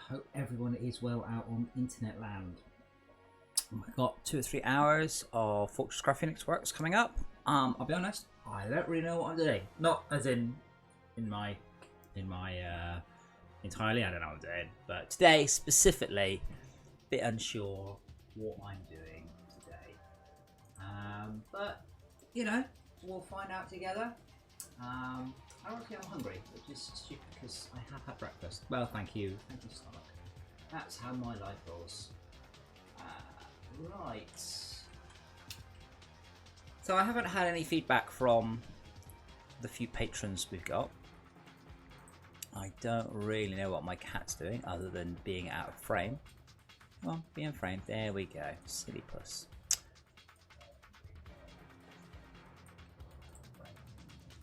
hope everyone is well out on internet land. We've got 2 or 3 hours of FortressCraft Phoenix works coming up. I'll be honest, I don't really know what I'm doing. Not as in my entirely, I don't know what I'm doing. But today specifically, a bit unsure what I'm doing today. But you know, we'll find out together. Ironically, I'm hungry, which is stupid because I have had breakfast. Well, thank you, stomach. That's how my life rolls. Right. So I haven't had any feedback from the few patrons we've got. I don't really know what my cat's doing other than being out of frame. Well, being framed. There we go. Silly puss.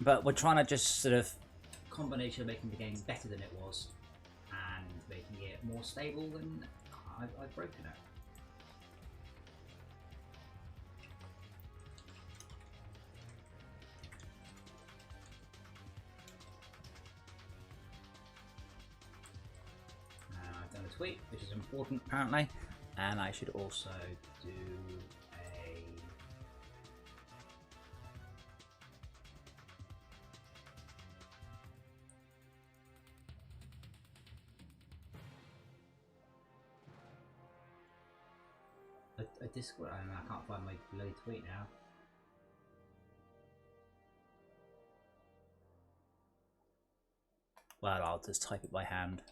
But we're trying to just sort of combination of making the game better than it was and making it more stable than I've broken it. I've done a tweet, which is important apparently, and I should also do a Discord. I can't find my bloody tweet now. Well, I'll just type it by hand.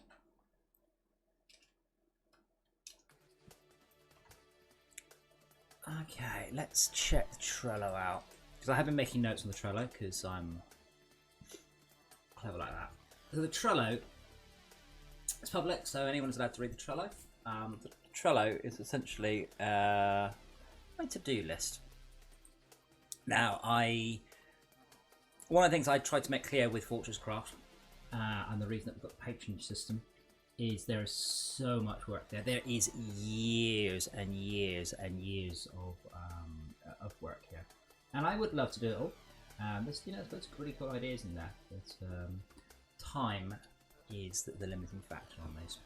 Okay, let's check the Trello out. Because I have been making notes on the Trello because I'm clever like that. So the Trello is public, so anyone's allowed to read the Trello. The Trello is essentially my to-do list. Now, one of the things I tried to make clear with FortressCraft, and the reason that we've got the patronage system, is there is so much work there. There is years and years and years of work here, and I would love to do it all. There's lots of really cool ideas in there, but time is the limiting factor on those.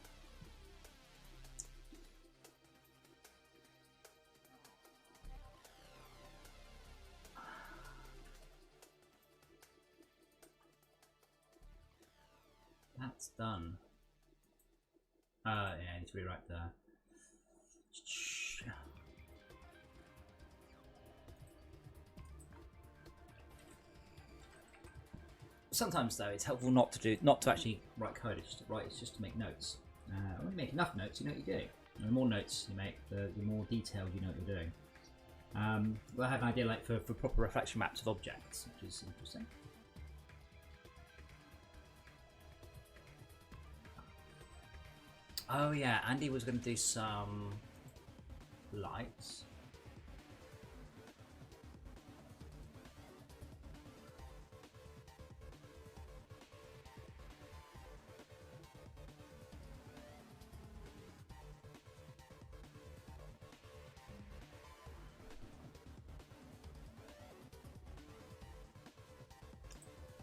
That's done. Yeah, I need to rewrite the. Sometimes though, it's helpful not to actually write code. It's just to make notes. When you make enough notes, you know what you're doing. And the more notes you make, the more detailed you know what you're doing. Well, I have an idea like for proper reflection maps of objects, which is interesting. Oh yeah, Andy was going to do some lights.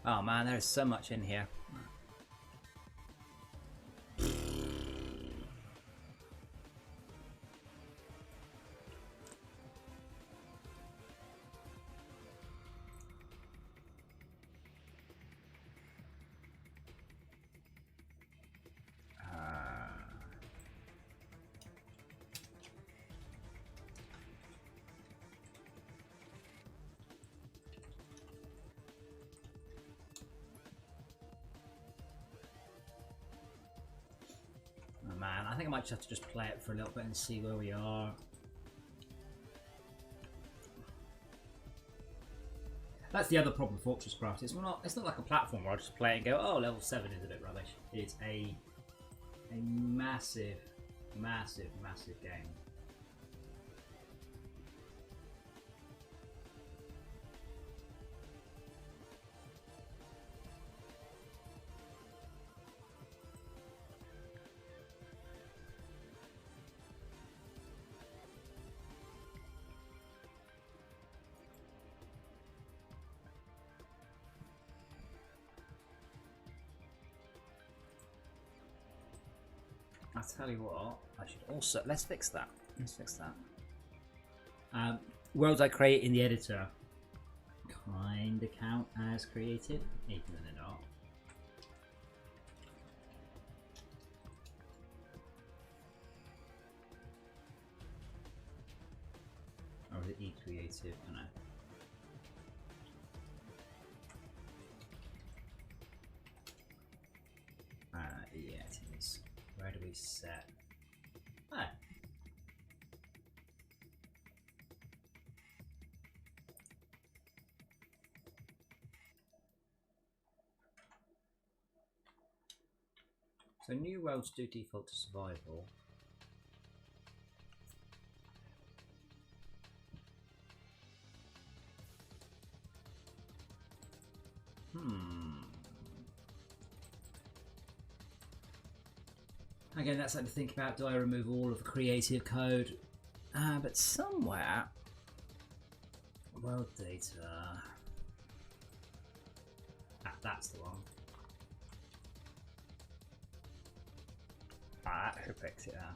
Oh man, there's so much in here. Man, I think I might just have to just play it for a little bit and see where we are. That's the other problem with FortressCraft. It's not like a platform where I just play it and go, oh, level 7 is a bit rubbish. It's a massive, massive, massive game. I'll tell you what, I should also, let's fix that. Let's fix that. Worlds I create in the editor kind of count as creative, even though they're not. Or is it e-creative? I don't know. Yeah, it is. Where do we set? Oh. So new worlds do default to survival. Again, that's something to think about. Do I remove all of the creative code? But somewhere, world data. That's the one. Who picks it out?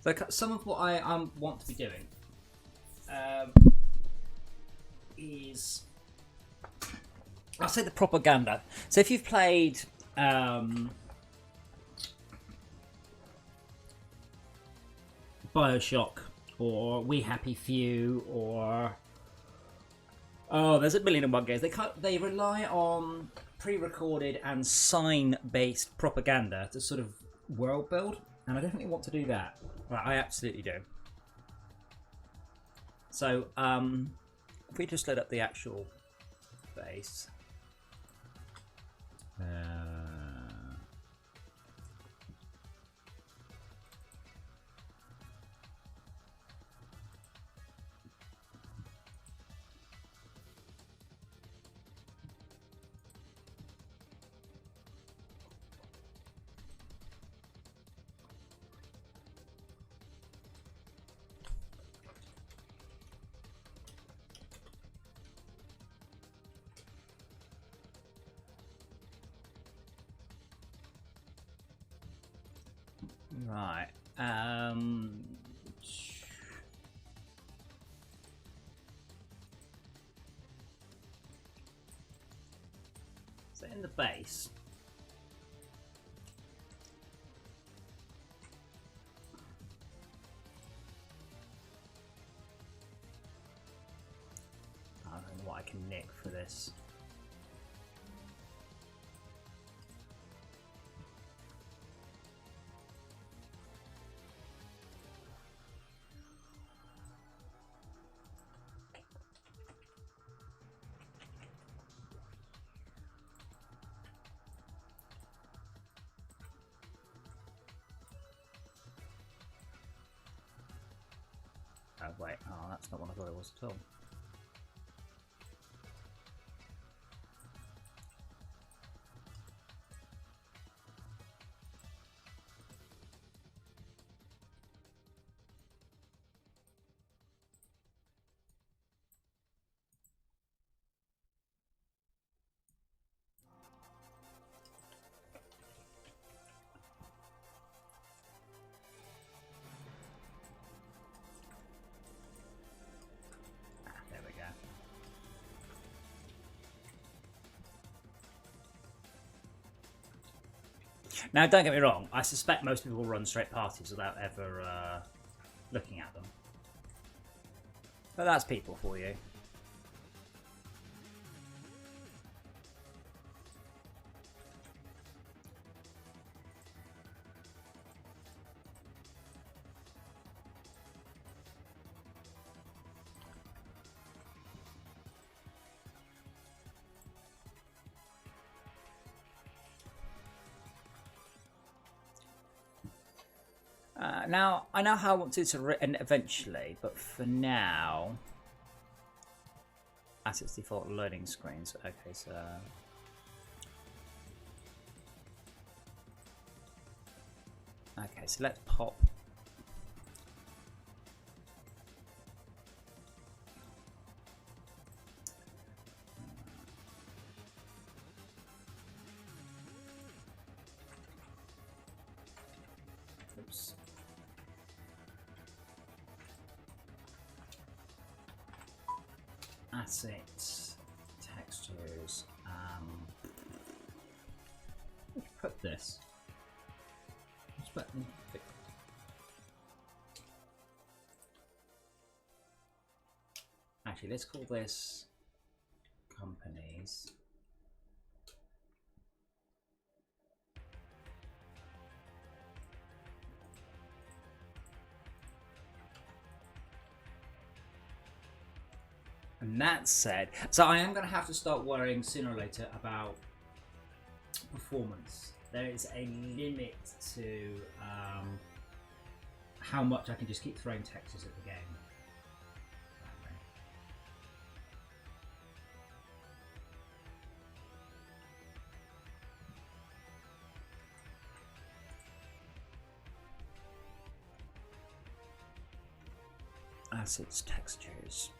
So some of what I want to be doing is, I'll say, the propaganda. So if you've played BioShock or We Happy Few or there's a million and one games. They rely on pre-recorded and sign-based propaganda to sort of world build, and I definitely want to do that. Well, I absolutely do. So if we just load up the actual base. Right. So in the base, I don't know what I can nick for this. Oh wait, that's not what I thought it was at all. There we go. Now, don't get me wrong, I suspect most people will run straight parties without ever looking at them. But that's people for you. Now, I know how I want to do it eventually, but for now, at its default loading screens. Okay, so let's pop. Oops. Assets, textures. Let's put this. Let's put. Actually, let's call this companies. And that said, so I am going to have to start worrying sooner or later about performance. There is a limit to how much I can just keep throwing textures at the game. Assets, textures.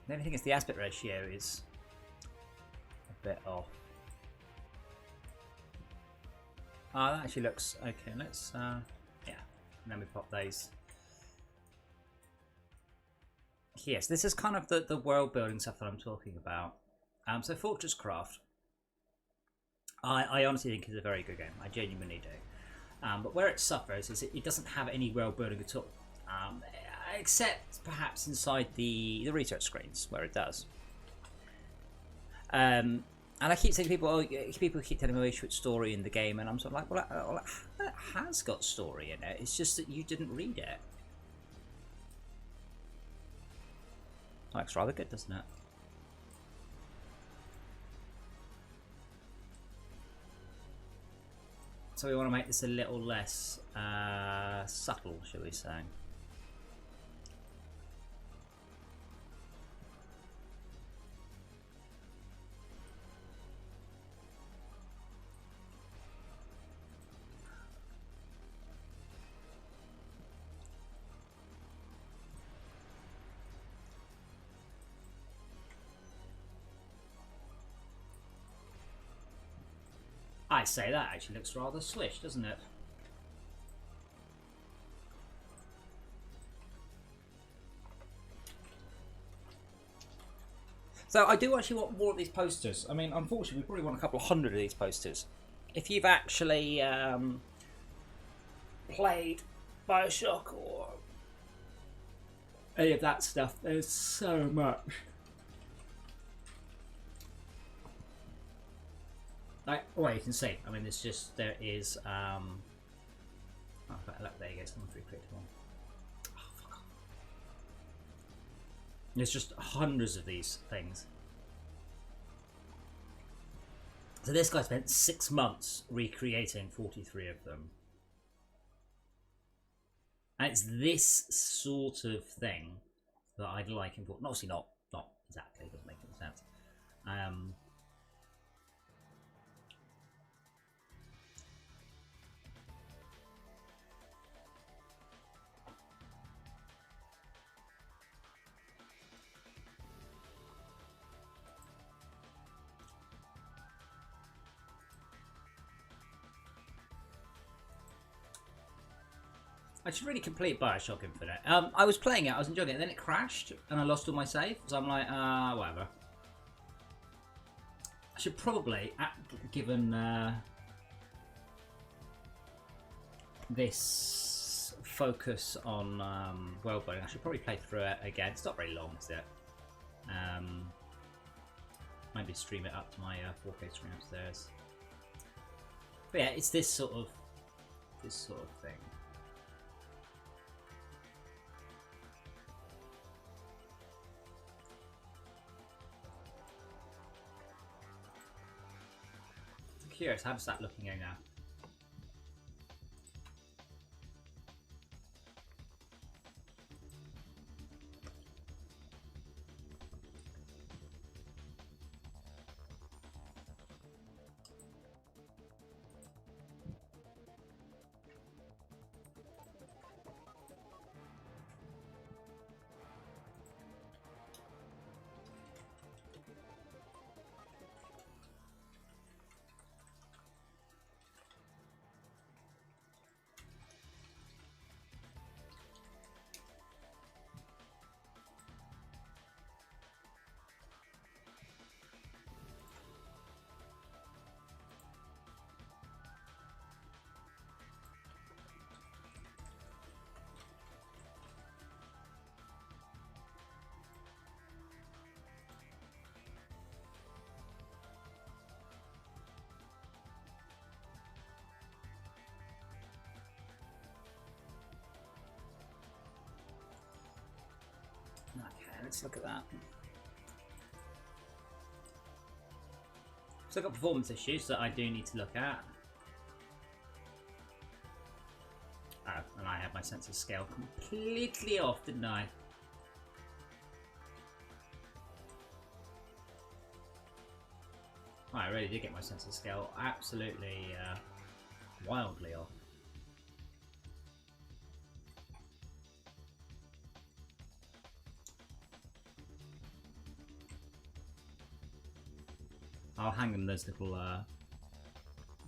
The only thing is the aspect ratio is a bit off. Oh, that actually looks okay. Let's yeah, and then we pop those. Yes, this is kind of the world building stuff that I'm talking about. So FortressCraft, I honestly think is a very good game. I genuinely do. But where it suffers is it doesn't have any world building at all. Except perhaps inside the research screens where it does. And I keep saying to people, oh, people keep telling me you should story in the game, and I'm sort of like, well, it has got story in it. It's just that you didn't read it. Looks rather good, doesn't it? So we want to make this a little less subtle, shall we say? I say that actually looks rather swish, doesn't it? So I do actually want more of these posters. I mean, unfortunately, we probably want a couple of hundred of these posters. If you've actually played Bioshock or any of that stuff, there's so much. Like, well, you can see. I mean, there's just there is. Oh, look, there you go. Someone pre-clicked one. Oh, fuck off. There's just hundreds of these things. So this guy spent 6 months recreating 43 of them, and it's this sort of thing that I'd like in Fortnite. Obviously, not exactly. It doesn't make any sense. I should really complete Bioshock Infinite. I was playing it, I was enjoying it, and then it crashed, and I lost all my saves. So I'm like, whatever. I should probably, given this focus on world building, I should probably play through it again. It's not very long, is it? Maybe stream it up to my 4K stream upstairs. But yeah, it's this sort of thing. curious, how does that look in here now? Okay, let's look at that. So I've got performance issues that I do need to look at. Oh, and I had my sense of scale completely off, didn't I? Oh, I really did get my sense of scale absolutely wildly off. I'll hang them those little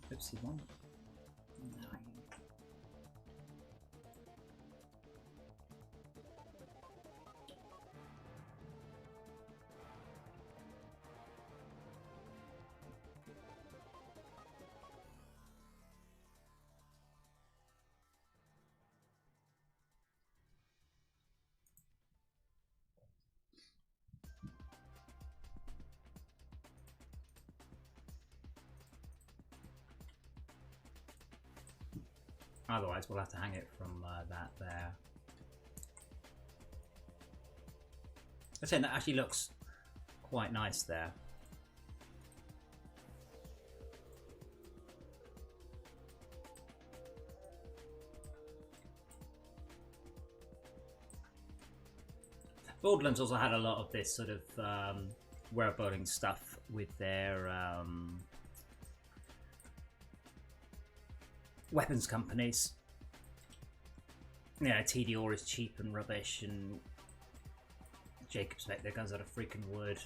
oopsie one. No. Otherwise, we'll have to hang it from that there. I'm saying that actually looks quite nice there. Borderlands also had a lot of this sort of world building stuff with their weapons companies. Yeah, TDR is cheap and rubbish, and Jacobs make their guns out of freaking wood.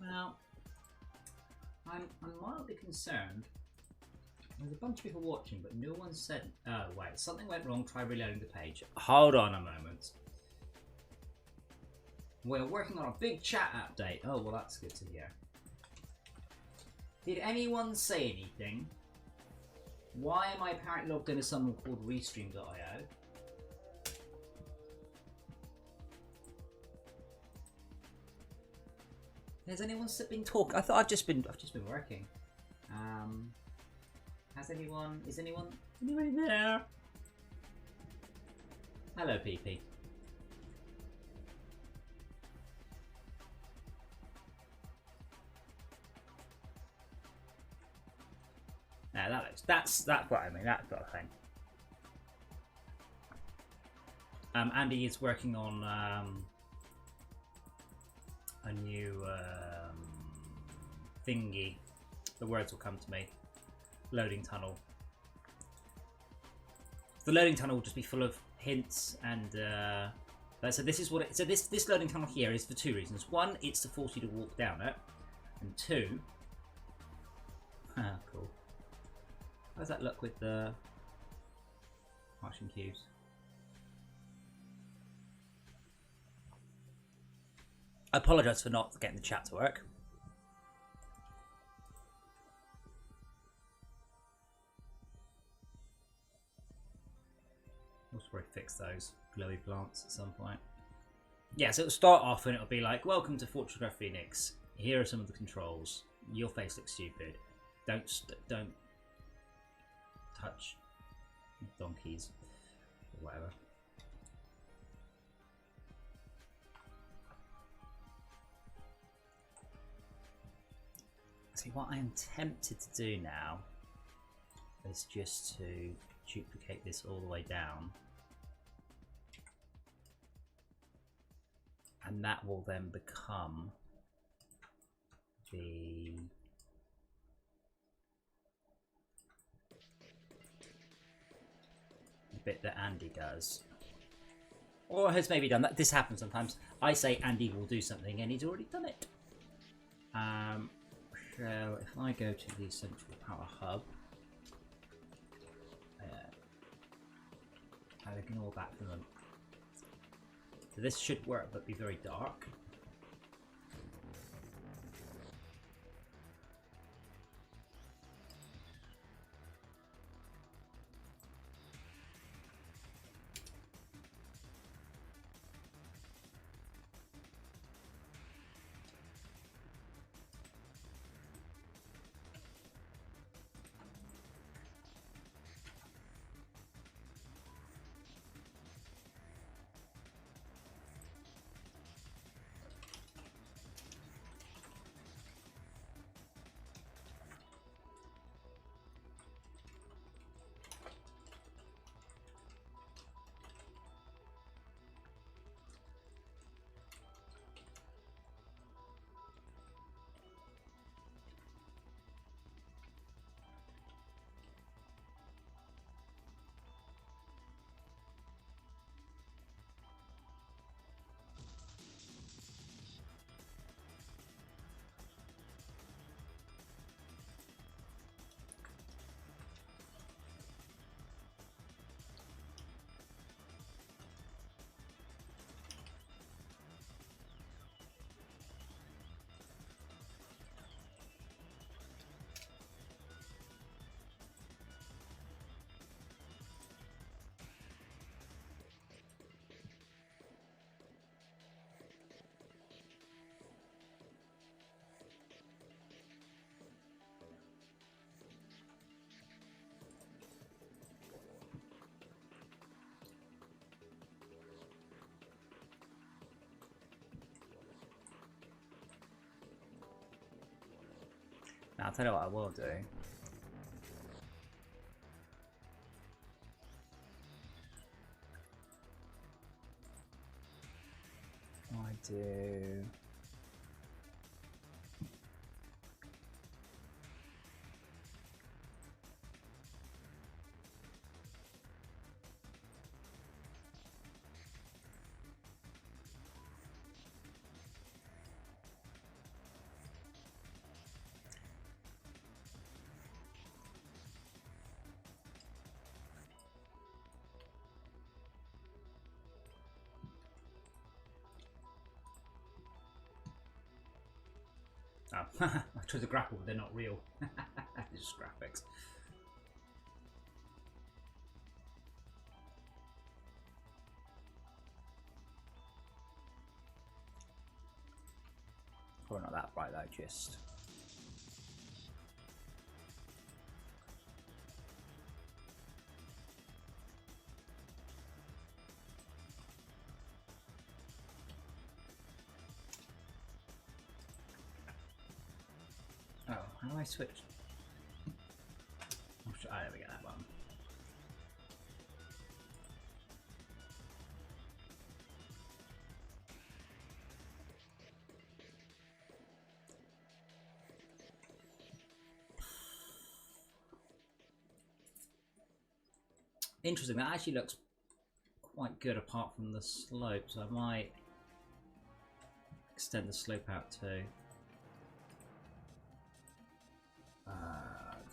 Well, I'm mildly concerned. There's a bunch of people watching, but no one said. Oh, wait, something went wrong. Try reloading the page. Hold on a moment. We're working on a big chat update. Oh, well, that's good to hear. Did anyone say anything? Why am I apparently logged into something called Restream.io? Has anyone been talking? I thought I've just been working. Has anyone? Is anyone there? Hello, PP. Now that looks, that's what I mean, that sort of thing. Andy is working on a new thingy. The words will come to me. Loading tunnel. The loading tunnel will just be full of hints and so this is what it, so this loading tunnel here is for two reasons. One, it's to force you to walk down it, and two, cool. How does that look with the marching cubes? I apologise for not getting the chat to work. We'll probably fix those glowy plants at some point. Yeah, so it'll start off and it'll be like, welcome to FortressCraft Phoenix. Here are some of the controls. Your face looks stupid. Don't touch donkeys or whatever. See, what I am tempted to do now is just to duplicate this all the way down, and that will then become the bit that Andy does, or has maybe done that. This happens sometimes. I say Andy will do something and he's already done it. So if I go to the central power hub, I'll ignore that for them. So this should work, but be very dark. Now I'll tell you what I will do. I do. Oh, I tried to grapple, but they're not real. They're just graphics. Probably not that bright though, just. Oh, how do I switch? Oh, there we go, that one. Interesting, that actually looks quite good apart from the slope, so I might extend the slope out too.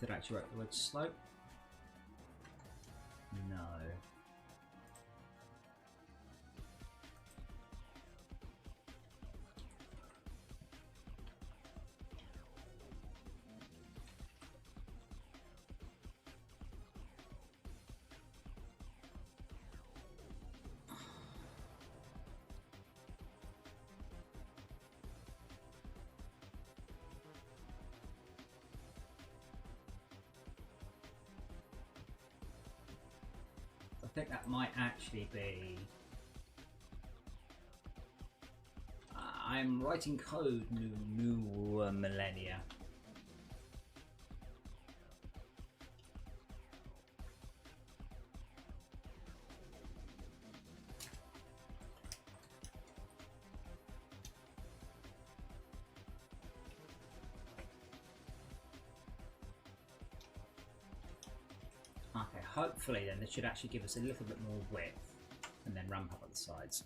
Did I actually write the word slope? No. I think that might actually be... I'm writing code, new millennia. Okay, hopefully then this should actually give us a little bit more width and then ramp up at the sides.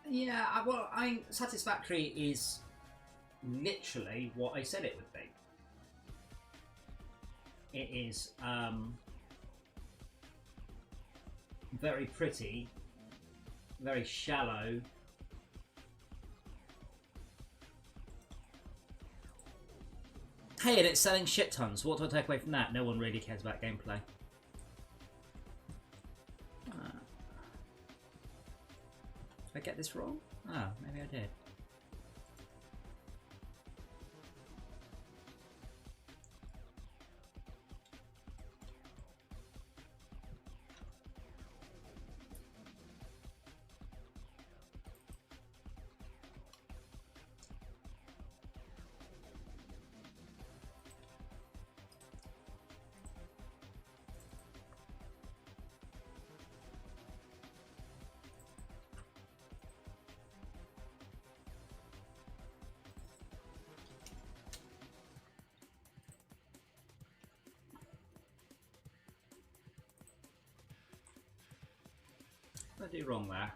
Yeah, well, satisfactory is literally what I said it would be. It is very pretty, very shallow. Hey, and it's selling shit tons. What do I take away from that? No one really cares about gameplay. Did I get this wrong? Oh, maybe I did. What did I do wrong there?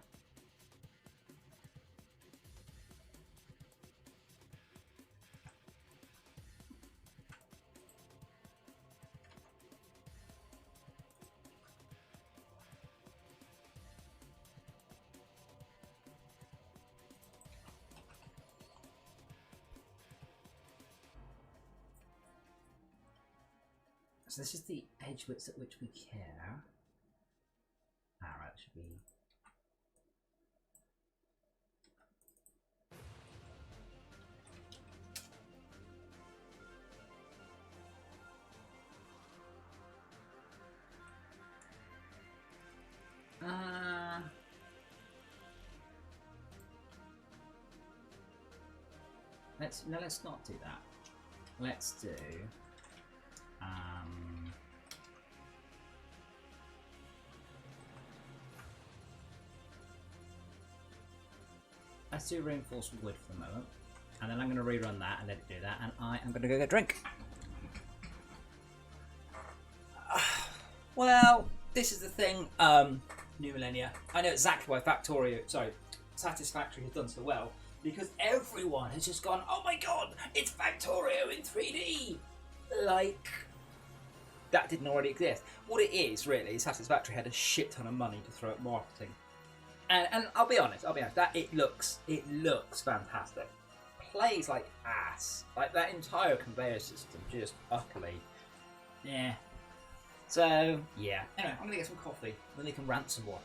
So this is the edge width at which we care. Alright, should be... let's not do that. Let's do let's do reinforced wood for the moment, and then I'm going to rerun that and let it do that, and I am going to go get a drink. Well, this is the thing, New Millennia. I know exactly why Satisfactory has done so well, because everyone has just gone, oh my god, it's Factorio in 3D! Like, that didn't already exist. What it is, really, Satisfactory had a shit ton of money to throw at marketing. And I'll be honest, that it looks fantastic. plays like ass. Like that entire conveyor system, just utterly. Yeah. So yeah. Anyway, I'm gonna get some coffee. Then we can rant some more.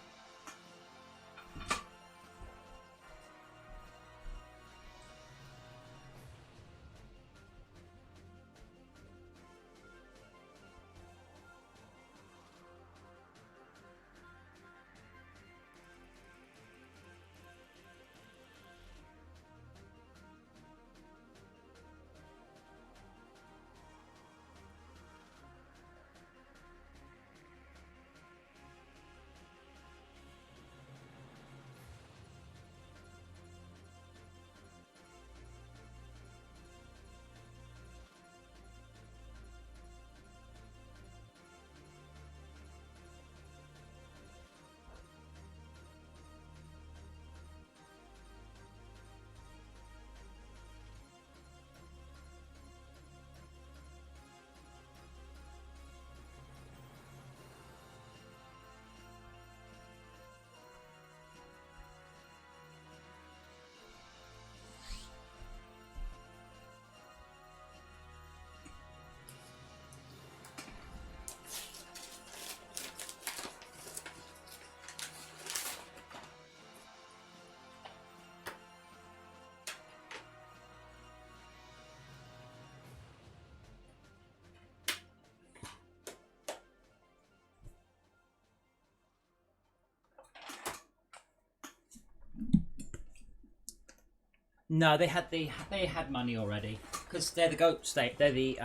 No, they had money already because they're the goat state. They're the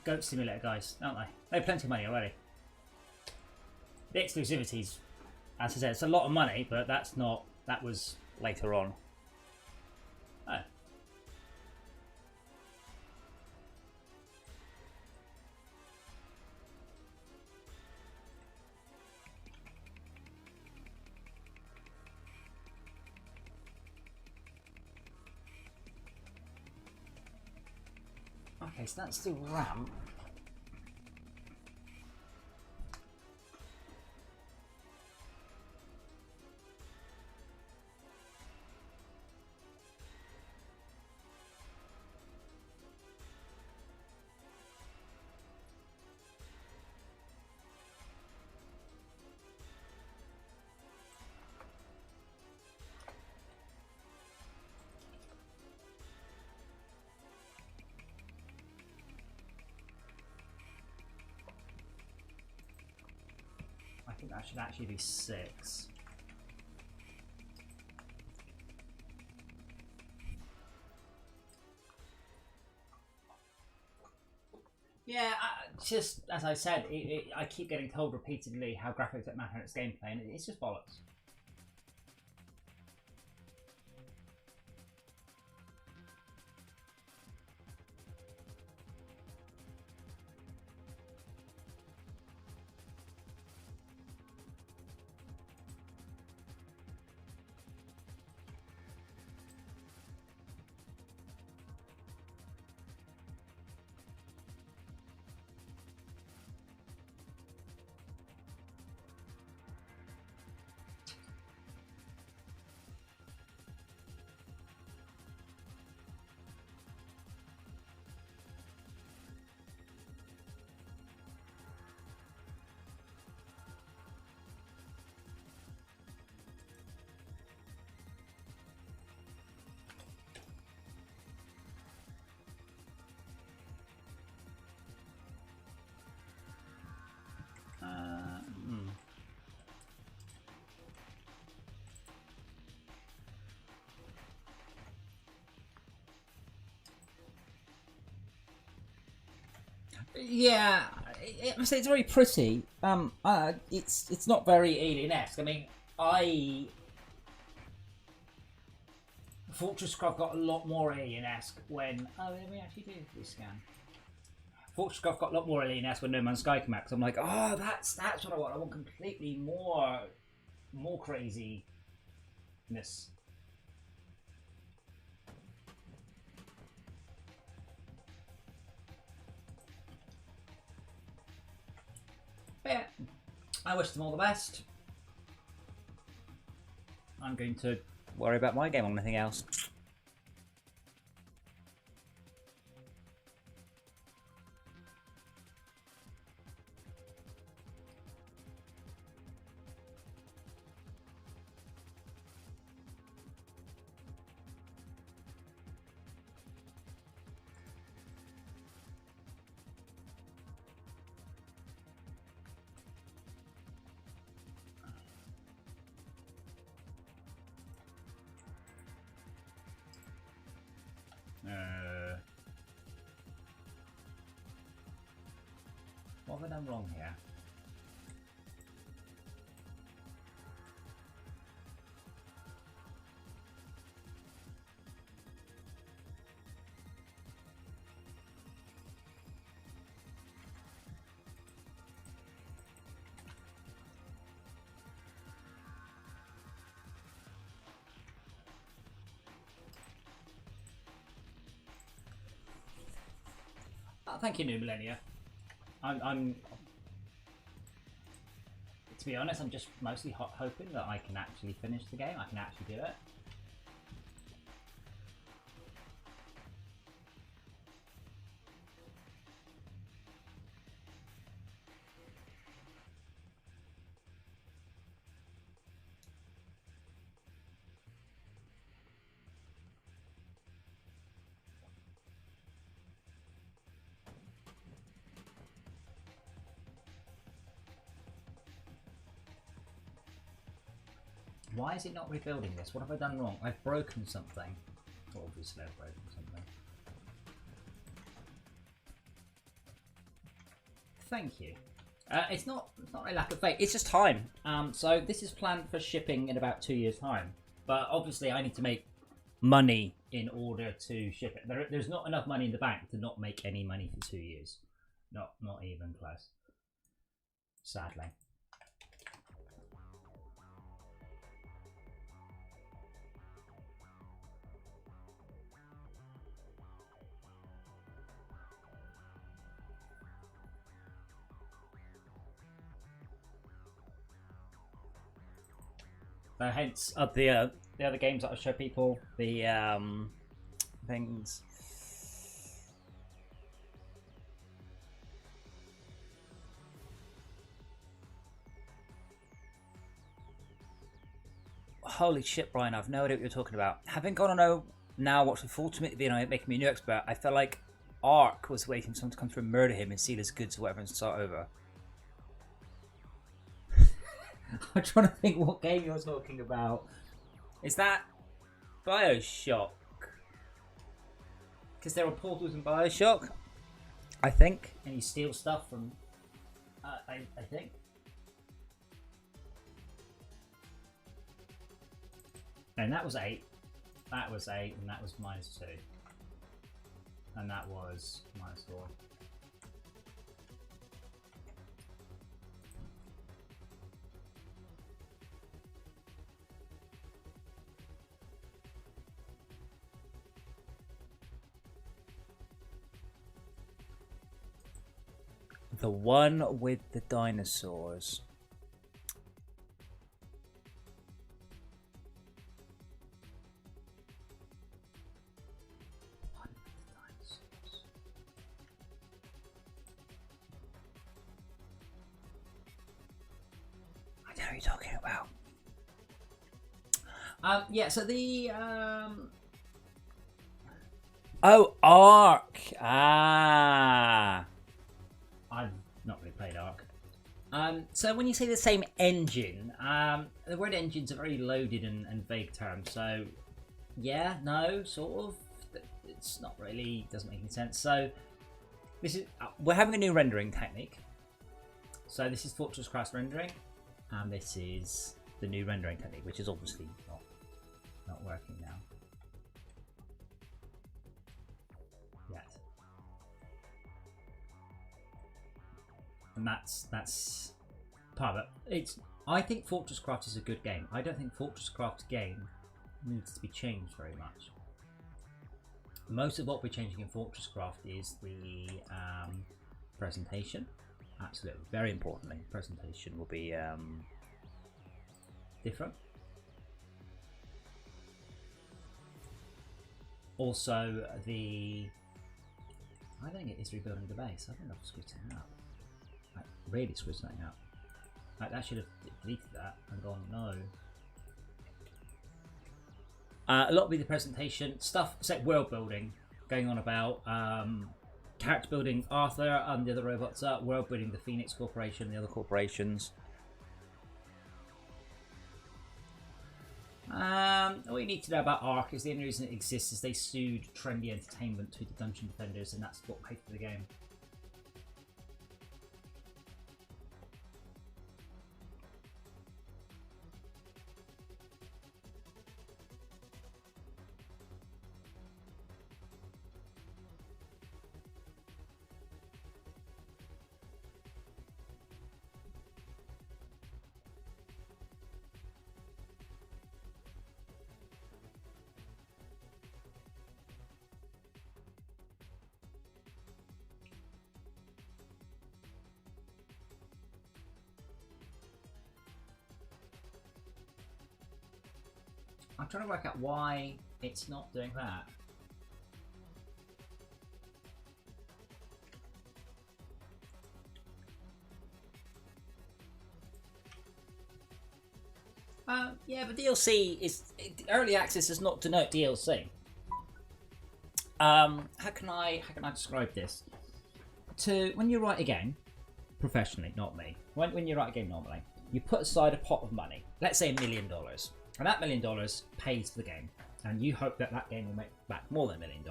goat simulator guys, aren't they? They have plenty of money already. The exclusivities, as I said, it's a lot of money, but that's not. That was later on. Oh. Okay, so that's the ramp. I think that should actually be 6. Yeah, just as I said, I keep getting told repeatedly how graphics don't matter in its gameplay, and it's just bollocks. Yeah, I say it's very pretty. It's not very alien-esque. I mean, FortressCraft got a lot more alien-esque when. Oh, let me actually do this scan. FortressCraft got a lot more alien-esque when No Man's Sky came out. Cause I'm like, oh, that's what I want. I want completely more craziness. But yeah, I wish them all the best. I'm going to worry about my game or anything else. What have I done wrong here? Thank you, New Millennia. I'm to be honest, I'm just mostly hoping that I can actually finish the game. I can actually do it. Why is it not rebuilding this? What have I done wrong? I've broken something. Well, obviously I've broken something. Thank you. It's not a lack of faith, it's just time. So this is planned for shipping in about 2 years' time. But obviously I need to make money in order to ship it. There's not enough money in the bank to not make any money for 2 years. Not even close. Sadly. Hence, the other games that I show people, the things. Holy shit, Brian! I've no idea what you're talking about. Having gone on now watching Ultimate video making me a new expert, I felt like Ark was waiting for someone to come through and murder him and steal his goods or whatever and start over. I'm trying to think what game you're talking about. Is that BioShock? Because there are portals in BioShock, I think, and you steal stuff from. I think. And that was 8. That was 8, and that was -2. And that was -4. The one with the dinosaurs. I don't know what you're talking about. Yeah, so the oh, Ark. Ah. I've not really played Ark. So when you say the same engine, the word engine's a very loaded and vague term. So yeah, no, sort of. It's not really, doesn't make any sense. So this is we're having a new rendering technique. So this is FortressCraft rendering, and this is the new rendering technique, which is obviously not working now. Yet. And that's part of it. I think FortressCraft is a good game. I don't think FortressCraft game needs to be changed very much. Most of what we're changing in FortressCraft is the presentation. Absolutely, very importantly, presentation will be different. Also, I think it is rebuilding the base. I think I've screwed something up. Like, really screwed something up. Like, I should have deleted that and gone, no. A lot will be the presentation. Stuff, set world building, going on about character building Arthur and the other robots up, world building the Phoenix Corporation and the other corporations. All you need to know about Ark is the only reason it exists is they sued Trendy Entertainment to the Dungeon Defenders, and that's what paid for the game. I'm trying to work out why it's not doing that. Yeah, but DLC is early access does not denote DLC. How can I describe this? When you write a game professionally, not me. When you write a game normally, you put aside a pot of money. Let's say $1 million. And that $1 million pays for the game, and you hope that that game will make back more than $1 million.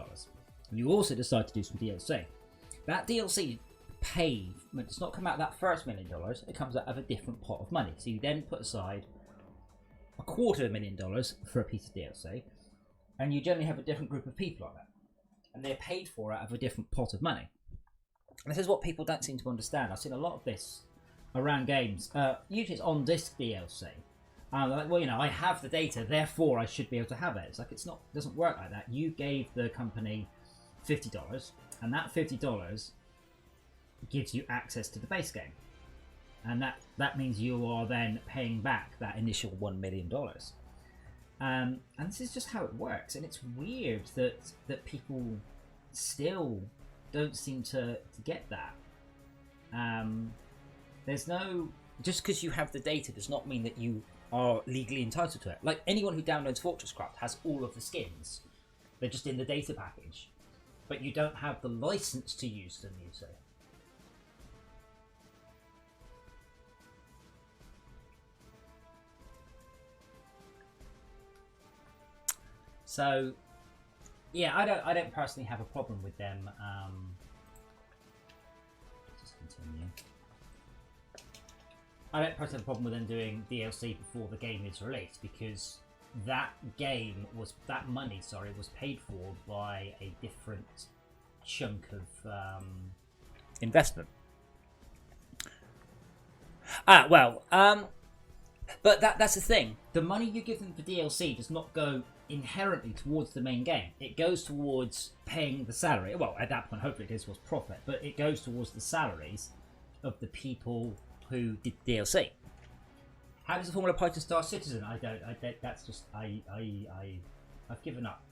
And you also decide to do some DLC. That DLC payment does not come out of that first $1 million, it comes out of a different pot of money. So you then put aside $250,000 for a piece of DLC, and you generally have a different group of people on it. And they're paid for out of a different pot of money. And this is what people don't seem to understand. I've seen a lot of this around games. Usually it's on disc DLC. Like, well, you know, I have the data, therefore I should be able to have it. It's like it doesn't work like that. You gave the company $50, and that $50 gives you access to the base game, and that means you are then paying back that initial $1 million. And this is just how it works, and it's weird that people still don't seem to get that. There's no, just because you have the data does not mean that you are legally entitled to it. Like anyone who downloads FortressCraft has all of the skins. They're just in the data package. But you don't have the license to use them, you say. So yeah, I don't personally have a problem with them. Just continue. I don't personally have a problem with them doing DLC before the game is released, because that money was paid for by a different chunk of investment. But that's the thing. The money you give them for DLC does not go inherently towards the main game. It goes towards paying the salary. Well, at that point, hopefully it goes towards profit, but it goes towards the salaries of the people who did DLC. How does the formula apply to Star Citizen? I don't. That's just I've given up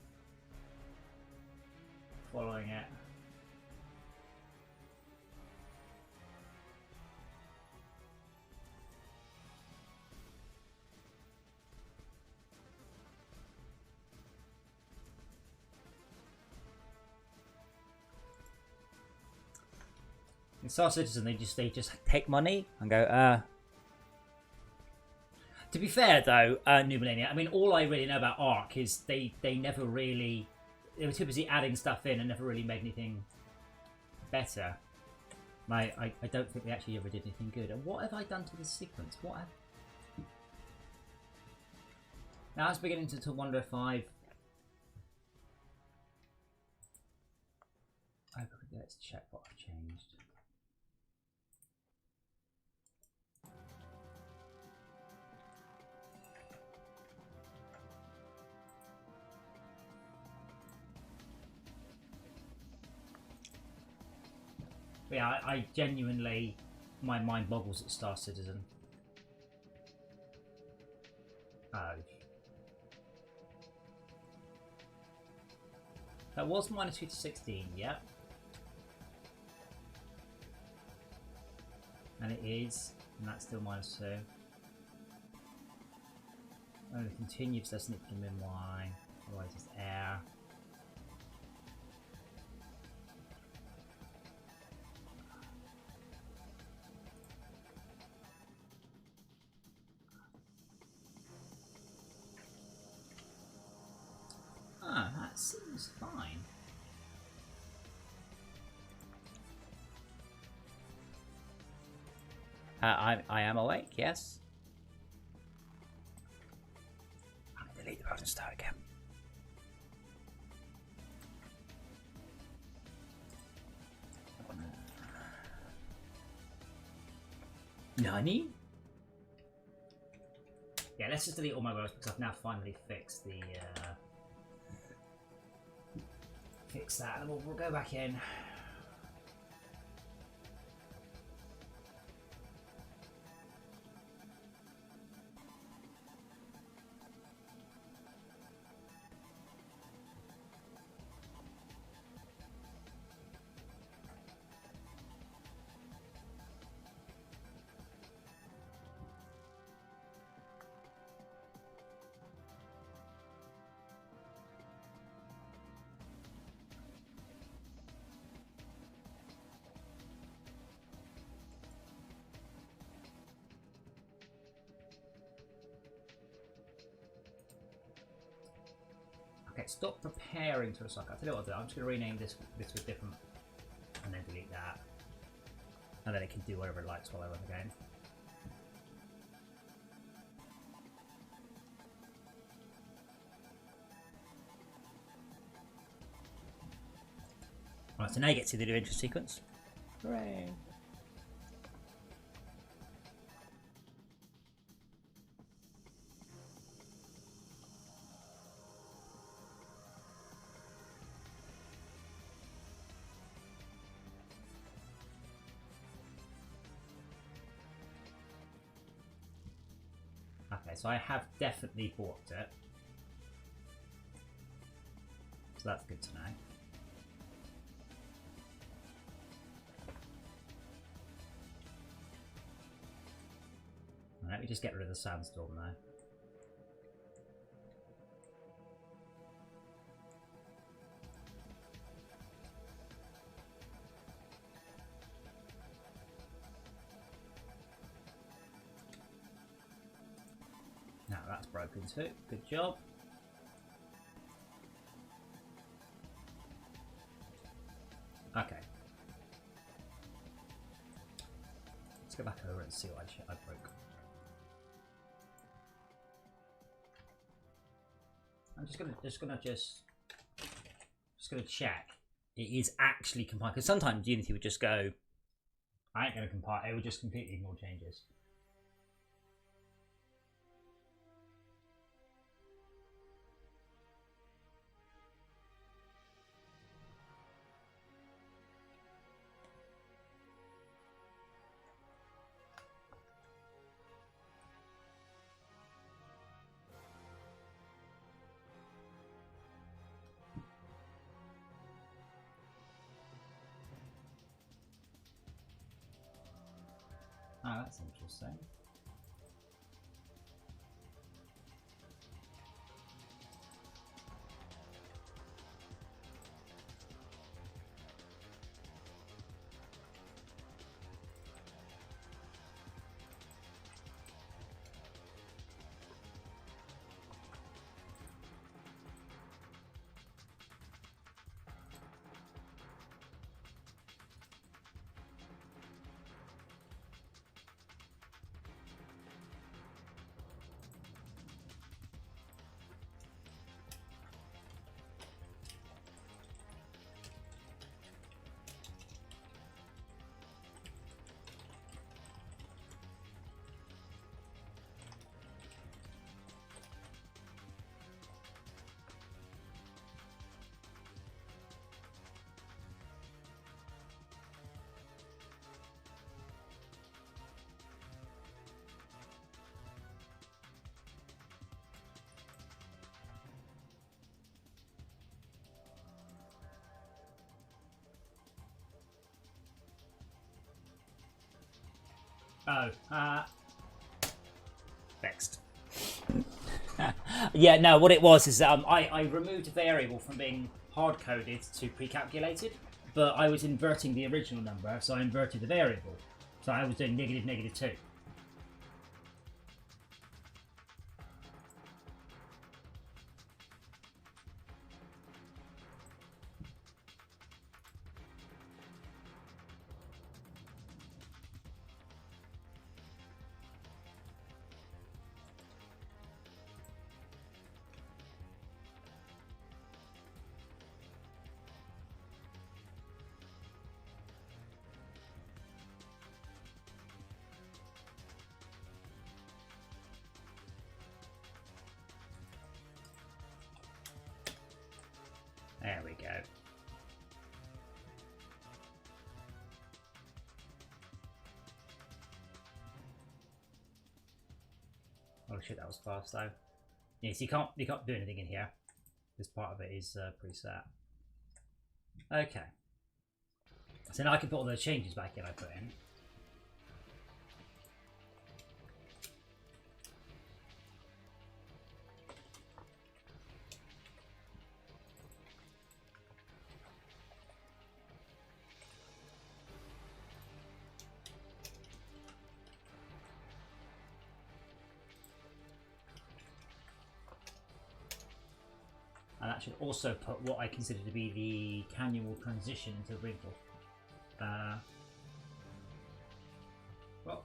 following it. In Star Citizen, they just take money and go. To be fair, though, New Millennia, I mean, all I really know about Ark is they never really, they were too busy adding stuff in and never really made anything better. I don't think they actually ever did anything good. And what have I done to this sequence? Now I was beginning to wonder if let's check what I've changed. But yeah, I genuinely, my mind boggles at Star Citizen. Oh. That was -2 to 16, yeah. And it is, and that's still -2. Only continue because that's not to min y, otherwise it's air. Ah, that seems fine. I am awake, yes. I'm gonna delete the browser and start again. Nani? Yeah, let's just delete all my rows because I've now finally fixed the fix that, and we'll go back in. Okay, stop preparing to recycle. I'll tell you what I'll do. I'm just going to rename this with different, and then delete that, and then it can do whatever it likes while I run the game. Right, so now you get to the new intro sequence. Hooray! Okay, so I have definitely bought it. So that's good to know. Let me just get rid of the sandstorm now. Now that's broken too. Good job. Okay. Let's go back over and see what I broke. I'm just gonna check it is actually compiled, because sometimes Unity would just go, I ain't gonna compile. It would just completely ignore changes. Oh, that's interesting. Oh, next. Yeah, no, what it was is I removed a variable from being hard-coded to pre-calculated, but I was inverting the original number, so I inverted the variable. So I was doing negative, negative 2. There we go. Oh shit, that was fast though. Yes, you can't do anything in here. This part of it is preset. Okay. So now I can put all those changes back in I put in. And that should also put what I consider to be the canyon wall transition into the wrinkle. Well.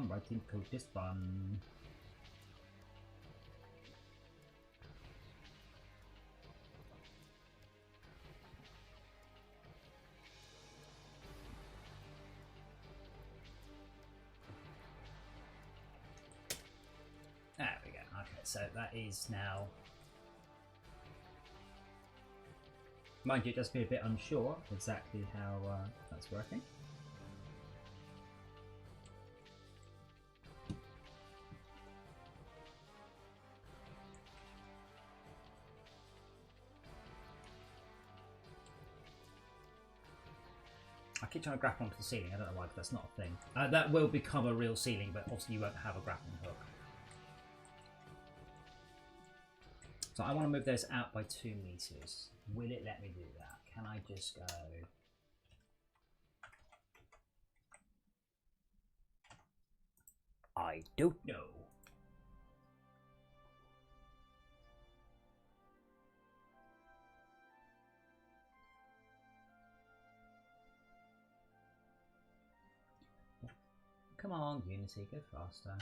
Writing code is fun. There we go. Okay, so that is now. Mind you, it does be a bit unsure exactly how that's working. I keep trying to grapple onto the ceiling. I don't know why, but that's not a thing. That will become a real ceiling, but obviously you won't have a grappling hook. So I want to move those out by 2 meters. Will it let me do that? Can I just go... I don't know. Come on, Unity, go faster.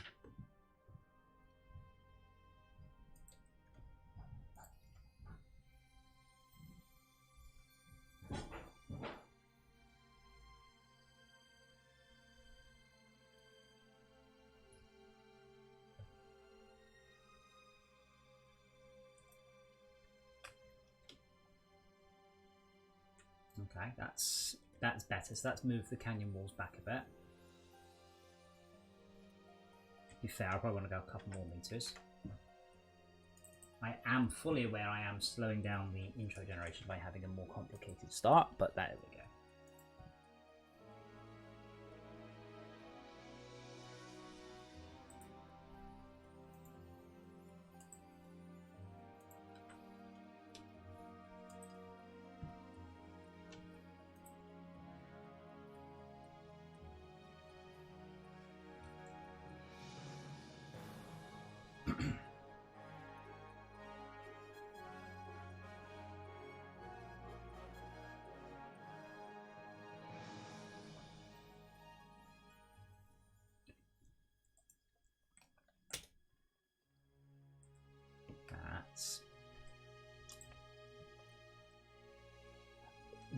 Okay, that's better. So that's moved the canyon walls back a bit. To be fair, I probably want to go a couple more meters. I am fully aware I am slowing down the intro generation by having a more complicated start, but there we go.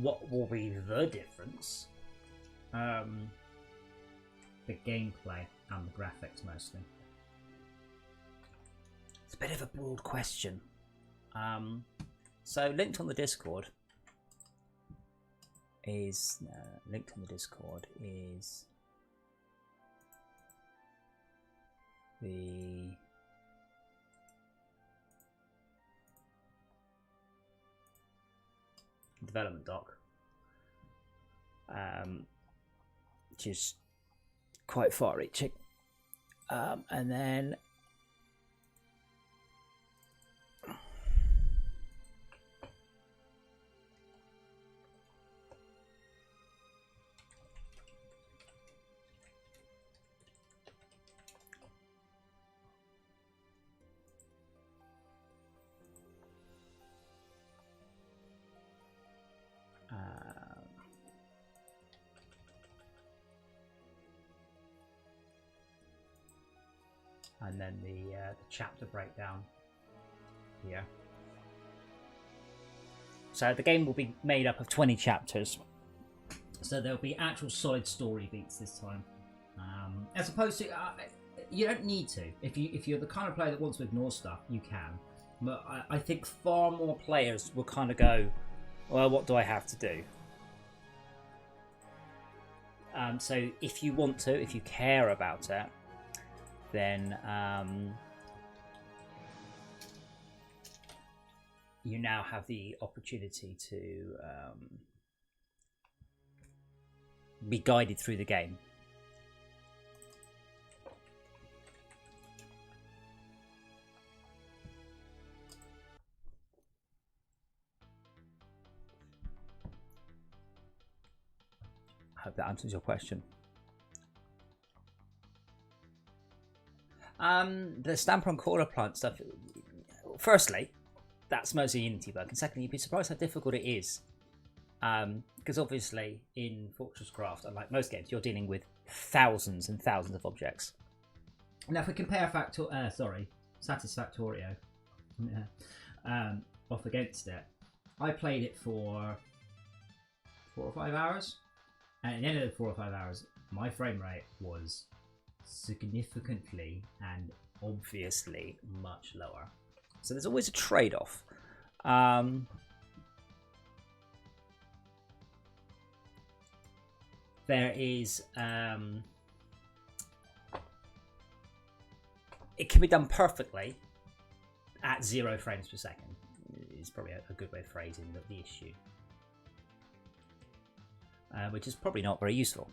What will be the difference? The gameplay and the graphics mostly. It's a bit of a broad question. So linked on the Discord is the development doc, which is quite far-reaching, and then the chapter breakdown here. So the game will be made up of 20 chapters. So there'll be actual solid story beats this time, as opposed to you don't need to. If you're the kind of player that wants to ignore stuff, you can. But I think far more players will kind of go, well, what do I have to do? So if you want to, if you care about it, then you now have the opportunity to be guided through the game. I hope that answers your question. The Stamper and Caller Plant stuff, firstly, that's mostly a Unity bug, and secondly, you'd be surprised how difficult it is. Because obviously in FortressCraft, unlike most games, you're dealing with thousands and thousands of objects. Now if we compare Satisfactorio off against it, I played it for 4 or 5 hours, and at the end of the 4 or 5 hours, my frame rate was significantly and obviously much lower. So there's always a trade-off. There is it can be done perfectly at 0 frames per second. Is probably a good way of phrasing the issue, which is probably not very useful.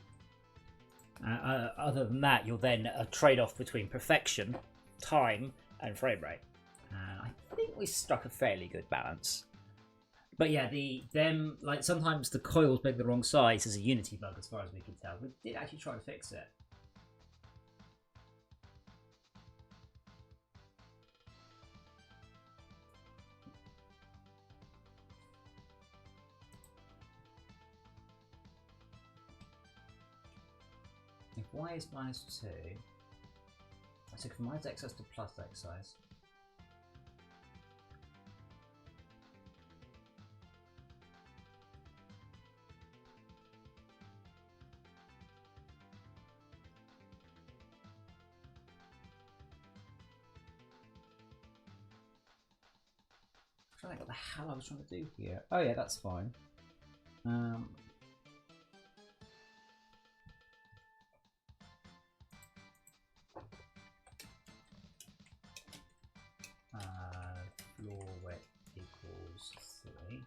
Other than that, you're then a trade-off between perfection, time, and frame rate. And I think we struck a fairly good balance. But yeah, like sometimes the coils make the wrong size is a Unity bug, as far as we can tell. We did actually try to fix it. If y is -2, so from minus x size to plus x size. I don't know what the hell I was trying to do here. Oh yeah, that's fine. Floor width equals 3.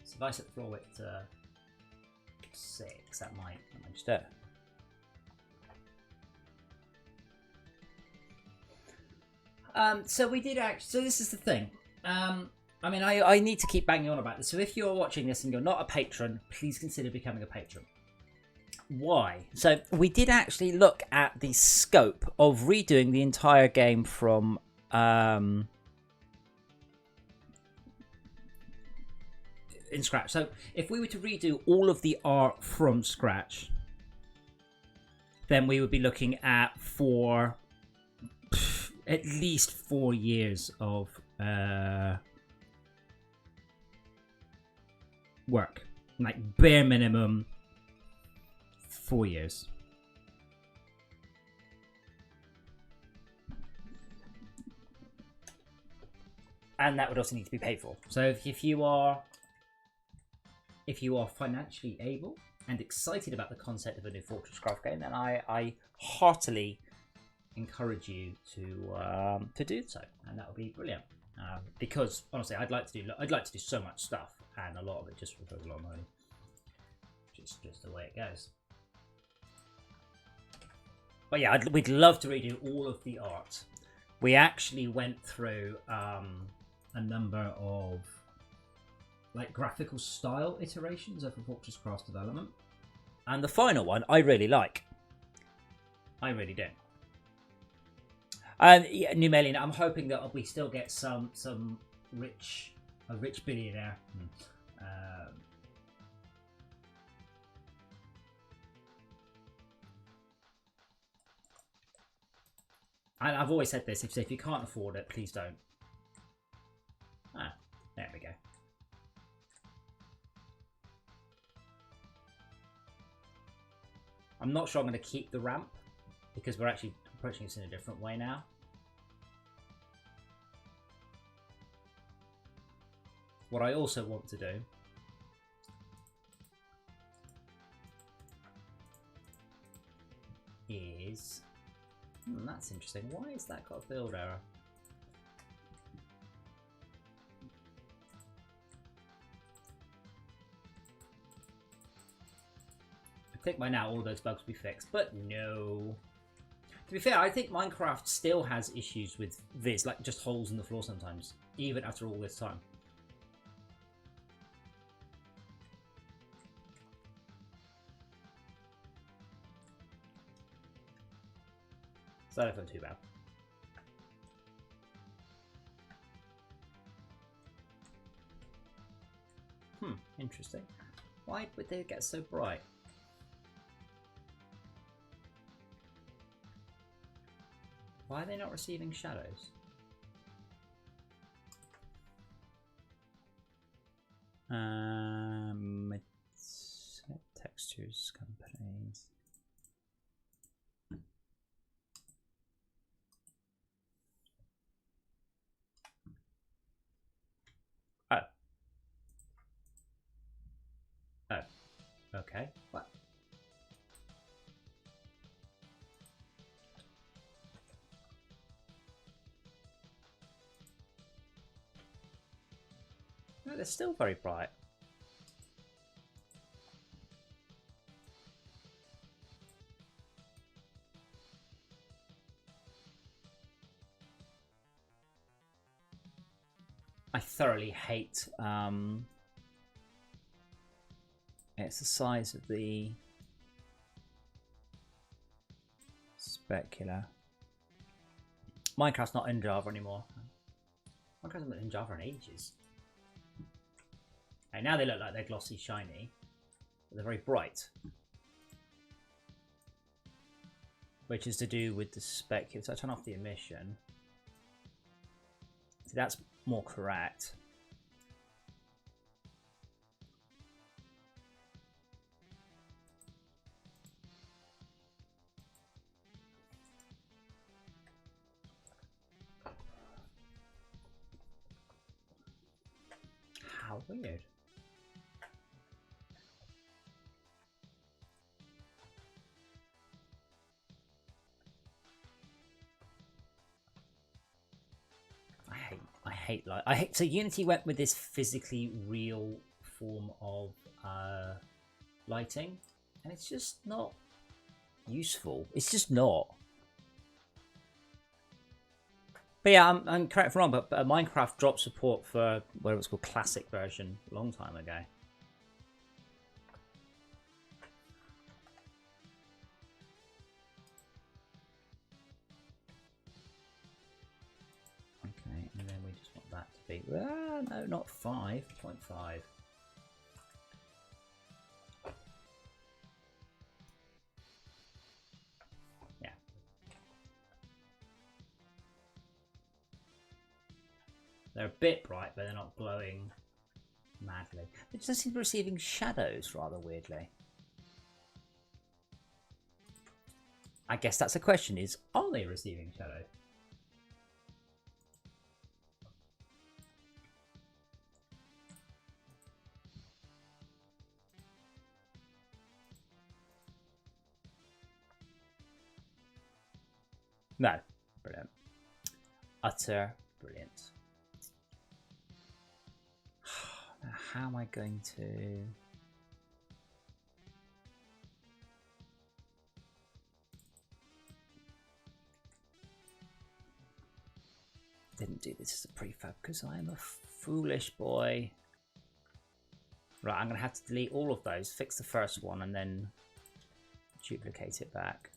So if I set the floor width to 6, that might just do it. So we did actually. So this is the thing. I mean, I need to keep banging on about this. So if you're watching this and you're not a patron, please consider becoming a patron. Why? So we did actually look at the scope of redoing the entire game from in scratch. So if we were to redo all of the art from scratch, then we would be looking at at least 4 years of work. like bare minimum 4 years. And that would also need to be paid for. So if you are financially able and excited about the concept of a new FortressCraft game, then I heartily encourage you to do so, and that would be brilliant. Because honestly, I'd like to do so much stuff, and a lot of it just requires a lot of money. Just the way it goes. But yeah, we'd love to redo all of the art. We actually went through a number of like graphical style iterations of a FortressCraft development, and the final one I really like. I really do. Yeah, Numelian, I'm hoping that we still get a rich billionaire. And I've always said this: if you can't afford it, please don't. Ah, there we go. I'm not sure I'm going to keep the ramp because we're actually approaching this in a different way now. What I also want to do is... that's interesting. Why has that got a build error? I think by now all of those bugs will be fixed, but no. To be fair, I think Minecraft still has issues with this, like just holes in the floor sometimes, even after all this time. So that isn't too bad. Interesting. Why would they get so bright? Why are they not receiving shadows? Textures, companies. Oh. Oh. Okay. What? No, they're still very bright. I thoroughly hate it's the size of the specular. Minecraft's not in Java anymore. Minecraft hasn't been in Java in ages. And now they look like they're glossy, shiny, but they're very bright. Which is to do with the specular. So I turn off the emission. See, that's more correct. How weird. I hate. So Unity went with this physically real form of lighting, and it's just not useful. It's just not. But yeah, I'm correct if I'm wrong, but Minecraft dropped support for whatever it's called, classic version, a long time ago. Okay, and then we just want that to be, no, not 5.5. Yeah. They're a bit bright, but they're not glowing madly. It doesn't seem to be receiving shadows rather weirdly. I guess that's a question, is are they receiving shadows? No. Brilliant. Utter brilliant. Now, how am I going to... Didn't do this as a prefab because I am a foolish boy. Right, I'm going to have to delete all of those, fix the first one, and then duplicate it back.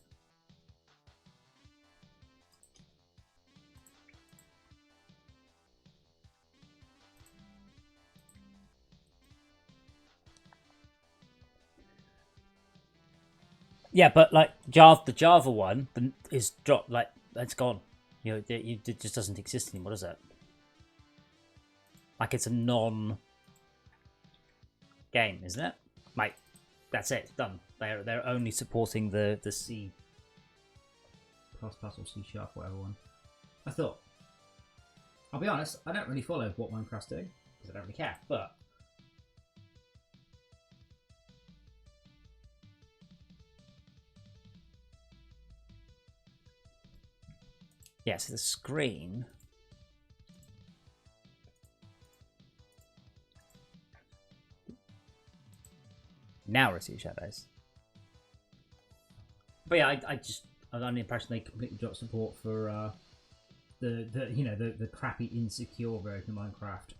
Yeah, but like the Java one is dropped. Like it's gone. You know, it just doesn't exist anymore, does it? Like it's a non-game, isn't it? Like that's it. It's done. They're only supporting the C plus or C sharp, whatever one. I thought. I'll be honest. I don't really follow what Minecraft's doing because I don't really care. But yeah, so the screen now receives shadows. But yeah, I'm under the impression they completely dropped support for the crappy insecure version of Minecraft.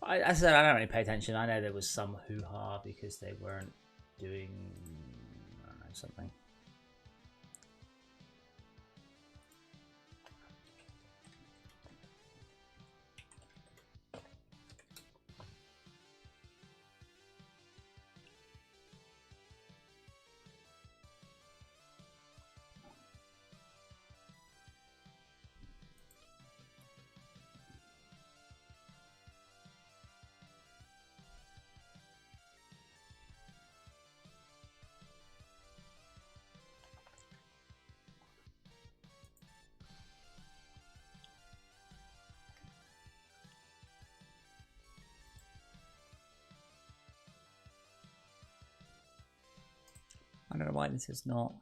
I said I don't really pay attention. I know there was some hoo-ha because they weren't doing, I don't know, something. I don't know why this is not.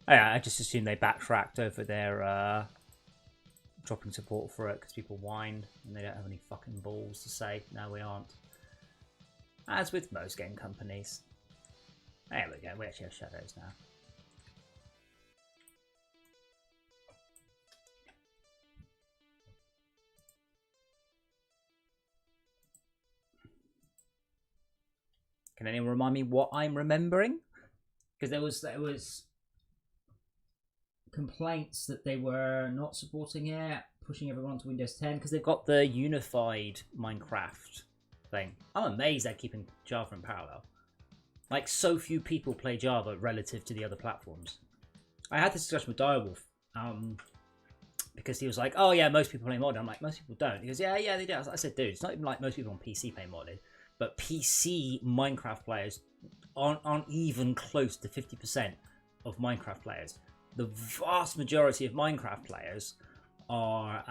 Oh, yeah, I just assumed they backtracked over their dropping support for it because people whined and they don't have any fucking balls to say, no, we aren't. As with most game companies. There we go, we actually have shadows now. Can anyone remind me what I'm remembering? Because there was complaints that they were not supporting it, pushing everyone to Windows 10 because they've got the unified Minecraft thing. I'm amazed they're keeping Java in parallel. Like, so few people play Java relative to the other platforms. I had this discussion with Direwolf because he was like, oh yeah, most people play modded. I'm like, most people don't. He goes, yeah, they do. I said, dude, it's not even like most people on PC play modded. But PC Minecraft players aren't even close to 50% of Minecraft players. The vast majority of Minecraft players are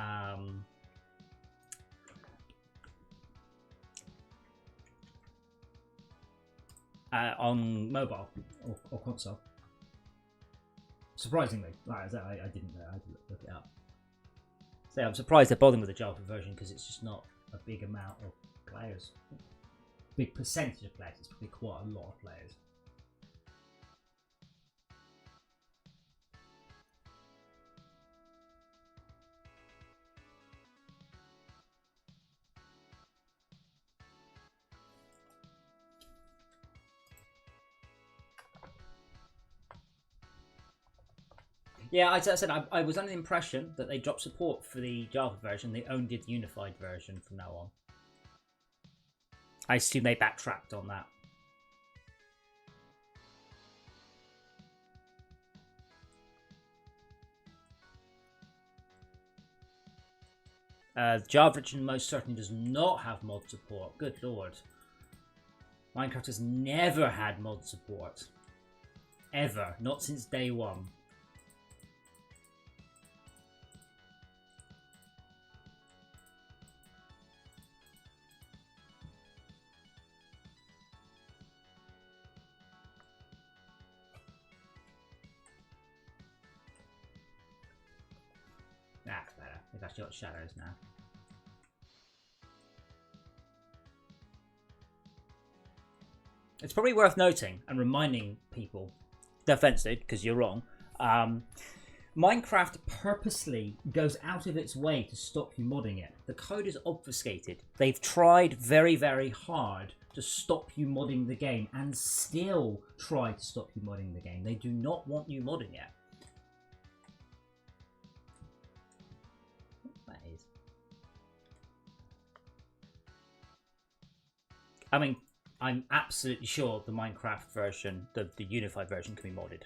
on mobile or console. Surprisingly, like I said, I didn't know. I had to look it up. So I'm surprised they're bothering with the Java version because it's just not a big amount of players. Big percentage of players. It's probably quite a lot of players. Yeah, as I said, I was under the impression that they dropped support for the Java version. They only did the unified version from now on. I assume they backtracked on that. Java version most certainly does not have mod support. Good lord. Minecraft has never had mod support. Ever. Not since day one. That's better. We've actually got shadows now. It's probably worth noting and reminding people, no offense, dude, because you're wrong. Minecraft purposely goes out of its way to stop you modding it. The code is obfuscated. They've tried very, very hard to stop you modding the game and still try to stop you modding the game. They do not want you modding it. That is. I mean, I'm absolutely sure the Minecraft version, the unified version, can be modded.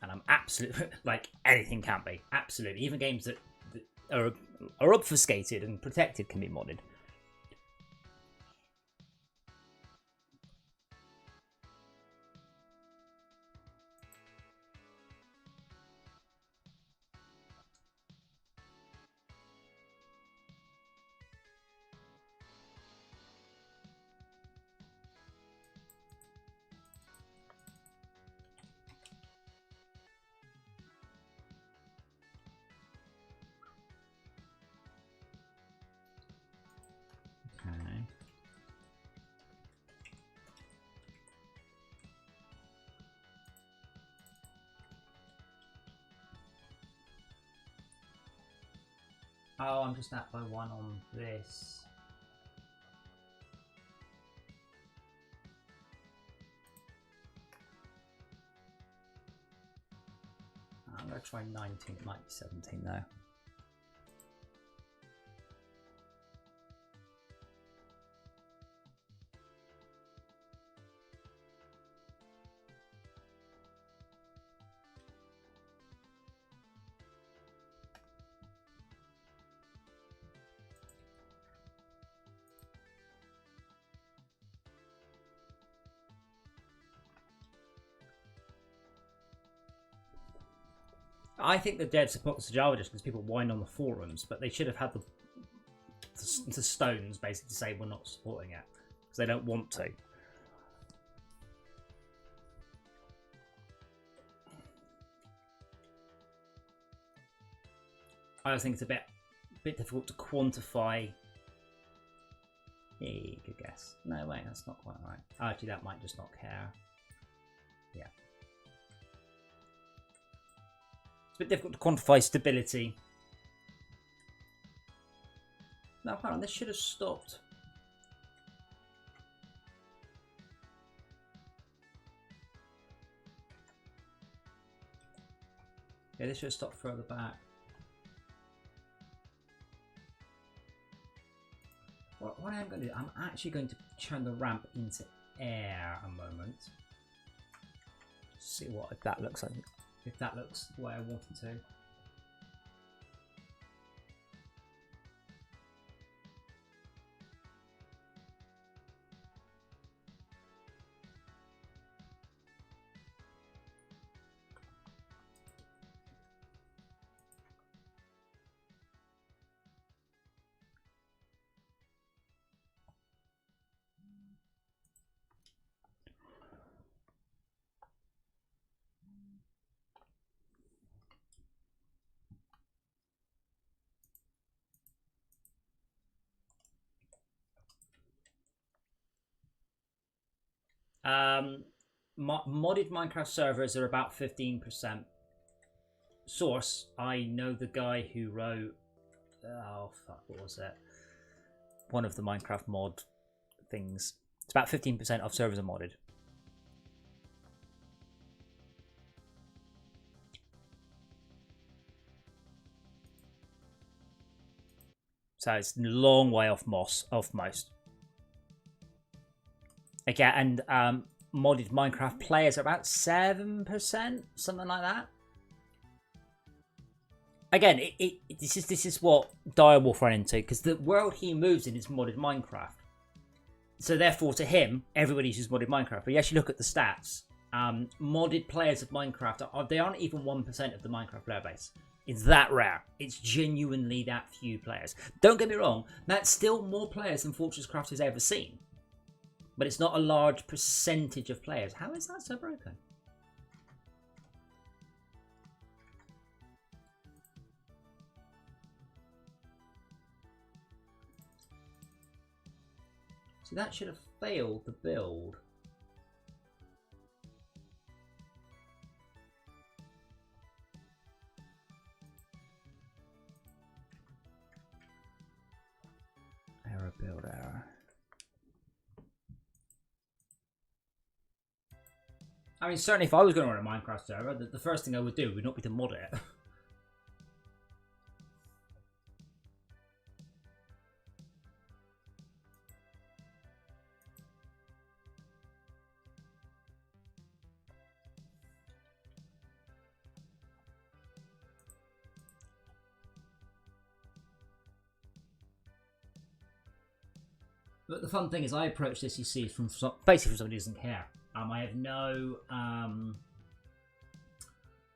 And I'm absolutely, like, anything can be. Absolutely. Even games that are obfuscated and protected can be modded. Okay. Oh, I'm just at by one on this. I'm going to try 19, it might be 17 though. I think the dev supports the Java just because people whine on the forums, but they should have had the stones basically to say we're not supporting it because they don't want to. I think it's a bit difficult to quantify. Hey, good guess. No, wait, that's not quite right. Actually, that might just not care. Yeah. It's a bit difficult to quantify stability. No, hold on, this should have stopped. Yeah, this should have stopped further back. What I'm going to do, I'm actually going to turn the ramp into air a moment. See what that looks like. If that looks the way I want it to. Modded Minecraft servers are about 15%. Source, I know the guy who wrote... Oh, fuck, what was it? One of the Minecraft mod things. It's about 15% of servers are modded. So it's a long way off most. Again, and modded Minecraft players are about 7%, something like that. Again, this is what Direwolf ran into, because the world he moves in is modded Minecraft. So therefore, to him, everybody uses modded Minecraft. But you actually look at the stats. Modded players of Minecraft, they aren't even 1% of the Minecraft player base. It's that rare. It's genuinely that few players. Don't get me wrong, that's still more players than FortressCraft has ever seen. But it's not a large percentage of players. How is that so broken? So that should have failed the build. Error, build error. I mean, certainly if I was going to run a Minecraft server, the first thing I would do would not be to mod it. But the fun thing is I approach this, you see, from basically from somebody who doesn't care. I have no,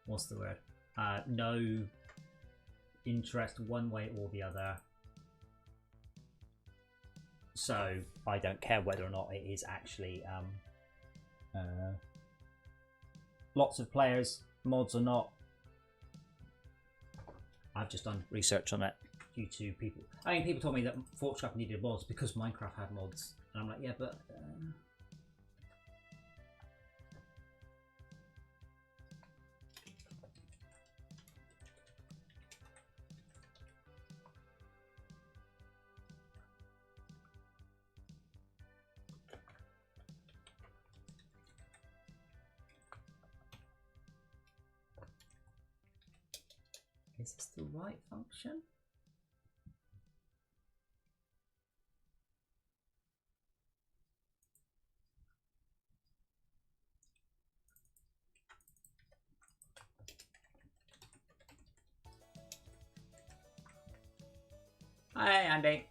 what's the word? No interest one way or the other. So I don't care whether or not it is actually lots of players, mods or not. I've just done research on it due to people. I mean, people told me that FortressCraft needed mods because Minecraft had mods, and I'm like, yeah, but. Is this the right function? Hi, Andy.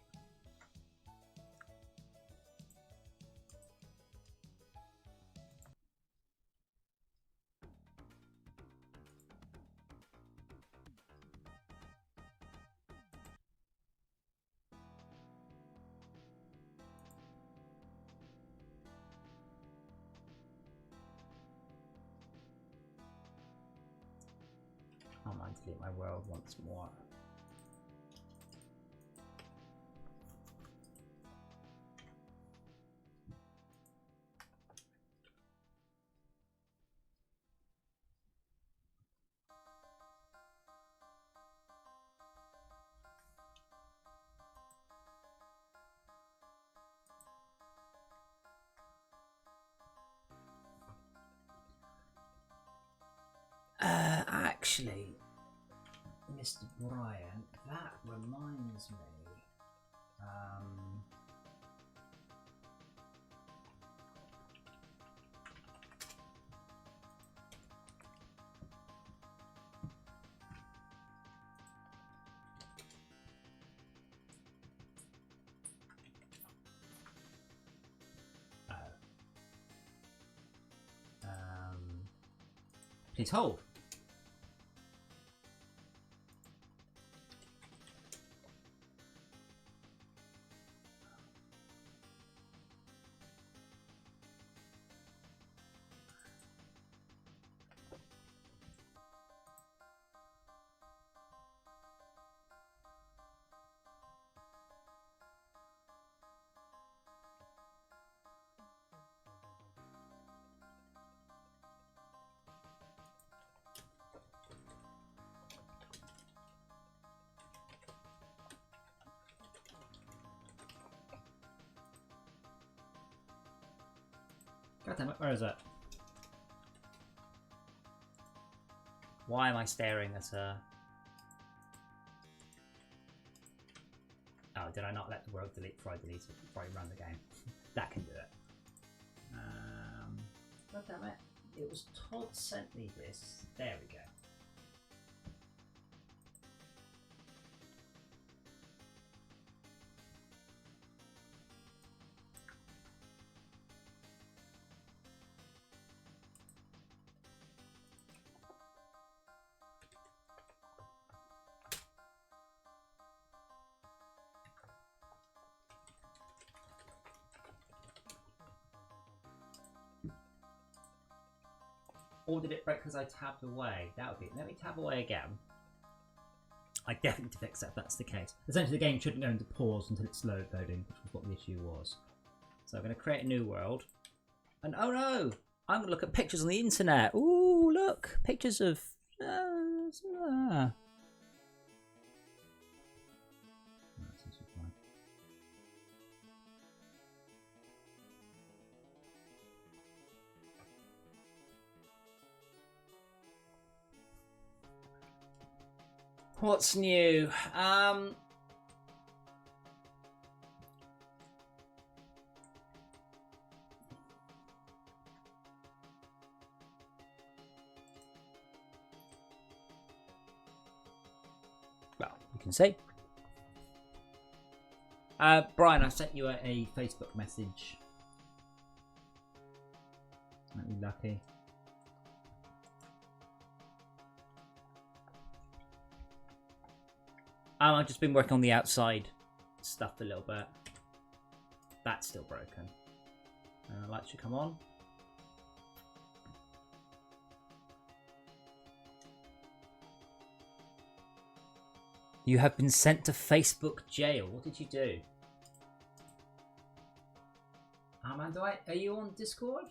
I might delete my world once more. Actually, Mr. Brian, that reminds me. Please hold. God damn it, where is it? Why am I staring at a... Oh, did I not let the world delete before I delete it, before I run the game? That can do it. God damn it. It was Todd sent me this. There we go. Or did it break because I tabbed away? That would be it. Let me tab away again. I definitely need to fix that if that's the case. Essentially, the game shouldn't go into pause until it's loading, which was what the issue was. So I'm going to create a new world. And oh no! I'm going to look at pictures on the internet. Ooh, look! Pictures of... What's new? Well, you can see. Brian, I sent you a Facebook message. Aren't you lucky? I've just been working on the outside stuff a little bit. That's still broken. Light should come on. You have been sent to Facebook jail. What did you do? Man, are you on Discord?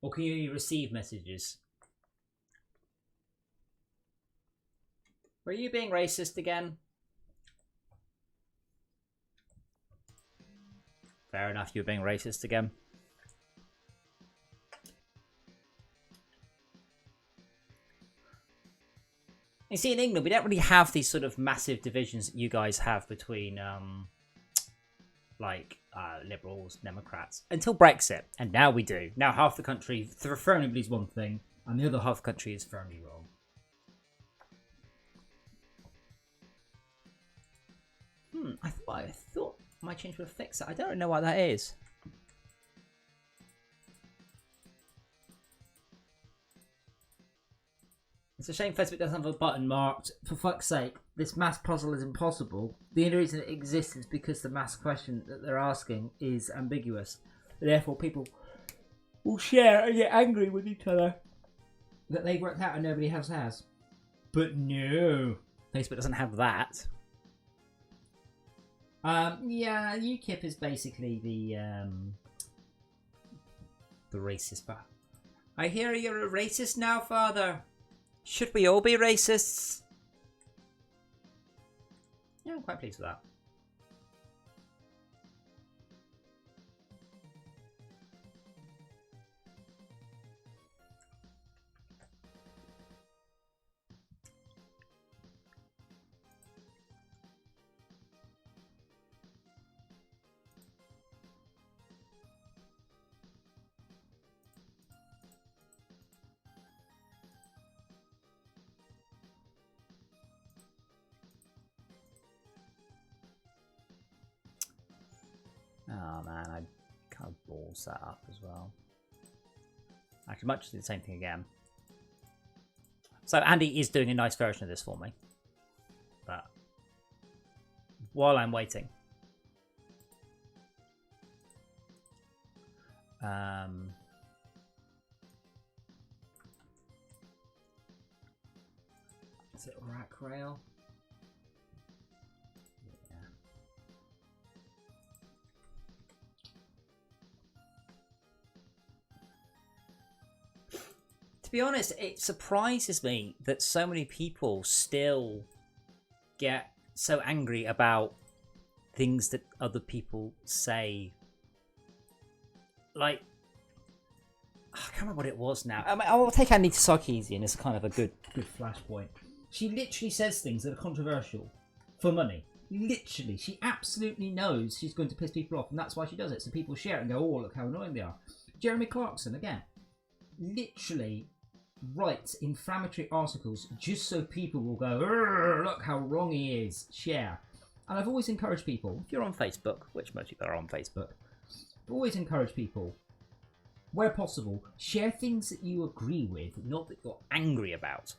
Or can you receive messages? Were you being racist again? Fair enough, you were being racist again. You see, in England, we don't really have these sort of massive divisions that you guys have between, Liberals, Democrats, until Brexit. And now we do. Now half the country firmly believes one thing, and the other half of the country is firmly wrong. I thought my change would fix it. I don't know what that is. It's a shame Facebook doesn't have a button marked. For fuck's sake, this math puzzle is impossible. The only reason it exists is because the math question that they're asking is ambiguous. Therefore, people will share and get angry with each other that they've worked out and nobody else has. But no, Facebook doesn't have that. Yeah, UKIP is basically the racist part. I hear you're a racist now, Father. Should we all be racists? Yeah, I'm quite pleased with that. Oh man, I kind of balls that up as well. Actually, much do the same thing again. So Andy is doing a nice version of this for me. But while I'm waiting, is it rack rail? To be honest, it surprises me that so many people still get so angry about things that other people say. Like, I can't remember what it was now. I will take Andy Sarkeesian as kind of a good flashpoint. She literally says things that are controversial for money. Literally, she absolutely knows she's going to piss people off, and that's why she does it. So people share it and go, oh, look how annoying they are. Jeremy Clarkson, again, literally writes inflammatory articles just so people will go, look how wrong he is, share. And I've always encouraged people, if you're on Facebook, which most people are on Facebook, I've always encouraged people, where possible, share things that you agree with, not that you're angry about.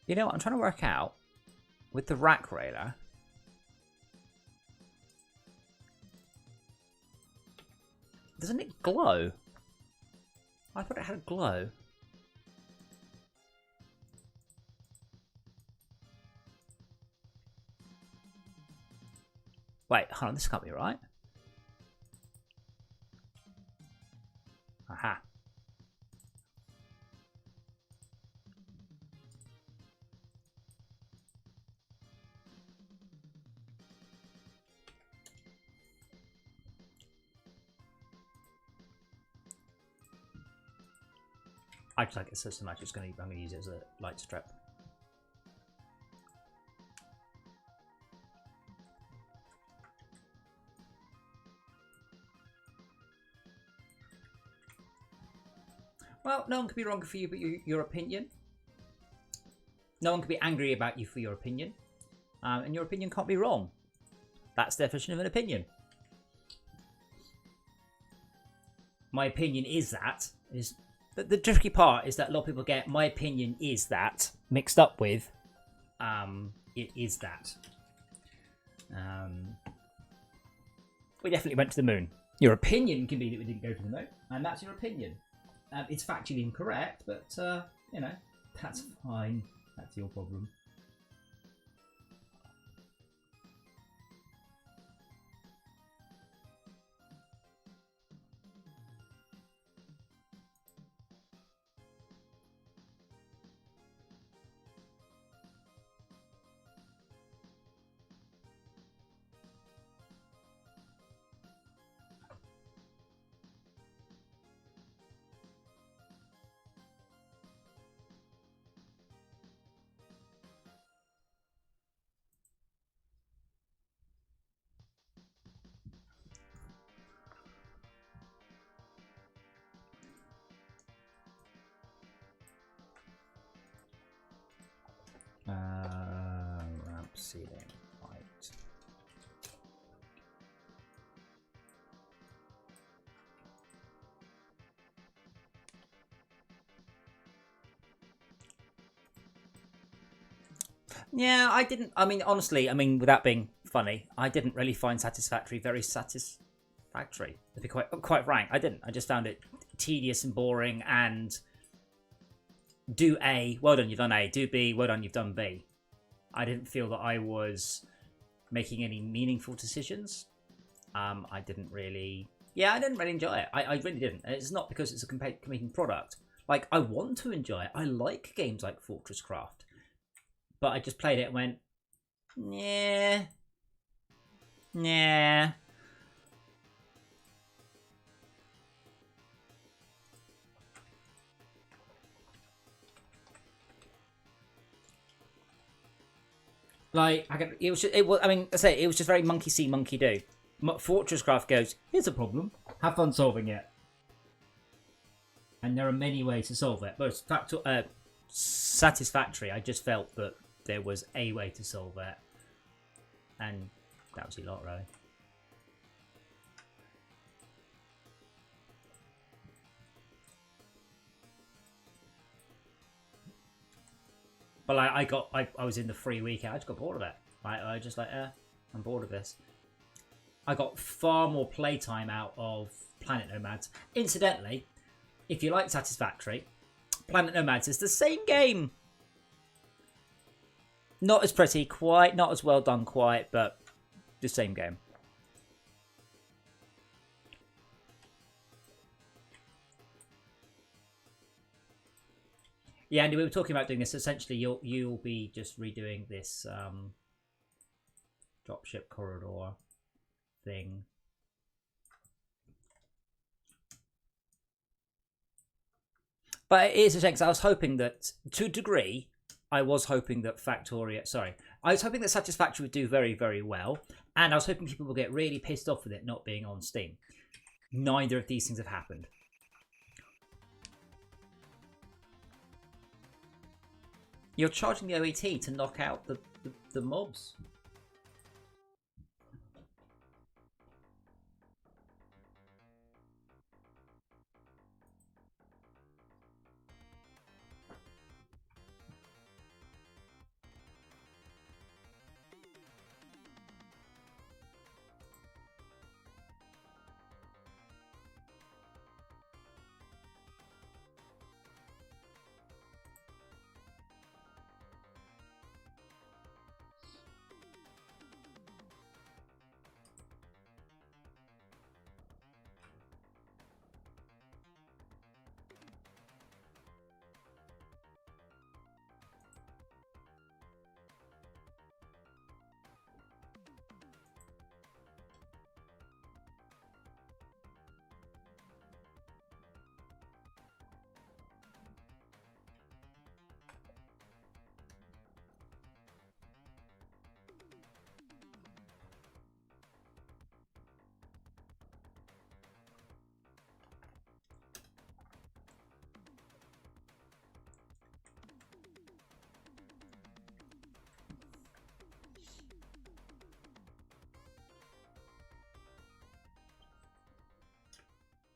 You know what I'm trying to work out with the rack railer? Doesn't it glow? I thought it had a glow. Wait, hold on, this can't be right. Aha. I just like it so much. I'm going to use it as a light strip. Well, no one can be wrong for you, but your opinion. No one can be angry about you for your opinion, and your opinion can't be wrong. That's the definition of an opinion. My opinion is that is. The tricky part is that a lot of people get my opinion is that mixed up with it is that. We definitely went to the moon. Your opinion can be that we didn't go to the moon, and that's your opinion. It's factually incorrect, but you know, that's fine. That's your problem. Ramp ceiling height. Yeah, I didn't. I mean, honestly, without being funny, I didn't really find Satisfactory very satisfactory. To be quite frank, I didn't. I just found it tedious and boring. And do A, well done, you've done A. Do B, well done, you've done B. I didn't feel that I was making any meaningful decisions. I didn't really enjoy it. I really didn't. And it's not because it's a competing product. Like, I want to enjoy it. I like games like FortressCraft. But I just played it and went, nah. Like, it was just very monkey see, monkey do. FortressCraft goes, here's a problem. Have fun solving it. And there are many ways to solve it. But Satisfactory, I just felt that there was a way to solve it. And that was a lot, really. But like, I was in the free weekend. I just got bored of it. I just like, I'm bored of this. I got far more playtime out of Planet Nomads. Incidentally, if you like Satisfactory, Planet Nomads is the same game. Not as pretty, quite, not as well done, quite, but the same game. Yeah, Andy, we were talking about doing this. Essentially, you'll be just redoing this dropship corridor thing. But it is a shame because I was hoping that, to a degree, I was hoping that Satisfactory would do very, very well, and I was hoping people would get really pissed off with it not being on Steam. Neither of these things have happened. You're charging the OET to knock out the mobs.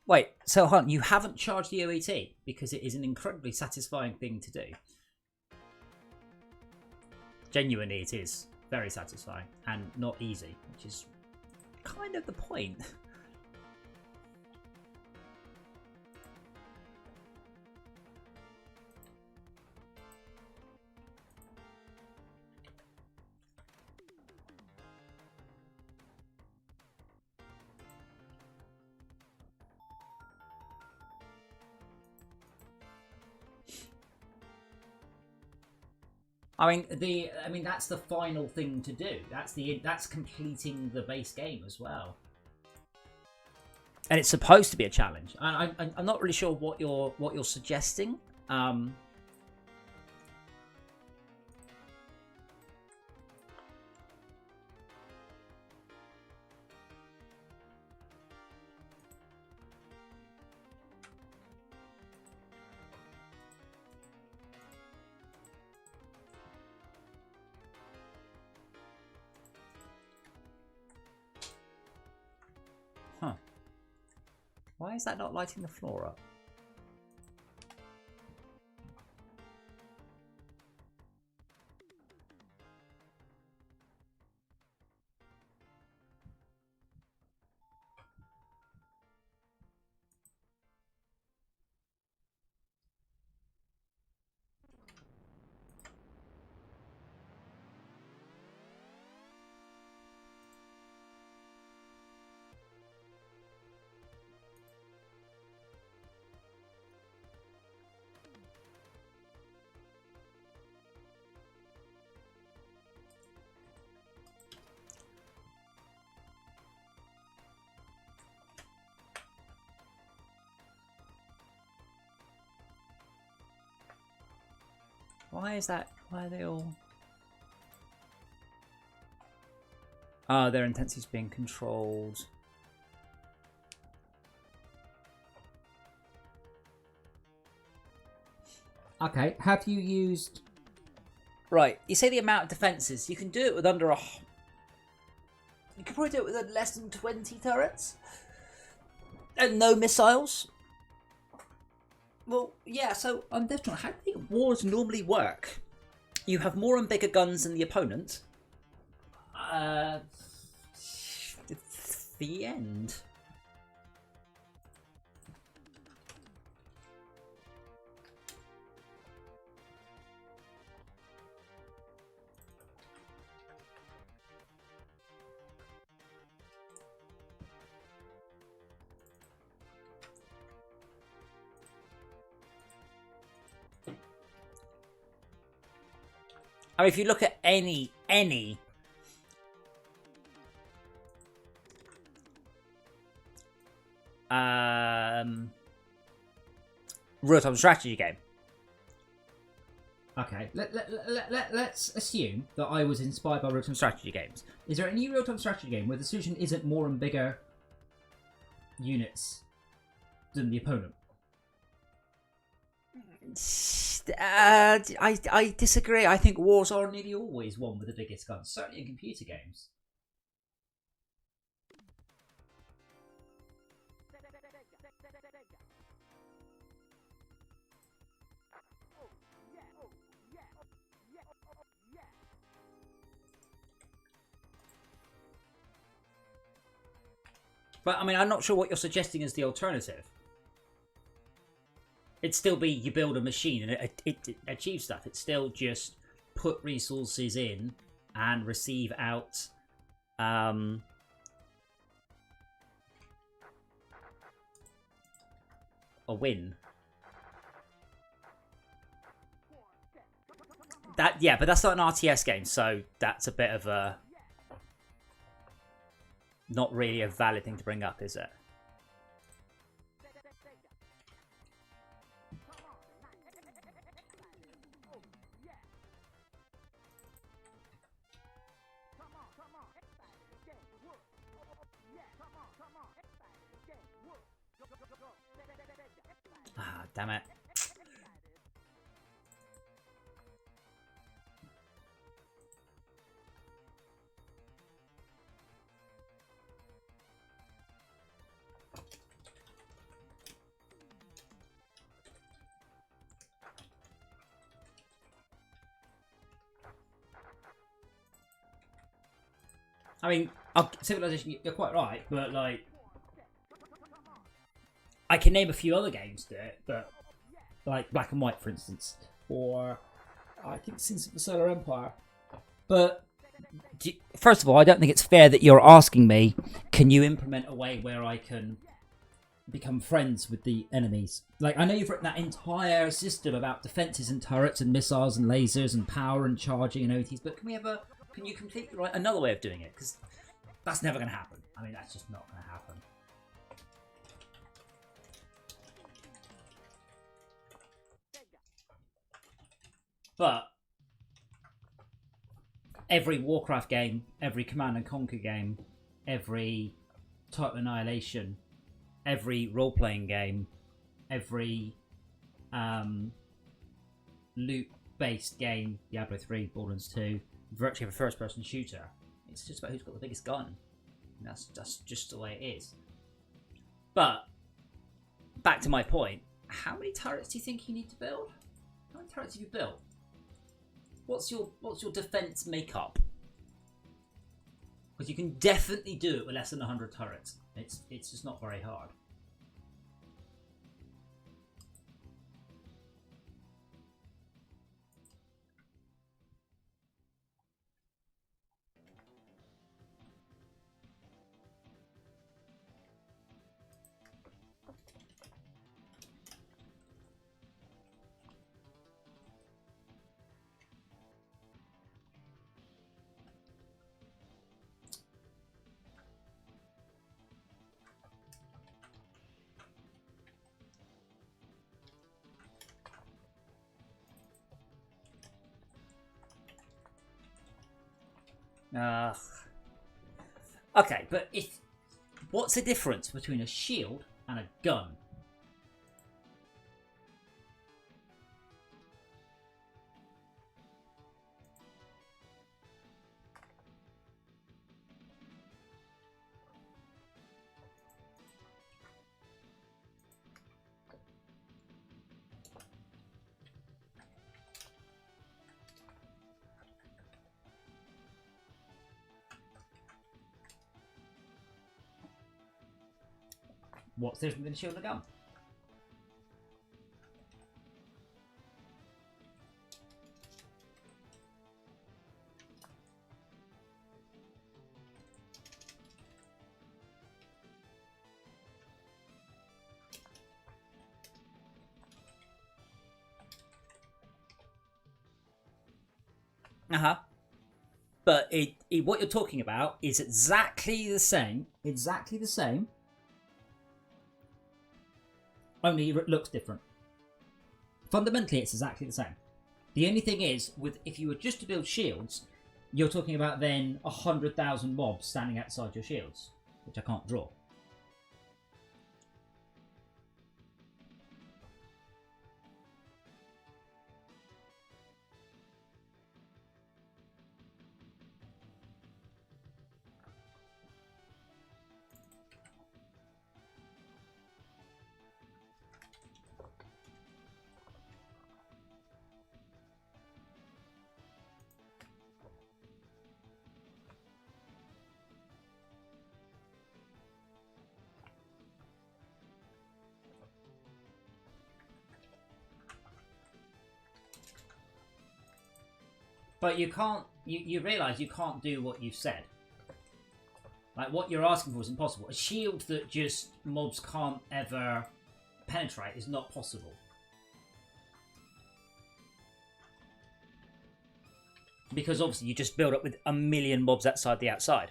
Wait, so Hunt, you haven't charged the OET because it is an incredibly satisfying thing to do. Genuinely, it is very satisfying and not easy, which is kind of the point. I mean, that's the final thing to do. That's completing the base game as well, and it's supposed to be a challenge. I'm not really sure what you're suggesting. Huh. Why is that not lighting the floor up? Why is that? Why are they all... Ah, their intensity's being controlled. Okay, have you used... Right, you say the amount of defences. You can do it with under a... You can probably do it with less than 20 turrets. And no missiles. Well, yeah, so I'm definitely... How do you think wars normally work? You have more and bigger guns than the opponent. The end. I mean, if you look at any real-time strategy game. Okay, let's assume that I was inspired by real-time strategy games. Is there any real-time strategy game where the solution isn't more and bigger units than the opponent? I disagree. I think wars are nearly always won with the biggest guns, certainly in computer games. But I mean, I'm not sure what you're suggesting as the alternative. It'd still be you build a machine and it achieves stuff. It's still just put resources in and receive out a win. But that's not an RTS game, so that's a bit of a not really a valid thing to bring up, is it? Ah, damn it. I mean, Civilization, you're quite right, but like, I can name a few other games to it, but like Black and White, for instance, or I think Sins of the Solar Empire. But first of all, I don't think it's fair that you're asking me, can you implement a way where I can become friends with the enemies? Like, I know you've written that entire system about defenses and turrets and missiles and lasers and power and charging and OTs, but can you completely write another way of doing it? Because that's never going to happen. I mean, that's just not going to happen. But every Warcraft game, every Command and Conquer game, every Total Annihilation, every role-playing game, every loot-based game, Diablo 3, Borderlands 2, virtually have a first-person shooter. It's just about who's got the biggest gun. And that's just the way it is. But back to my point, how many turrets do you think you need to build? How many turrets have you built? What's your defense makeup? Because you can definitely do it with less than 100 turrets. It's just not very hard. Okay, but what's the difference between a shield and a gun? What's different than a shield and a gun? But what you're talking about is exactly the same only it looks different. Fundamentally, it's exactly the same. The only thing is, if you were just to build shields, you're talking about then 100,000 mobs standing outside your shields, which I can't draw. But you can't, you realise you can't do what you've said. Like, what you're asking for is impossible. A shield that just mobs can't ever penetrate is not possible. Because obviously you just build up with a million mobs outside the outside.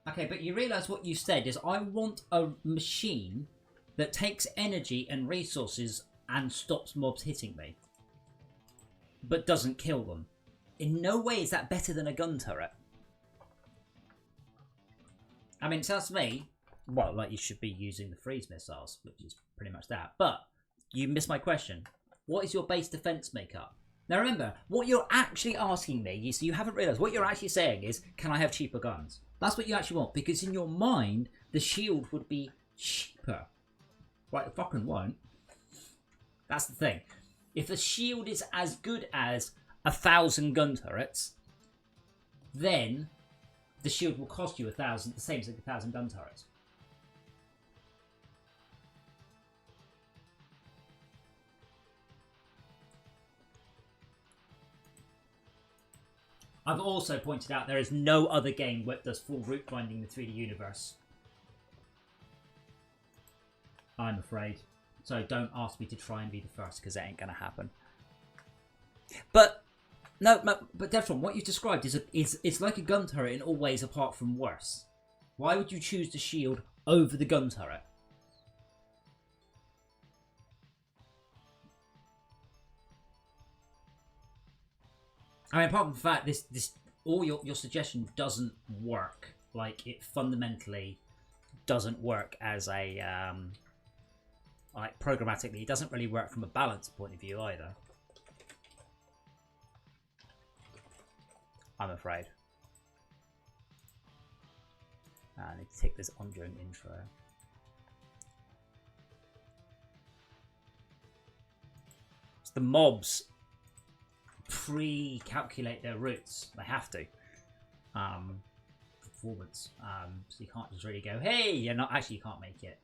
Okay, but you realise what you said is I want a machine that takes energy and resources and stops mobs hitting me, but doesn't kill them. In no way is that better than a gun turret. I mean, it sounds to me, well, like you should be using the freeze missiles, which is pretty much that. But you missed my question. What is your base defense makeup? Now remember, what you're actually asking me, you haven't realised, what you're actually saying is, can I have cheaper guns? That's what you actually want, because in your mind, the shield would be cheaper. Right, it fucking won't. That's the thing. If the shield is as good as 1,000 gun turrets, then the shield will cost you 1,000, the same as 1,000 gun turrets. I've also pointed out there is no other game that does full route finding in the 3D universe. I'm afraid. So don't ask me to try and be the first, because that ain't going to happen. But, no, but Devtron, what you've described is it's like a gun turret in all ways apart from worse. Why would you choose the shield over the gun turret? I mean, apart from the fact this all your suggestion doesn't work. Like, it fundamentally doesn't work as a like programmatically. It doesn't really work from a balance point of view either. I'm afraid. I need to take this on during intro. So the mobs pre-calculate their routes. They have to. Performance. So you can't just really go, hey, you're not actually, you can't make it.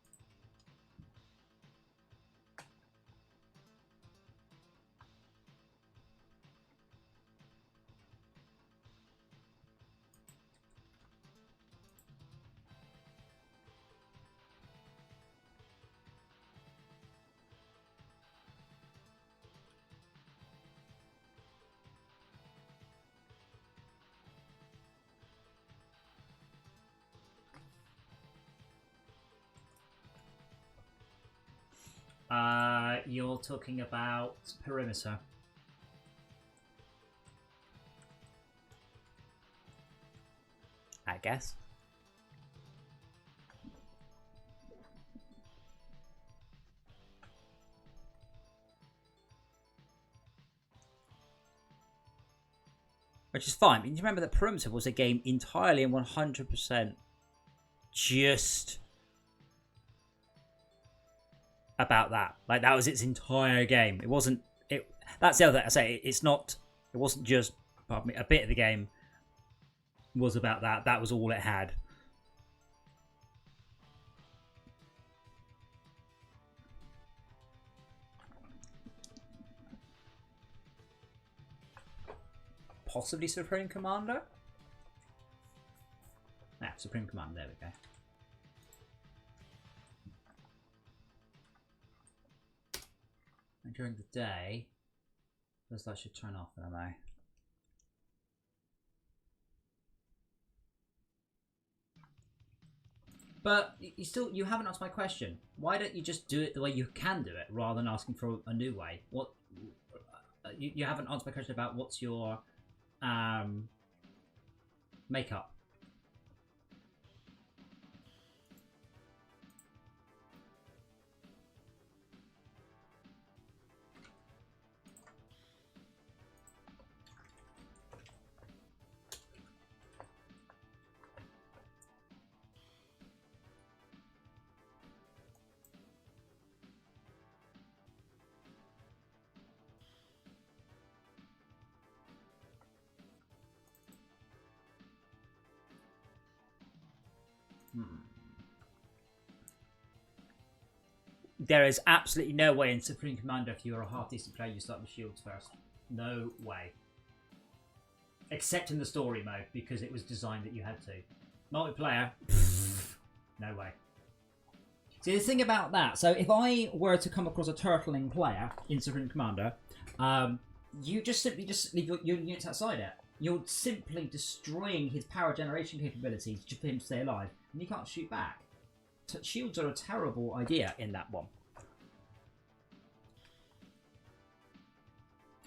You're talking about perimeter. I guess. which is fine. But you remember that Perimeter was a game entirely and 100% just about that. Like, that was its entire game. It wasn't. That's the other thing I say. It's not. It wasn't just. Pardon me. A bit of the game was about that. That was all it had. Possibly Supreme Commander? Ah, Supreme Commander, there we go. And during the day, those lights should turn off, don't they? But you haven't answered my question. Why don't you just do it the way you can do it, rather than asking for a new way? What you haven't answered my question about what's your makeup. There is absolutely no way in Supreme Commander, if you're a half-decent player, you start with shields first. No way. Except in the story mode, because it was designed that you had to. Multiplayer, no way. See, the thing about that, so if I were to come across a turtling player in Supreme Commander, you just simply leave your units outside it. You're simply destroying his power generation capabilities just for him to stay alive, and you can't shoot back. Shields are a terrible idea in that one.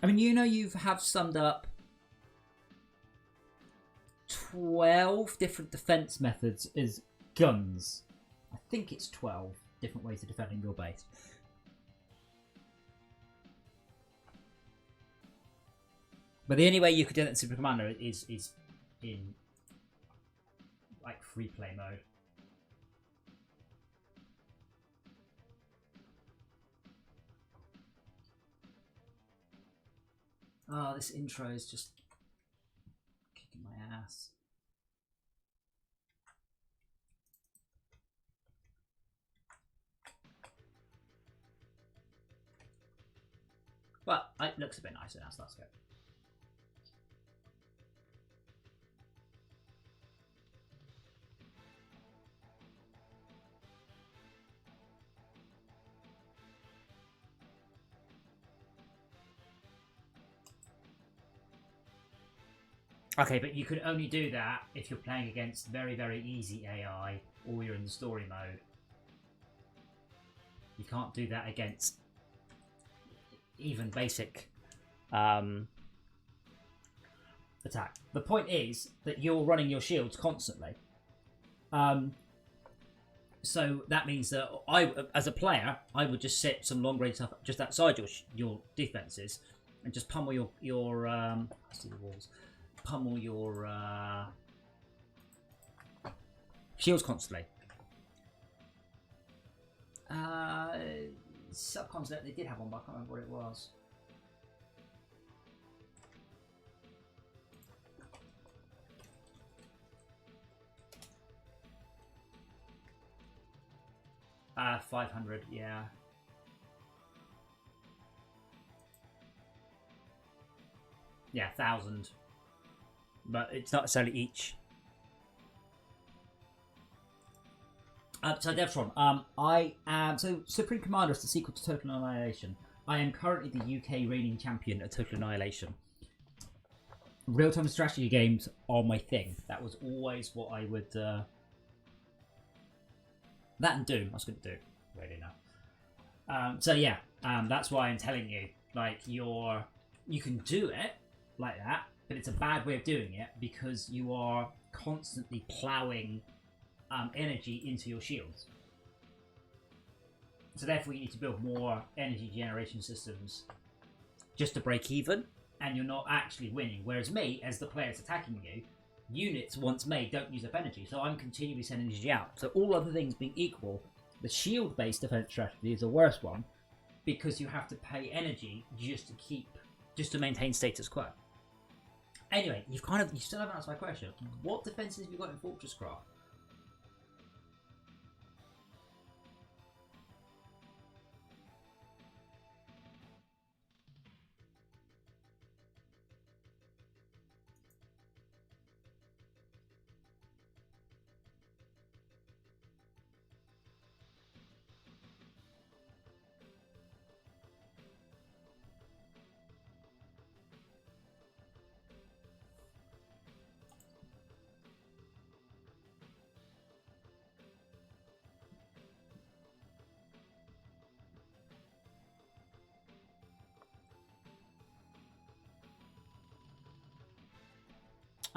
I mean, you have summed up 12 different defense methods as guns. I think it's 12 different ways of defending your base. But the only way you could do that in Super Commander is in like free play mode. Oh, this intro is just kicking my ass. But it looks a bit nicer now, so that's good. Okay, but you can only do that if you're playing against very, very easy AI or you're in the story mode. You can't do that against even basic attack. The point is that you're running your shields constantly. So that means that as a player, I would just set some long range stuff just outside your defenses and just pummel your let's see the walls. Pummel your shields constantly. Subcontinent, they did have one, but I can't remember what it was. Uh, 500, yeah. Yeah, 1,000. But it's not necessarily each. So Devtron, I am Supreme Commander is the sequel to Total Annihilation. I am currently the UK reigning champion at Total Annihilation. Real-time strategy games are my thing. That was always what I would. That and Doom. I was going to do really now. So yeah, that's why I'm telling you. Like you can do it like that. But it's a bad way of doing it because you are constantly ploughing energy into your shields. So therefore you need to build more energy generation systems just to break even. and you're not actually winning. Whereas me, as the player's attacking you, units once made don't use up energy, so I'm continually sending energy out. So all other things being equal, the shield-based defense strategy is the worst one because you have to pay energy just to maintain status quo. Anyway, you still haven't answered my question. What defenses have you got in FortressCraft?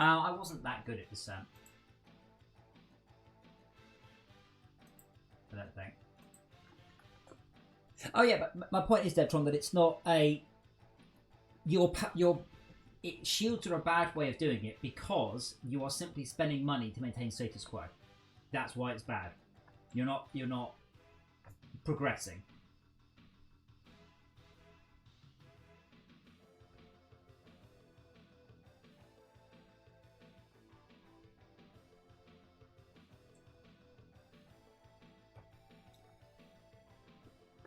I wasn't that good at descent. I don't think. Oh yeah, but my point is, Debtron, that it's not a shields are a bad way of doing it because you are simply spending money to maintain status quo. That's why it's bad. You're not progressing.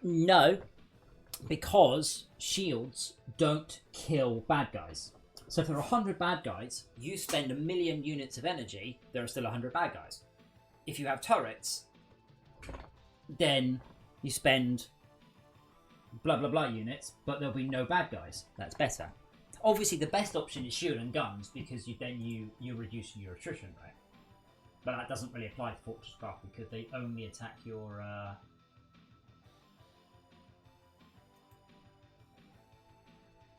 No, because shields don't kill bad guys. So if there are 100 bad guys, you spend 1,000,000 units of energy, there are still 100 bad guys. If you have turrets, then you spend blah blah blah units, but there'll be no bad guys. That's better. Obviously, the best option is shield and guns because you're reducing your attrition rate. But that doesn't really apply to FortressCraft because they only attack your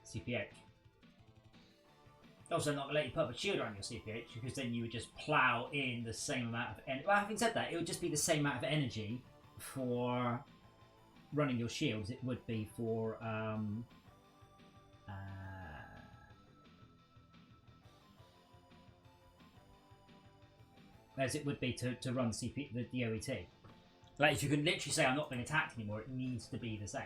CPH. Also, not going to let you put up a shield on your CPH because then you would just plow in the same amount of energy. Well, having said that, it would just be the same amount of energy for running your shields. It would be for as it would be to run the DOET. Like, if you can literally say I'm not being attacked anymore, it needs to be the same.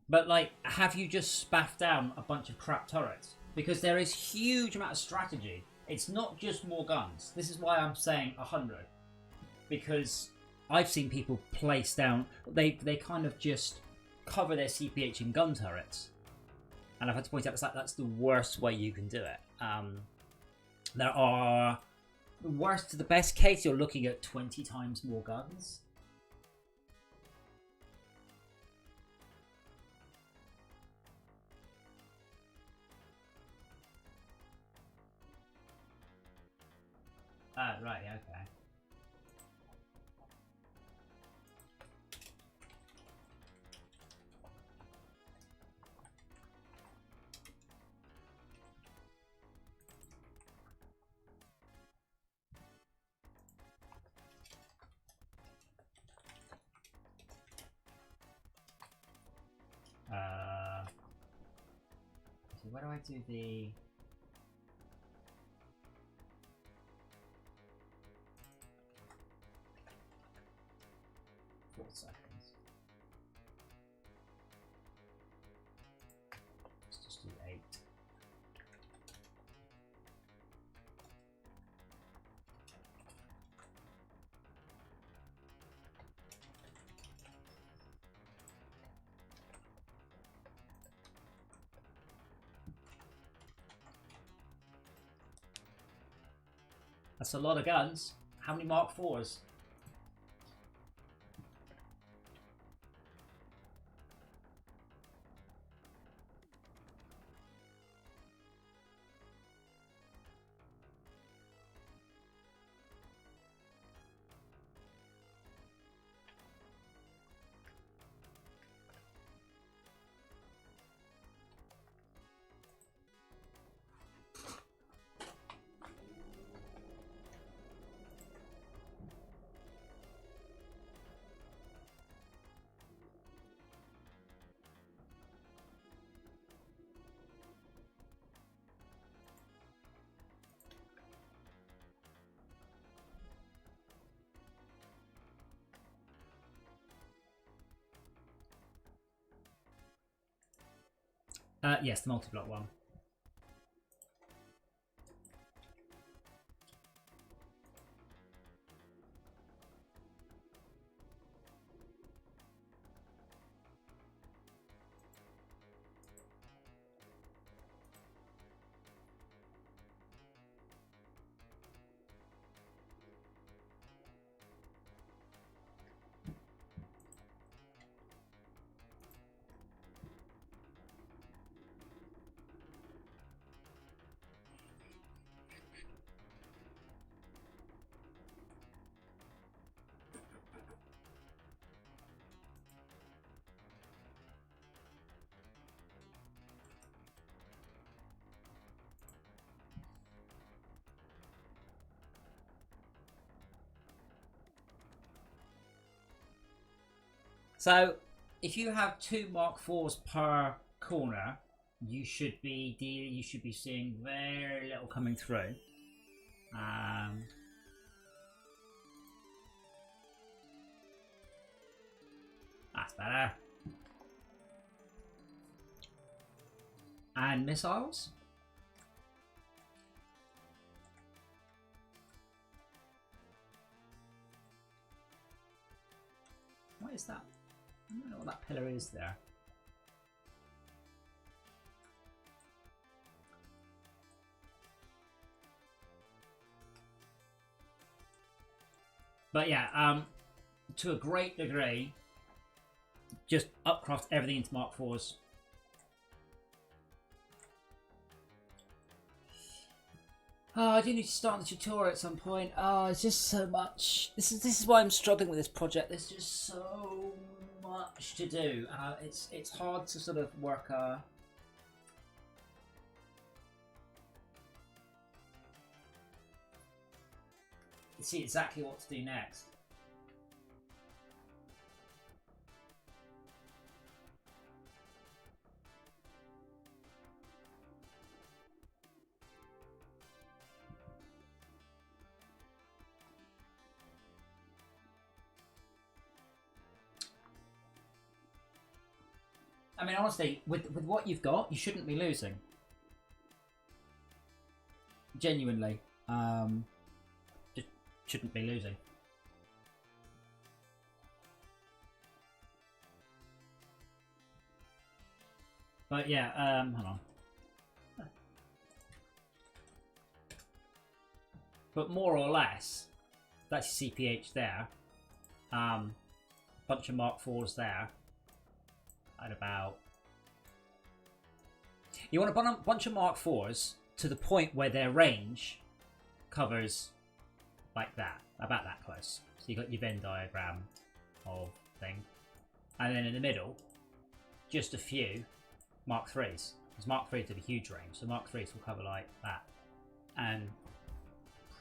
But, like, have you just spaffed down a bunch of crap turrets? Because there is huge amount of strategy. It's not just more guns. This is why I'm saying 100. Because I've seen people place down... They kind of just cover their CPH in gun turrets. And I've had to point out that's the worst way you can do it. There are... The worst to the best case, you're looking at 20 times more guns. Right, okay. So where do I do the... 4 seconds. Let's just do 8. That's a lot of guns. How many Mark IVs? Yes, the multi-block one. So, if you have 2 Mark IVs per corner, you should be seeing very little coming through. That's better. And missiles. What is that? I don't know what that pillar is there. But yeah, to a great degree, just upcraft everything into Mark IVs. Oh, I do need to start the tutorial at some point. Oh, it's just so much. This is why I'm struggling with this project. There's just so much to do. It's hard to sort of work see exactly what to do next. I mean, honestly, with what you've got, you shouldn't be losing. Genuinely, just shouldn't be losing. But yeah, hold on. But more or less, that's your CPH there. Bunch of Mark IVs there. At about, you want a bunch of Mark IVs to the point where their range covers like that, about that close. So you got your Venn diagram of thing, and then in the middle, just a few Mark IIIs. Because Mark IIIs have a huge range, so Mark IIIs will cover like that, and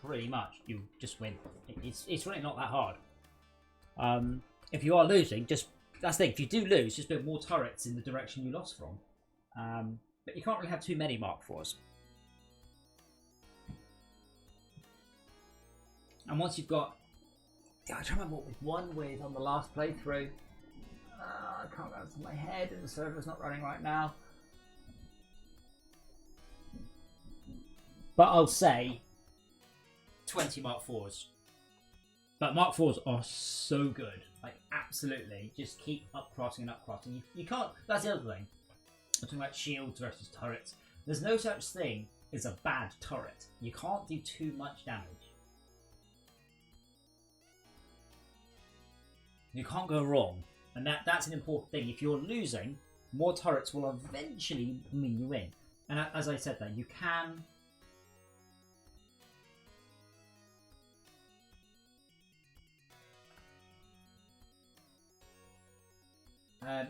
pretty much you just win. It's really not that hard. If you are losing, just that's the thing. If you do lose, just build more turrets in the direction you lost from. But you can't really have too many Mark IVs. And once you've got, I don't remember what we've won with on the last playthrough. I can't go into my head, and the server's not running right now. But I'll say 20 Mark IVs. But Mark IVs are so good. Like, absolutely. Just keep upcrafting and upcrafting. You can't... That's the other thing. I'm talking about shields versus turrets. There's no such thing as a bad turret. You can't do too much damage. You can't go wrong, and that's an important thing. If you're losing, more turrets will eventually mean you win. And as I said, that you can.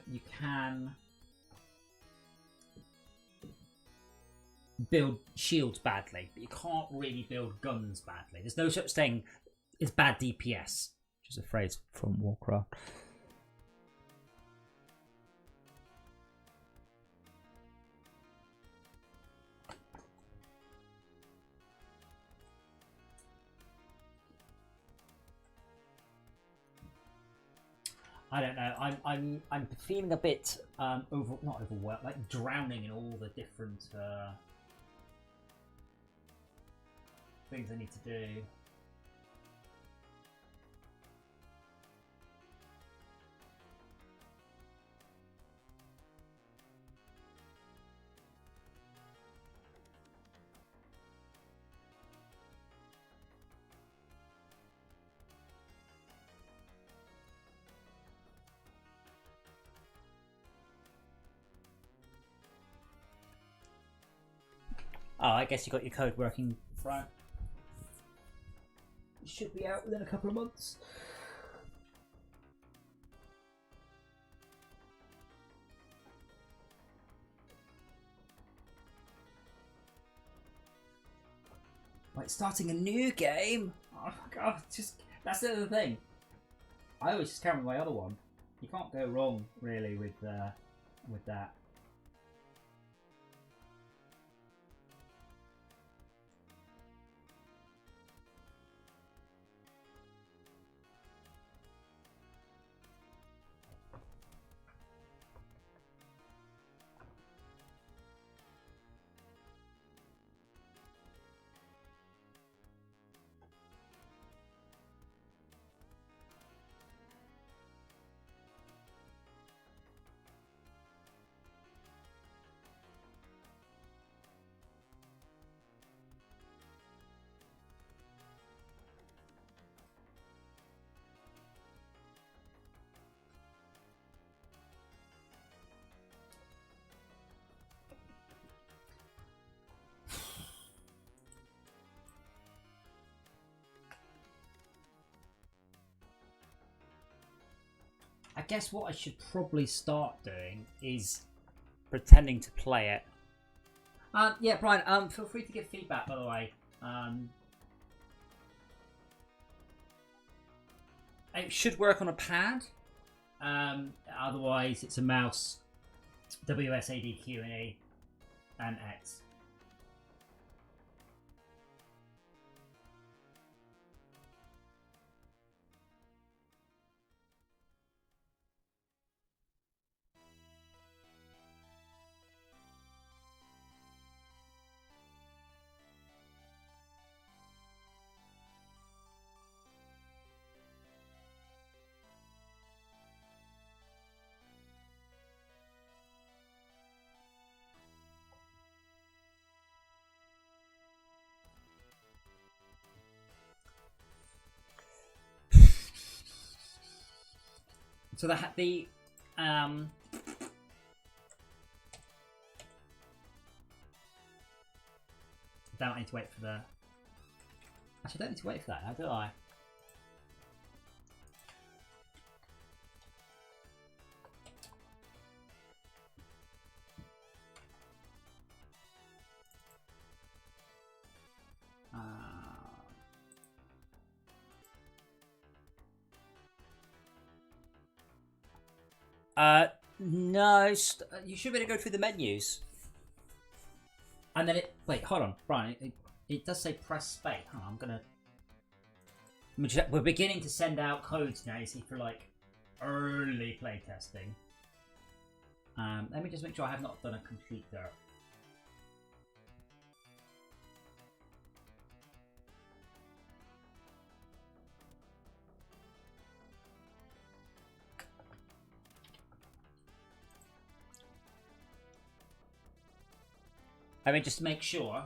You can build shields badly, but you can't really build guns badly. There's no such thing as bad DPS, which is a phrase from Warcraft. I don't know. I'm feeling a bit not overwhelmed, like drowning in all the different things I need to do. Oh, I guess you got your code working, right? It should be out within a couple of months. Like starting a new game? Oh god, that's the other thing. I always just carry my other one. You can't go wrong really with that. I guess what I should probably start doing is pretending to play it. Yeah, Brian, feel free to give feedback, by the way. It should work on a pad. Otherwise, it's a mouse, WSAD, Q and E, and X. So the don't I need to wait for the. Actually, I don't need to wait for that now, do I? No, you should be able to go through the menus. And then wait, hold on, Brian, it does say press space. Oh, we're beginning to send out codes now, you see, for like early playtesting. Let me just make sure I have not done a complete dirt. I mean, just to make sure.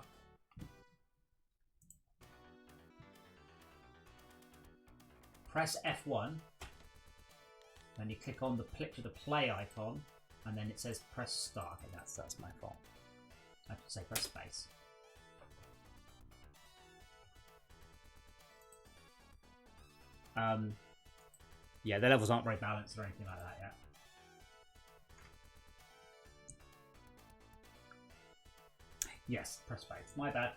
Press F1. Then you click on the play icon, and then it says press start. Okay, that's my fault. I have to say press space. Yeah, the levels aren't very balanced or anything like that yet. Yes, press space. My bad.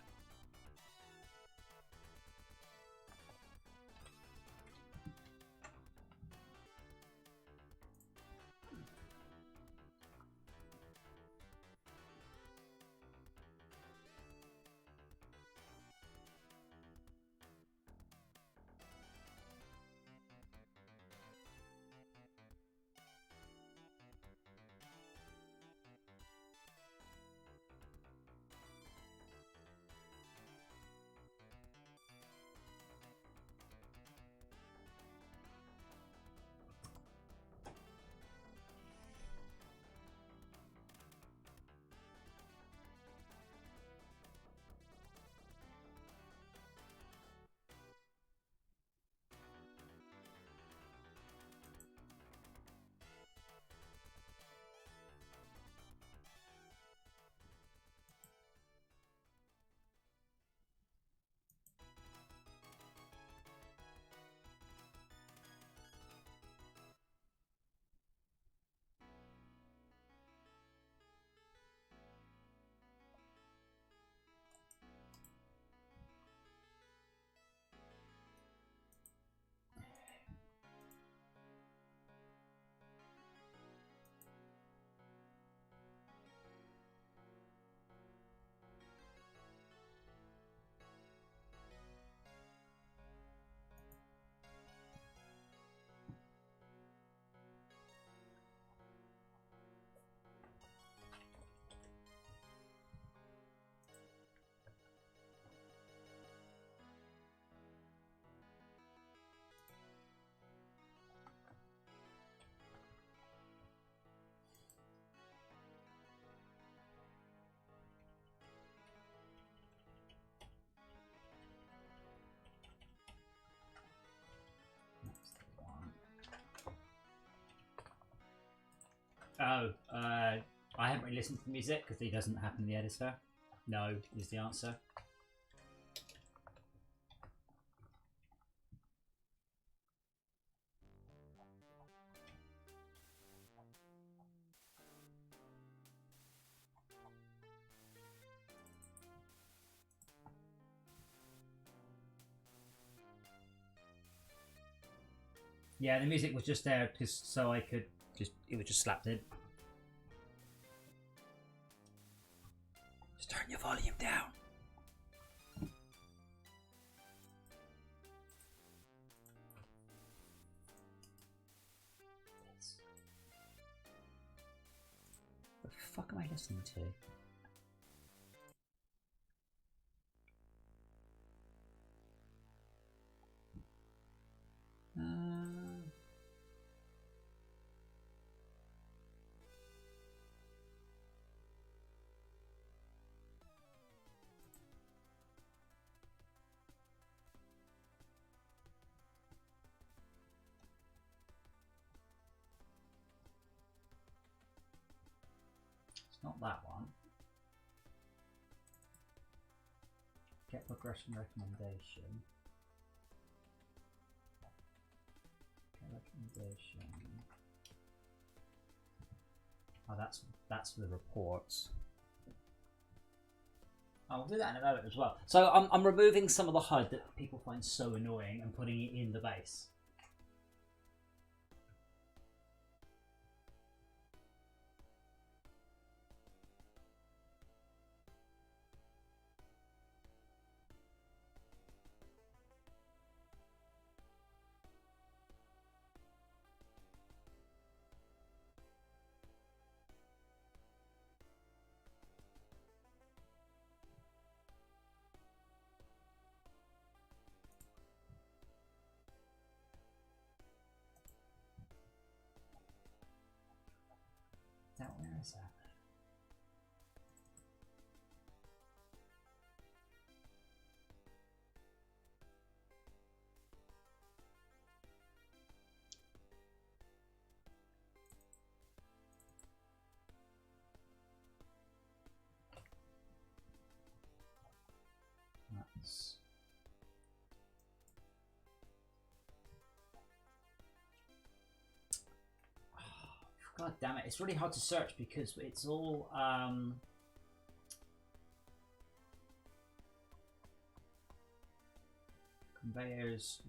Oh, I haven't really listened to the music because it doesn't happen in the editor. No is the answer. Yeah, the music was just there just so I could it was just slapped in. Just turn your volume down. What the fuck am I listening to? Not that one. Get progression recommendation. Get recommendation. Oh, that's the reports. I'll do that in a moment as well. So I'm removing some of the HUD that people find so annoying and putting it in the base. Now, where is that? God damn it! It's really hard to search because it's all conveyors.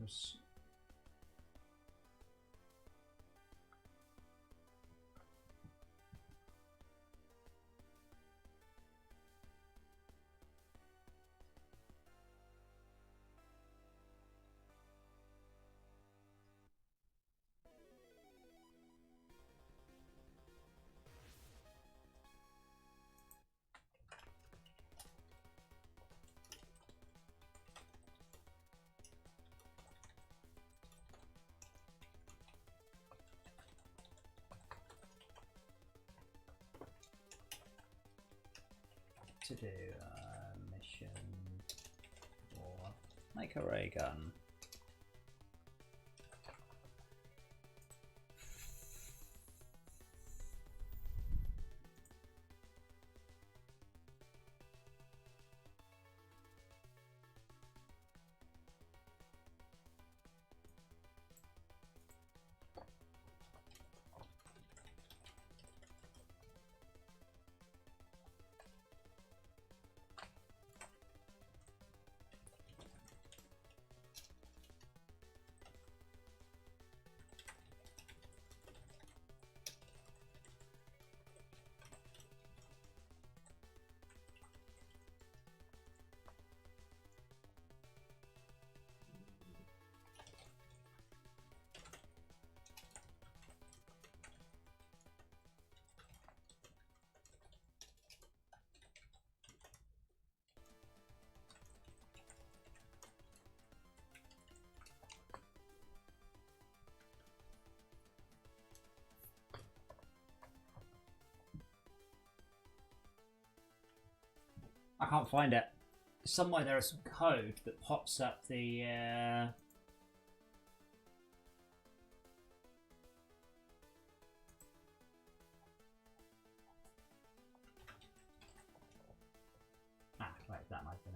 To do mission for make a ray gun. I can't find it. Somewhere there is some code that pops up the. Right, that might be it.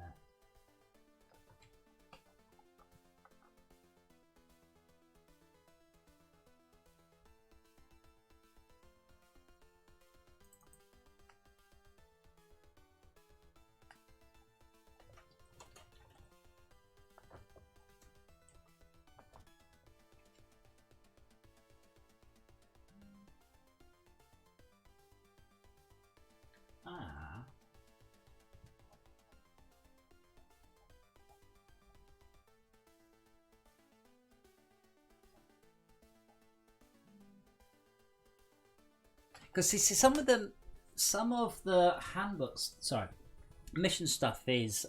Ah. Because see, some of the handbooks, sorry, mission stuff is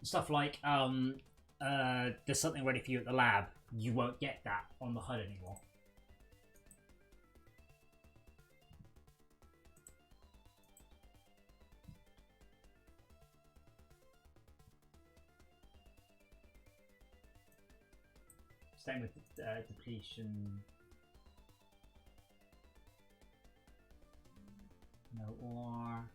stuff like there's something ready for you at the lab. You won't get that on the HUD anymore. Same with depletion. No ore.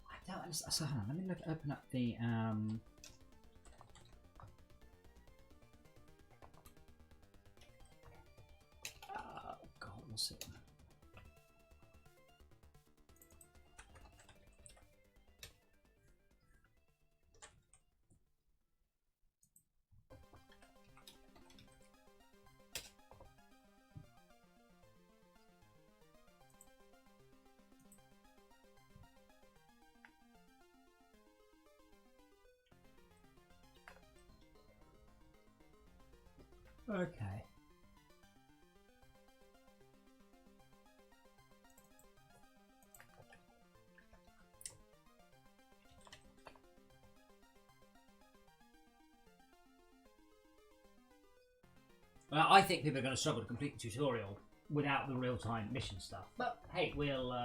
I don't understand. So hold on, let me open up the God, what's it? Okay. Well, I think people are going to struggle to complete the tutorial without the real-time mission stuff. But hey, we'll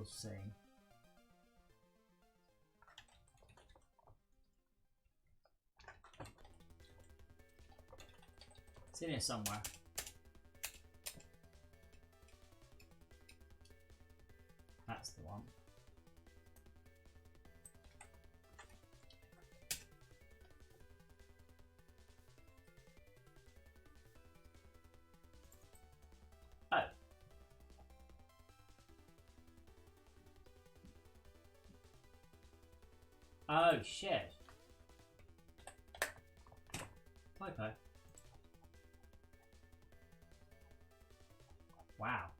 see. It's in here somewhere. That's the one. Oh. Oh shit. Typo. Wow.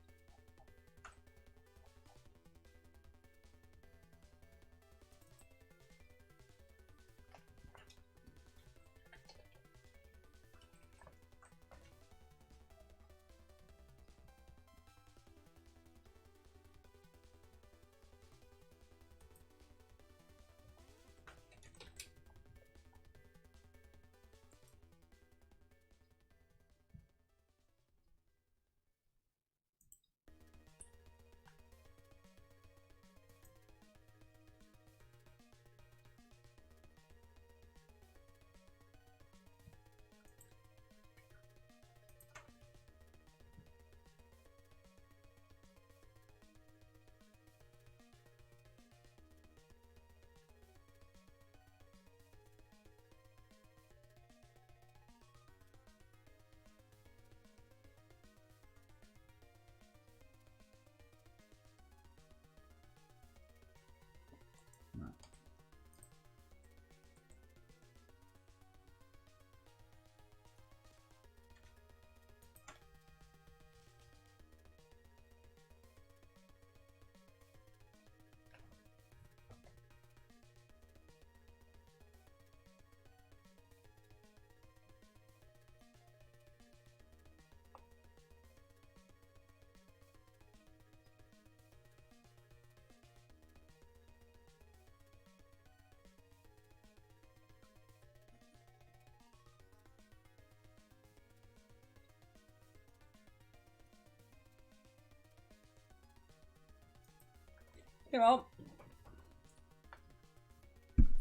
Come on.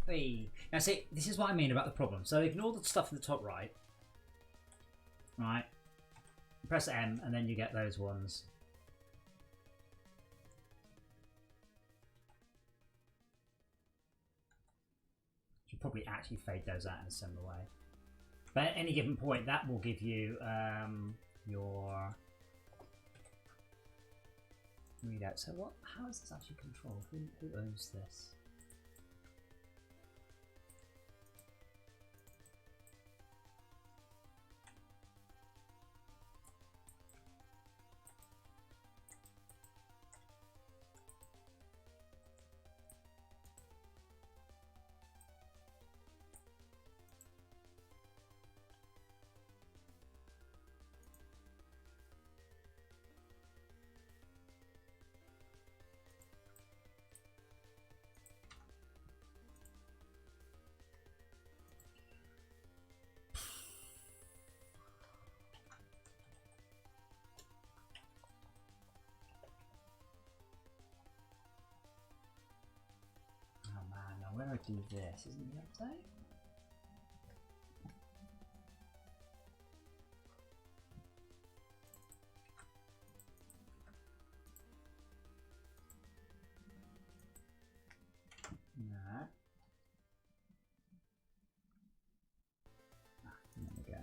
Hey. Now see, this is what I mean about the problem. So ignore the stuff in the top right. Right. Press M and then you get those ones. Should probably actually fade those out in a similar way. But at any given point, that will give you your readout. So what? How is this actually controlled? Who owns this? Where I do this, isn't the update? No. There we go.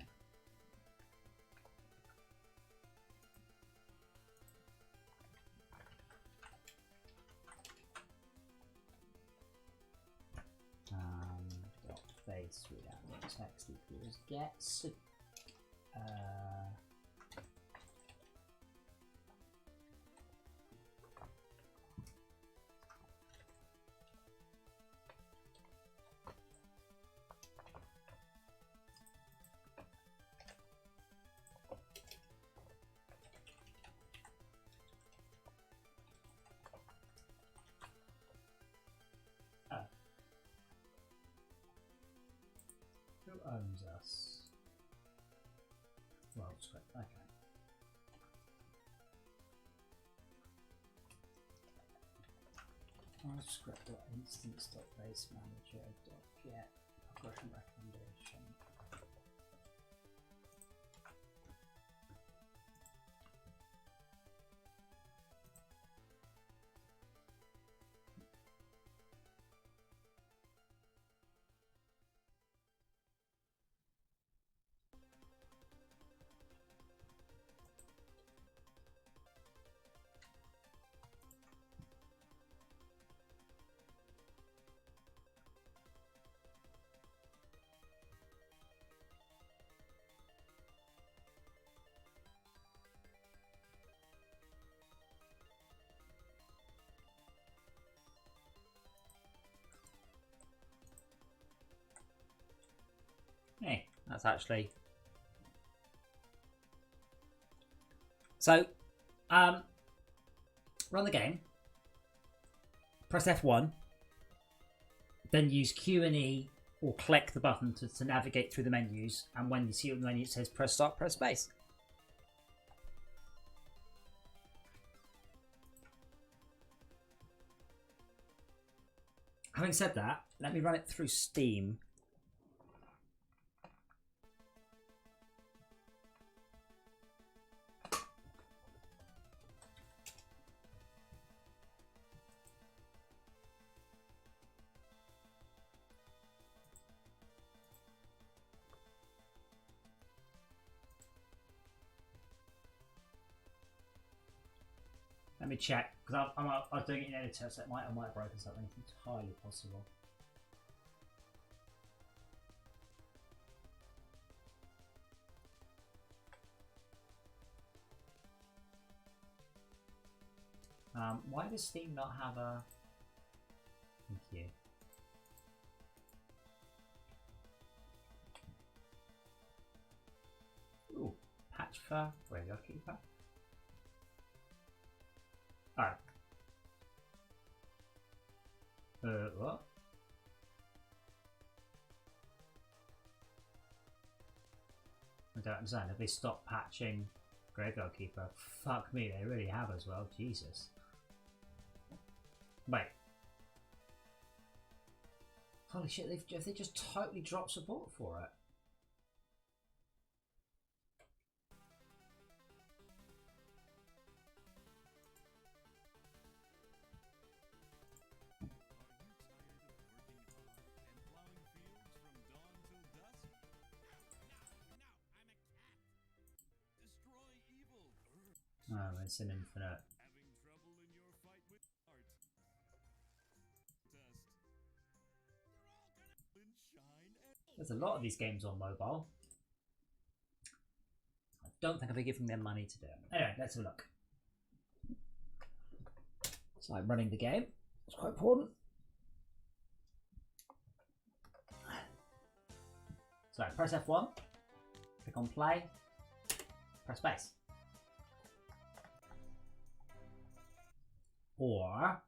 Dot face without text equals gets Who owns us? Well, script. Okay. Script.instance.basemanager.get progression recommendation. Hey, that's actually so. Run the game. Press F1. Then use Q and E or click the button to navigate through the menus. And when you see the menu, it says press start, press space. Having said that, let me run it through Steam. Let me check, because I was doing it in editor, so I might have broken something. It's entirely possible. Why does Steam not have a... Thank you. Ooh, patch for Graveyard Keeper. Alright. What? I don't understand. Have they stopped patching Graveyard Keeper? Fuck me, they really have as well. Jesus. Wait. Holy shit, they just totally dropped support for it. Oh, it's an infinite. There's a lot of these games on mobile. I don't think I'll be giving them money to do it. Anyway, let's have a look. So I'm running the game. It's quite important. So press F1, click on play, press space. Or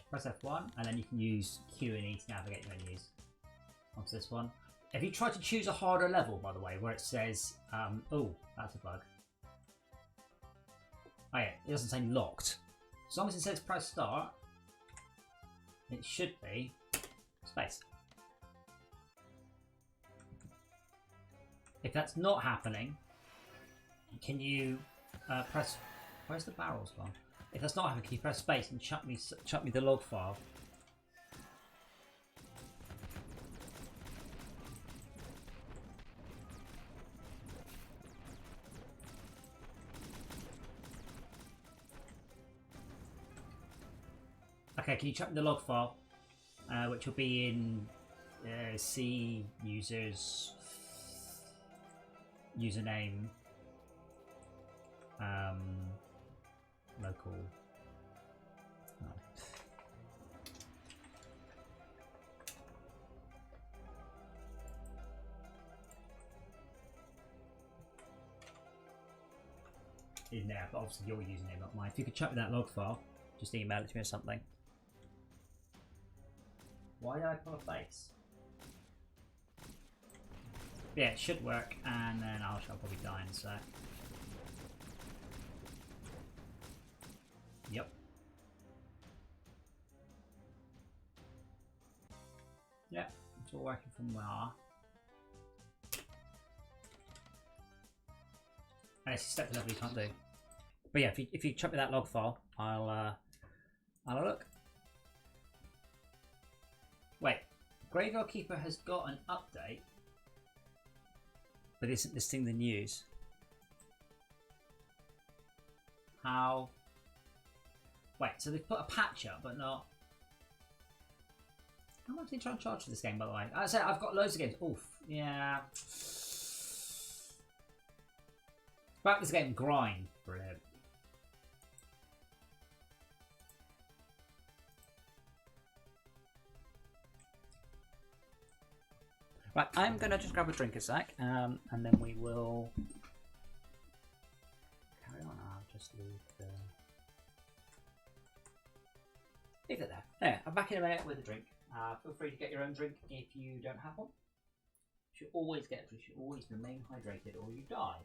press F1 and then you can use Q and E to navigate the menus onto this one. If you try to choose a harder level, by the way, where it says, oh, that's a bug. Oh yeah, it doesn't say locked. As long as it says press start, it should be space. If that's not happening, can you press... Where's the barrels gone? If that's not happening, can you press space and chuck me the log file? Okay, can you chuck me the log file? Which will be in C users... username, local. Oh. in there, but obviously your username, not mine. If you could chuck me that log file, just email it to me or something. Why did I pull a face? Yeah, it should work, and then I'll probably die in a sec. Yep. Yep, it's all working from where. And it's a step level you can't do. But yeah, if you chuck me that log file, I'll have a look. Wait, Graveyard Keeper has got an update, but isn't listing the news. How? Wait, so they've put a patch up, but not. How much are they trying to charge for this game, by the way? I said I've got loads of games. Oof, yeah. About this game, Grind. Brilliant. Right, I'm going to just grab a drink a sec, and then we will carry on. I'll just leave it there. Anyway, I'm back in a minute with a drink. Feel free to get your own drink if you don't have one. You should always you should always remain hydrated or you die.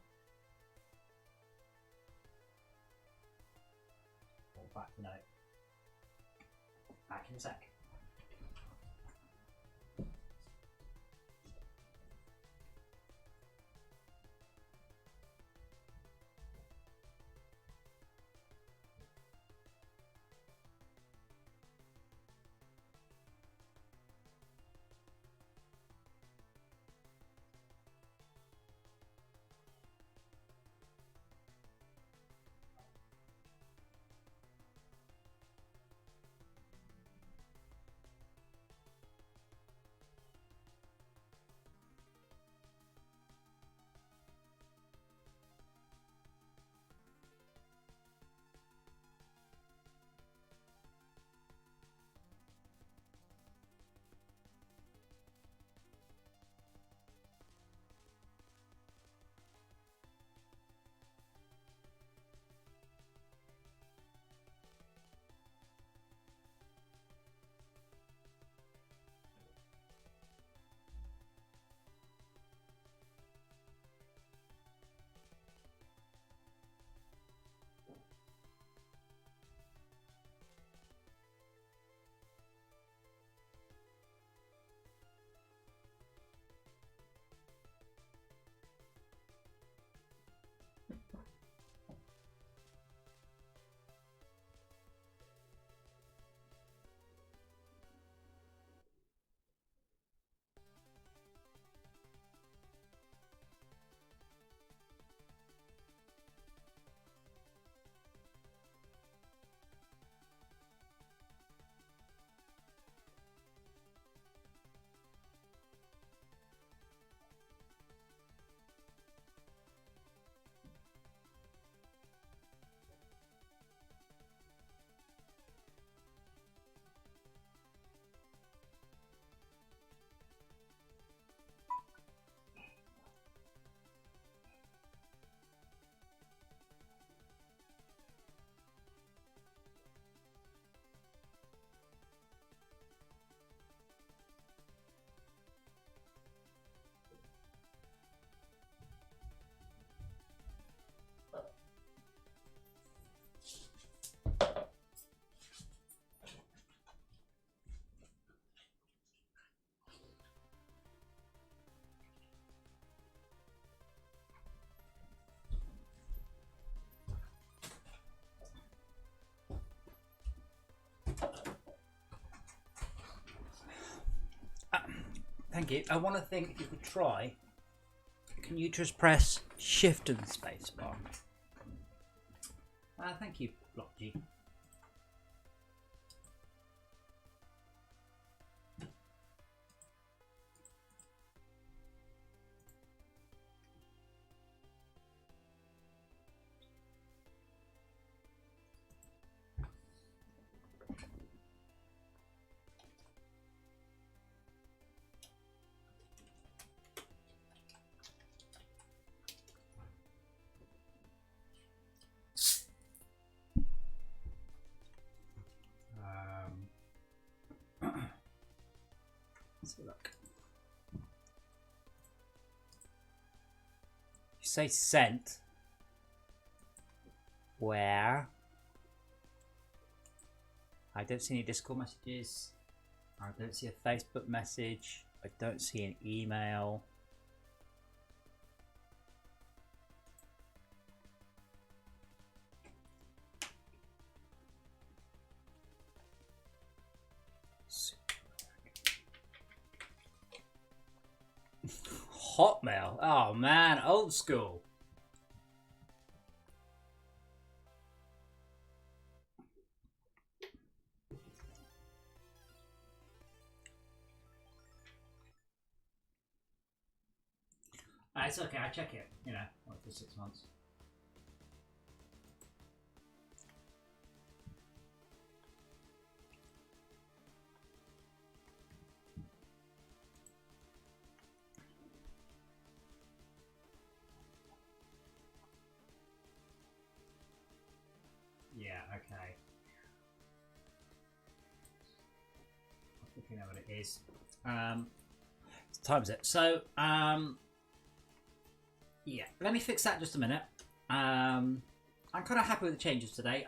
Or back to note. Back in a sec. Thank you. I want to think if you could try. Can you just press Shift and space bar? Thank you, Block G. Let's have a look. You say sent. Where? I don't see any Discord messages. I don't see a Facebook message. I don't see an email. Hotmail. Oh man, old school. It's okay, I check it, you know, like for 6 months. Yeah, okay. I think I know what it is. Times it. So, yeah, let me fix that just a minute. I'm kind of happy with the changes today.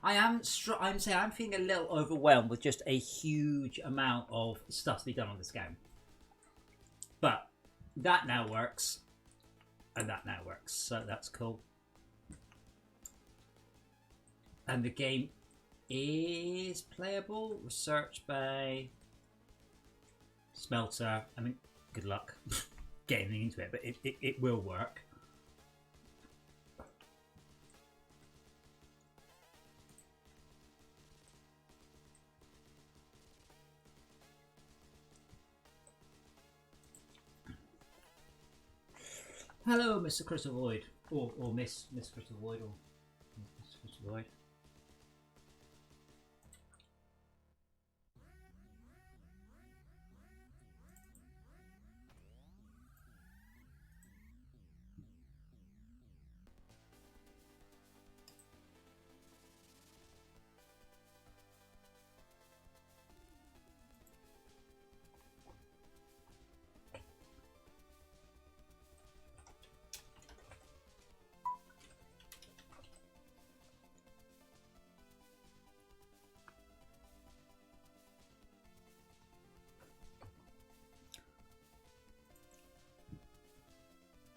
I'm feeling a little overwhelmed with just a huge amount of stuff to be done on this game. But that now works, and that now works, so that's cool. And the game is playable. Research bay, smelter. I mean, good luck getting into it, but it will work. Hello, Mr. Crystal Void, or Miss Crystal Void, or Mr. Crystal Void.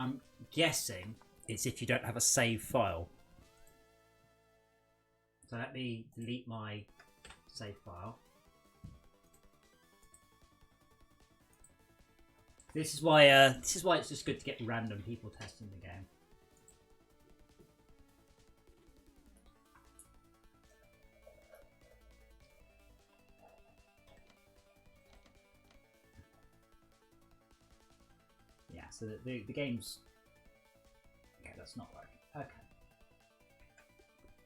I'm guessing it's if you don't have a save file. So let me delete my save file. This is why it's just good to get random people testing the game. Yeah, so the game's... Okay, that's not working. Okay.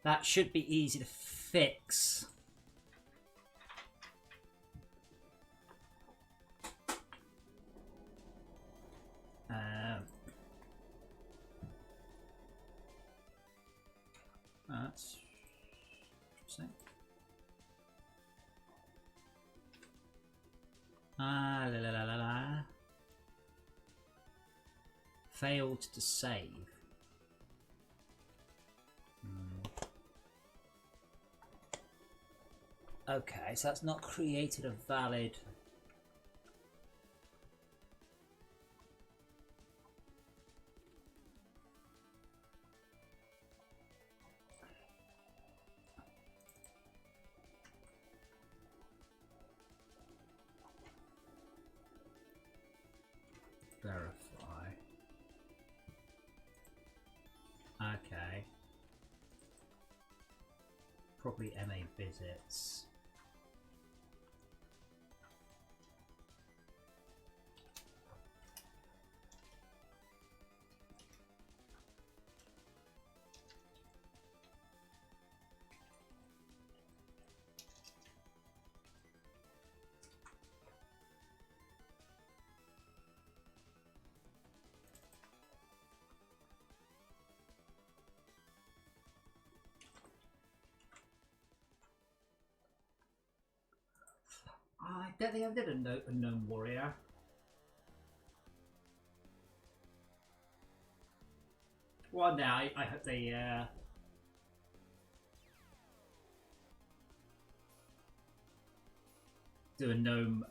That should be easy to fix. That's interesting. La la la la la. Failed to save. Okay, so that's not created a valid... Verify. Okay. Probably MA visits. don't think I did a gnome warrior. One day I hope they do a gnome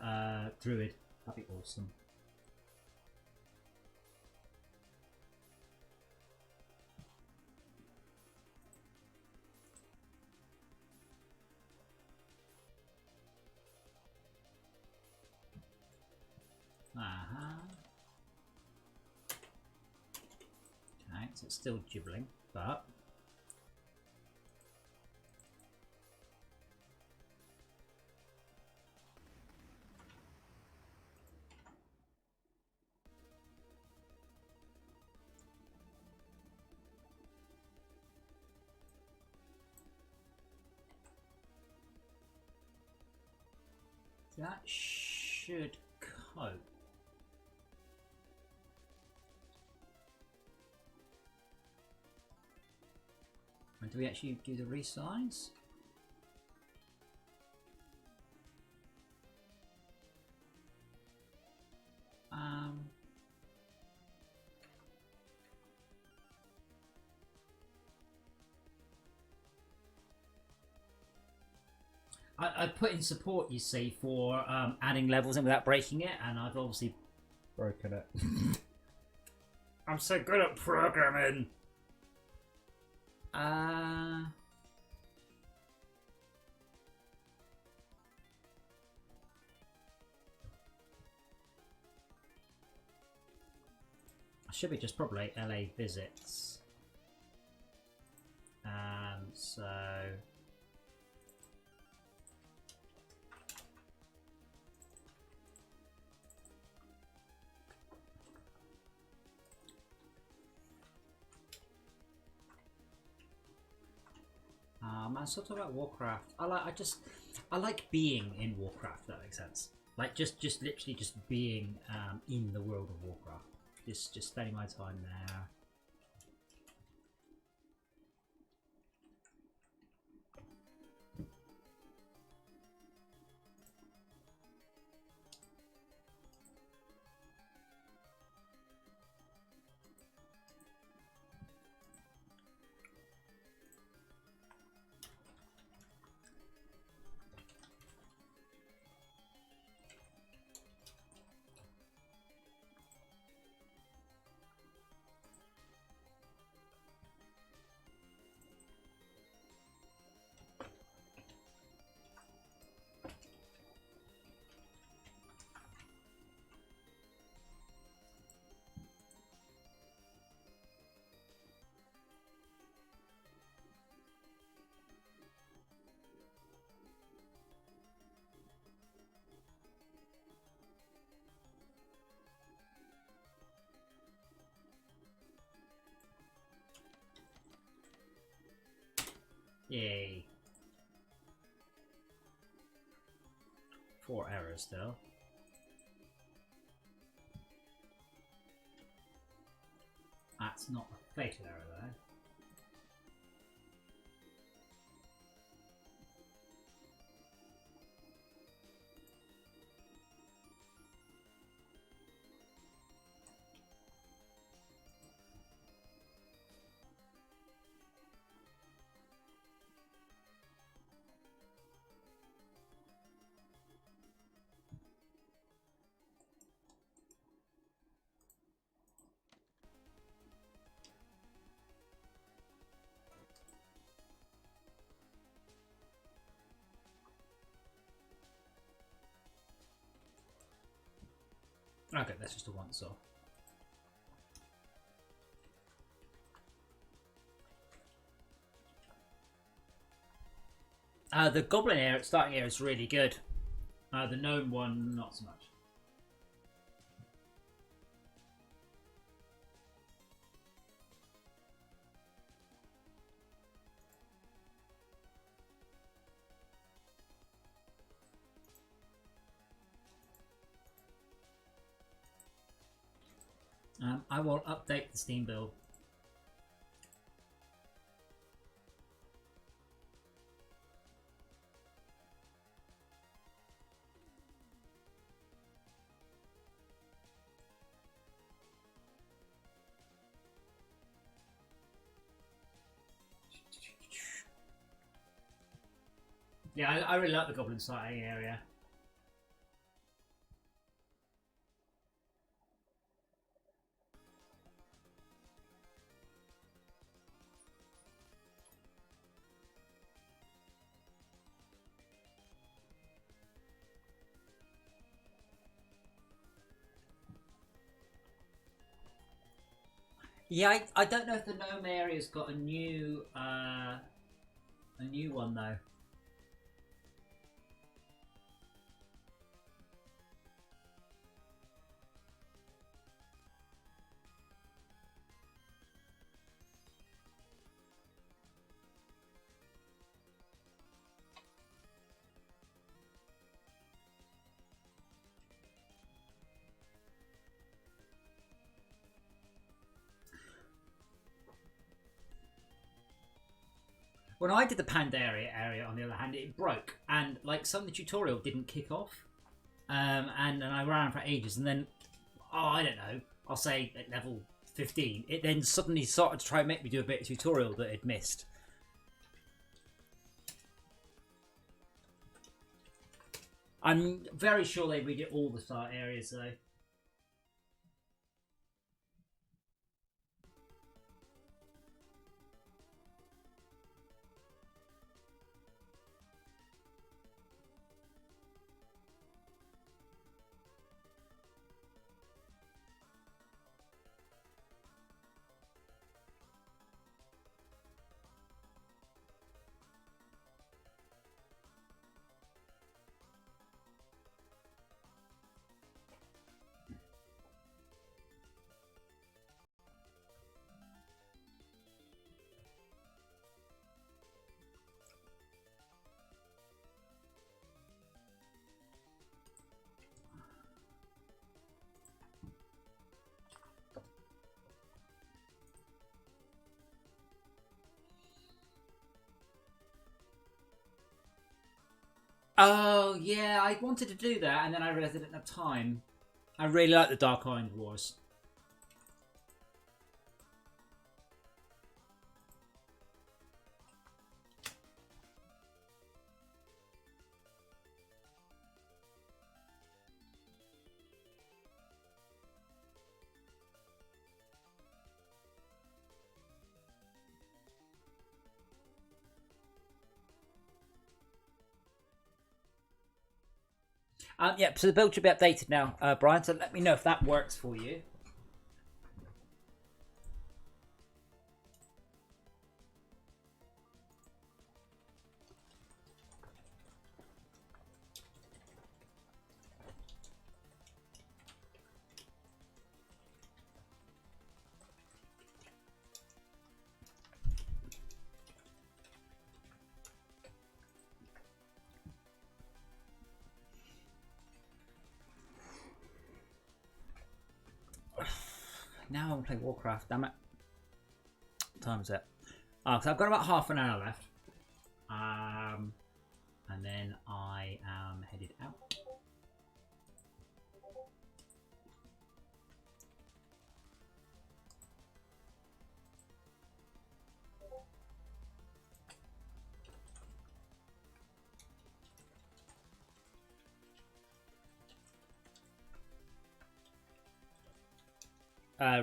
druid. That'd be awesome. Okay, so it's still gibbling, but that should cope. And do we actually do the resize? I put in support, you see, for adding levels in without breaking it, and I've obviously broken it. I'm so good at programming. I should be just probably LA visits. So I sort of about Warcraft. I like being in Warcraft. If that makes sense. Like just literally just being in the world of Warcraft. Just spending my time there. Yay. 4 errors though. That's not a fatal error though. Okay, that's just a once off. The Goblin area, starting area is really good. The Gnome one, not so much. I will update the Steam build. Yeah, I really like the goblin sighting area. Yeah, I don't know if the gnome area's got a new one though. When I did the Pandaria area, on the other hand, it broke, and like some of the tutorial didn't kick off, and I ran for ages, and then, I don't know, I'll say at level 15, it then suddenly started to try and make me do a bit of tutorial that it missed. I'm very sure they redid all the start areas though. Oh yeah, I wanted to do that, and then I realised I didn't have time. I really like the Dark Iron Wars. Yeah, so the build should be updated now, Brian, so let me know if that works for you. Now I want to play Warcraft, damn it. What time is it? So I've got about half an hour left. And then I am headed out.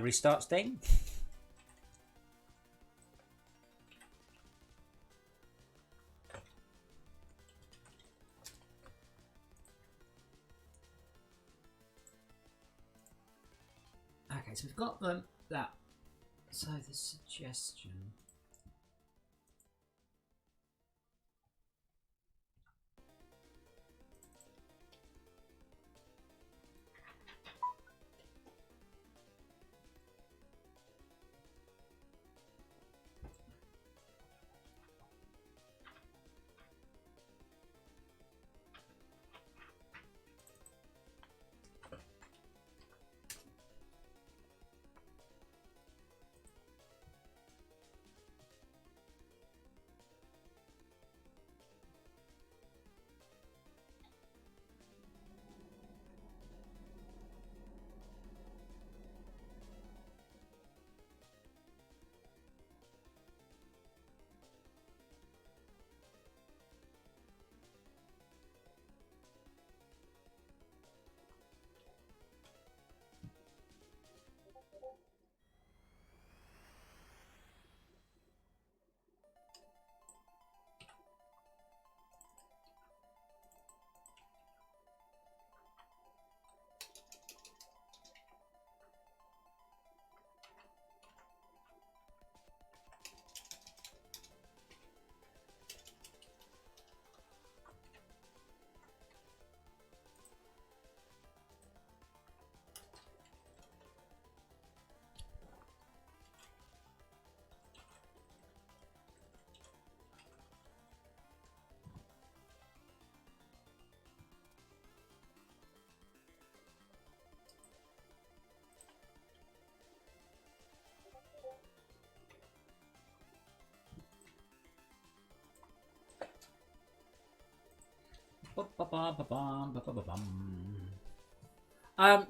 Restart Steam. Okay, so we've got that. So the suggestion.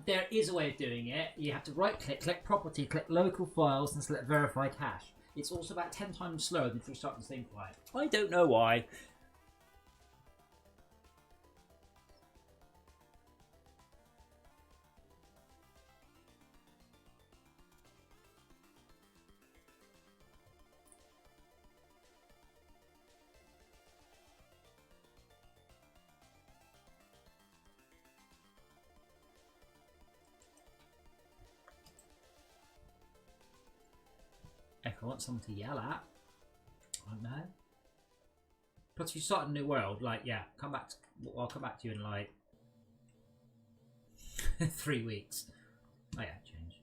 There is a way of doing it. You have to right click, click property, click local files, and select verify cache. It's also about 10 times slower than if you start the same file. I don't know why. If I want someone to yell at, I don't know. Plus, if you start a new world, like, yeah, come back. I'll come back to you in like 3 weeks. Oh yeah, change.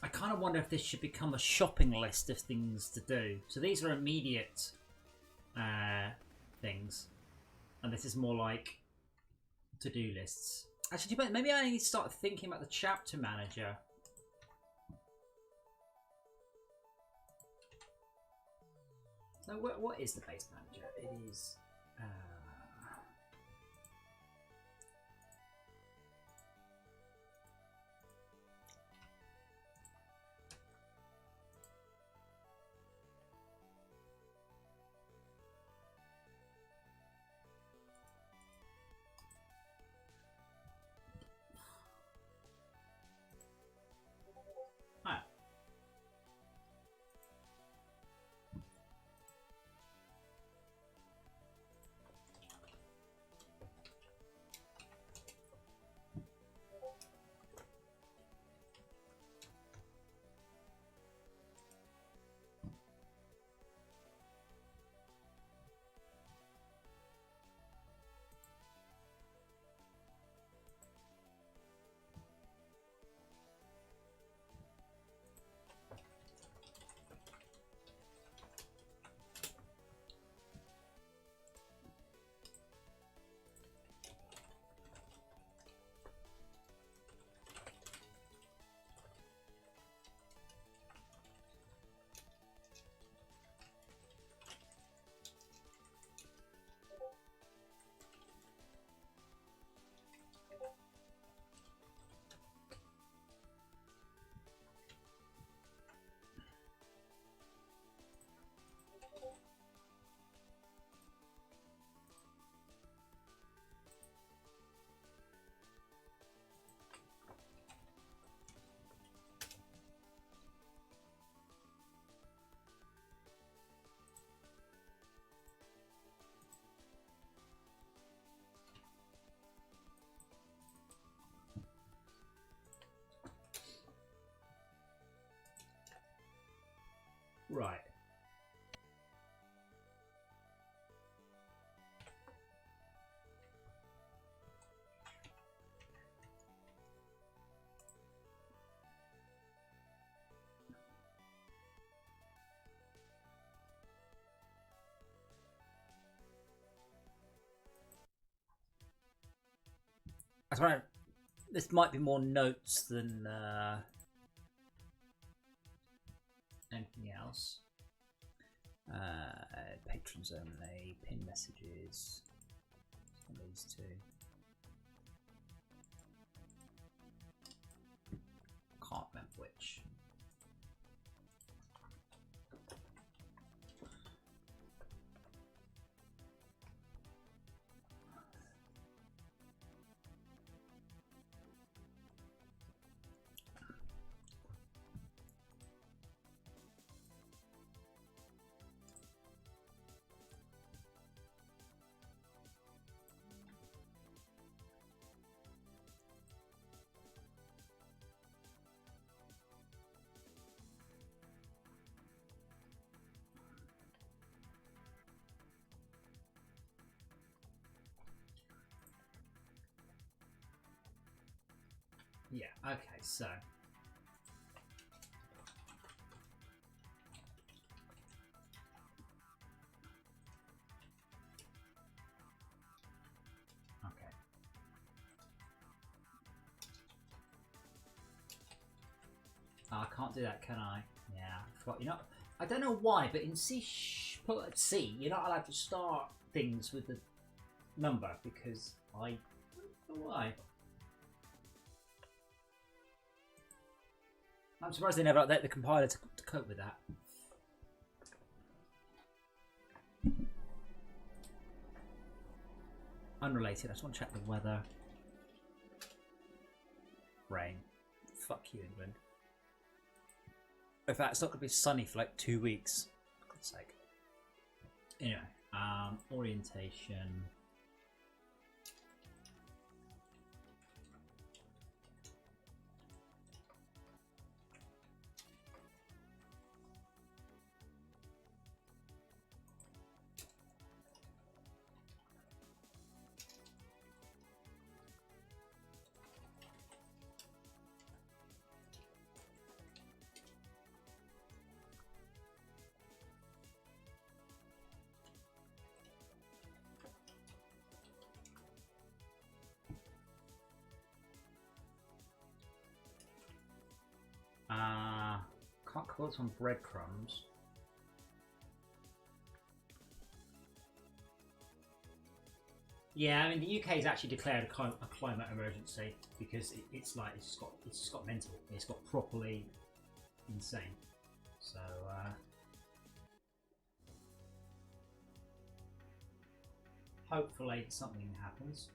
I kind of wonder if this should become a shopping list of things to do. So these are immediate things, and this is more like to-do lists. Actually, maybe I need to start thinking about the chapter manager. So what is the base manager? It is... Right. I don't know. This might be more notes than anything else. Patrons only, pin messages. These two. Can't remember which. Yeah, okay, so. Okay. I can't do that, can I? Yeah, I forgot. You're not. I don't know why, but in C, you're not allowed to start things with the number because I don't know why. I'm surprised they never let the compiler to cope with that. Unrelated, I just want to check the weather. Rain. Fuck you, England. In fact, it's not going to be sunny for like 2 weeks. For God's sake. Anyway, orientation. Can't call it on breadcrumbs. Yeah, I mean the UK has actually declared a climate emergency because it's just got mental. It's got properly insane. So hopefully something happens.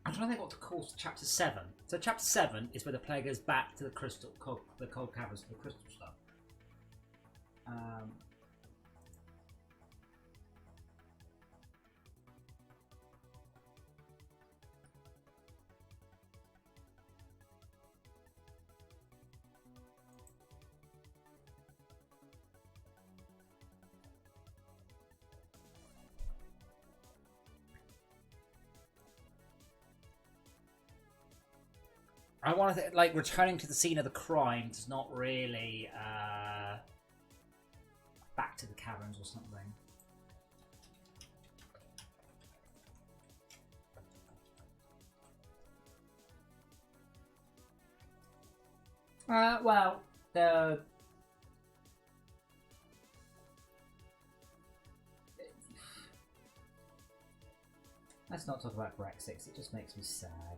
I'm trying to think what to call chapter 7. So chapter 7 is where the player goes back to the cold caverns for the crystal stuff. I want to like returning to the scene of the crime does not really back to the caverns or something. Well, let's not talk about Brexit. It just makes me sad.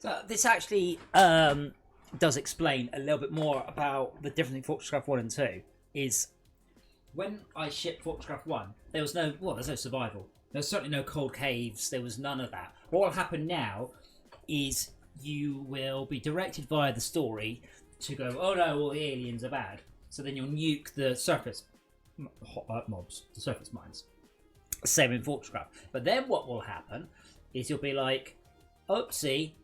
So this actually does explain a little bit more about the difference between FortressCraft 1 and 2. Is when I shipped FortressCraft 1, there's no survival. There's certainly no cold caves. There was none of that. What will happen now is you will be directed via the story to go, oh no, all the aliens are bad. So then you'll nuke the surface mobs, the surface mines. Same in FortressCraft. But then what will happen is you'll be like, oopsie,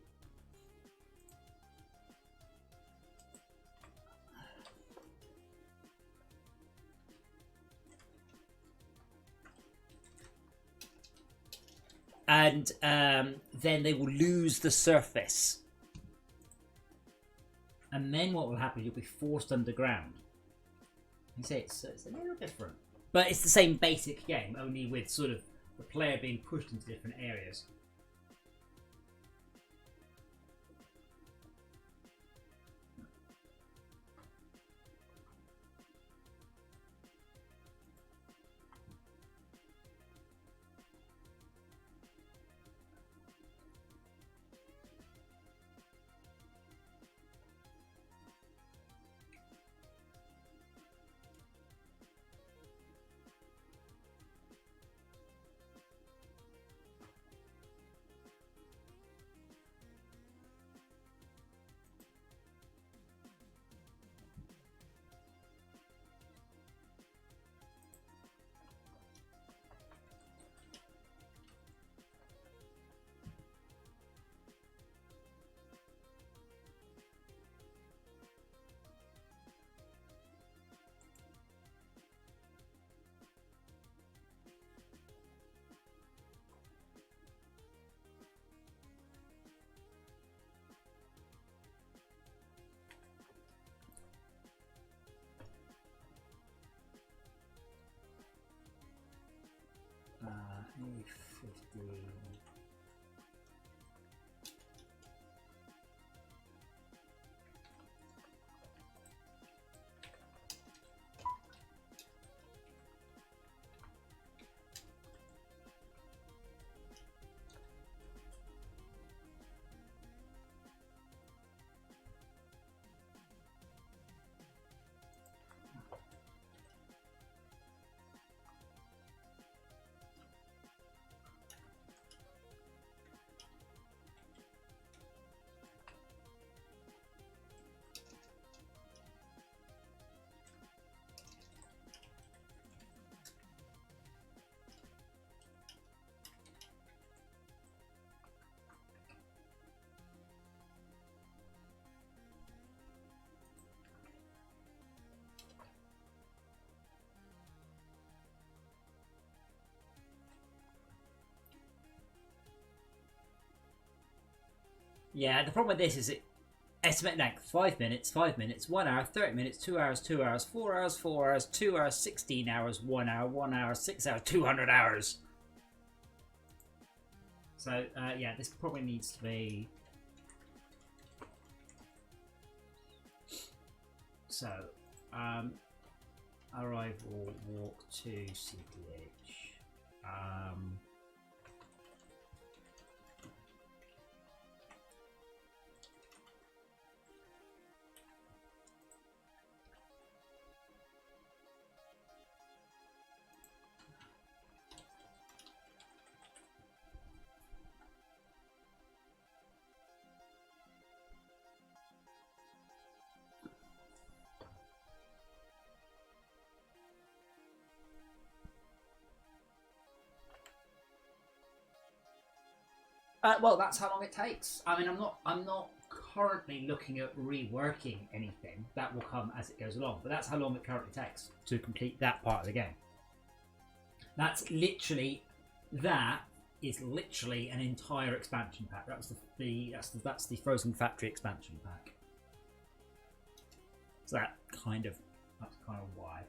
and then they will lose the surface. And then what will happen? You'll be forced underground. You say it's a little different, but it's the same basic game, only with sort of the player being pushed into different areas. A15. Yeah, the problem with this is it estimate length 5 minutes, 5 minutes, 1 hour, 30 minutes, 2 hours, 2 hours, 4 hours, 4 hours, 2 hours, 16 hours, 1 hour, 1 hour, 6 hours, 200 hours. So yeah, this probably needs to be. So arrival, walk to CPH. Well, that's how long it takes. I mean, I'm not currently looking at reworking anything. That will come as it goes along. But that's how long it currently takes to complete that part of the game. That is literally an entire expansion pack. That's the Frozen Factory expansion pack. So that's kind of why.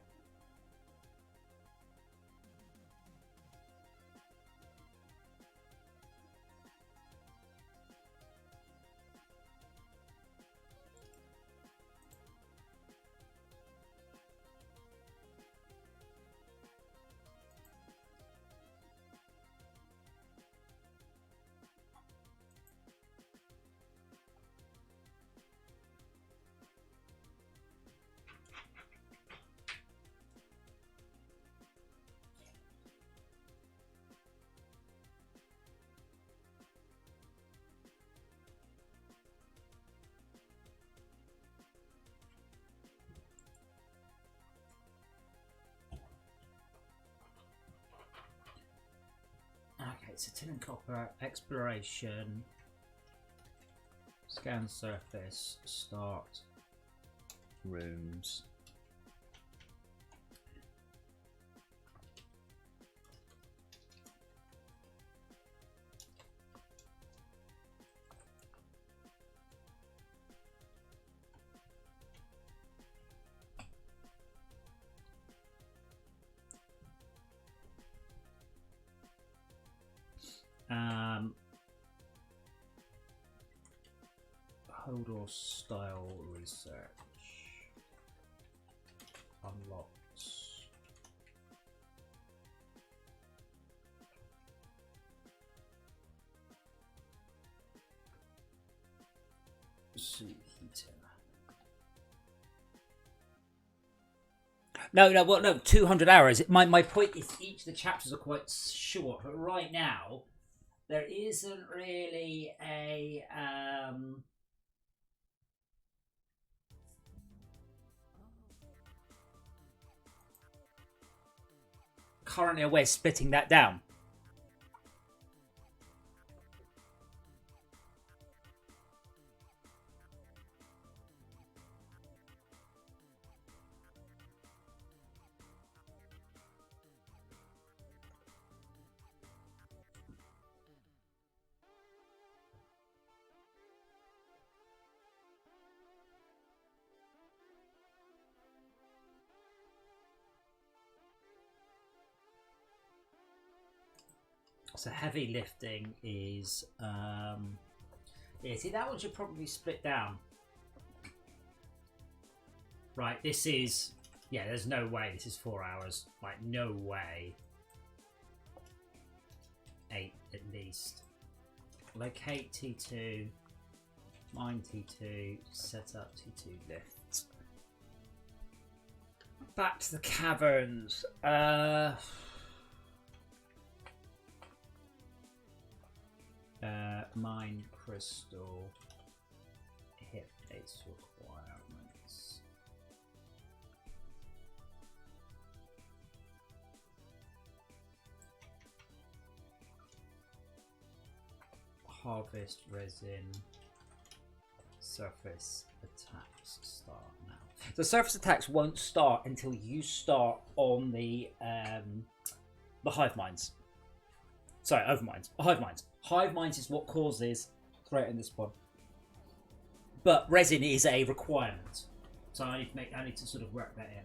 Okay, so tin and copper, exploration, scan surface, start rooms. Hodor style research unlocked. No, 200 hours. My point is each of the chapters are quite short, but right now there isn't really a currently a way of splitting that down. So heavy lifting is yeah, see that one should probably split down. Right, this is there's no way this is 4 hours. Like no way. 8 at least. Locate T2, mine T2, set up T2 lift. Back to the caverns. Mine crystal hit base requirements. Harvest resin. Surface attacks start now. The surface attacks won't start until you start on the hive mines. Sorry, overmines. Hive mines. Hive mines is what causes threat in this pod. But resin is a requirement. So I need to sort of work that in.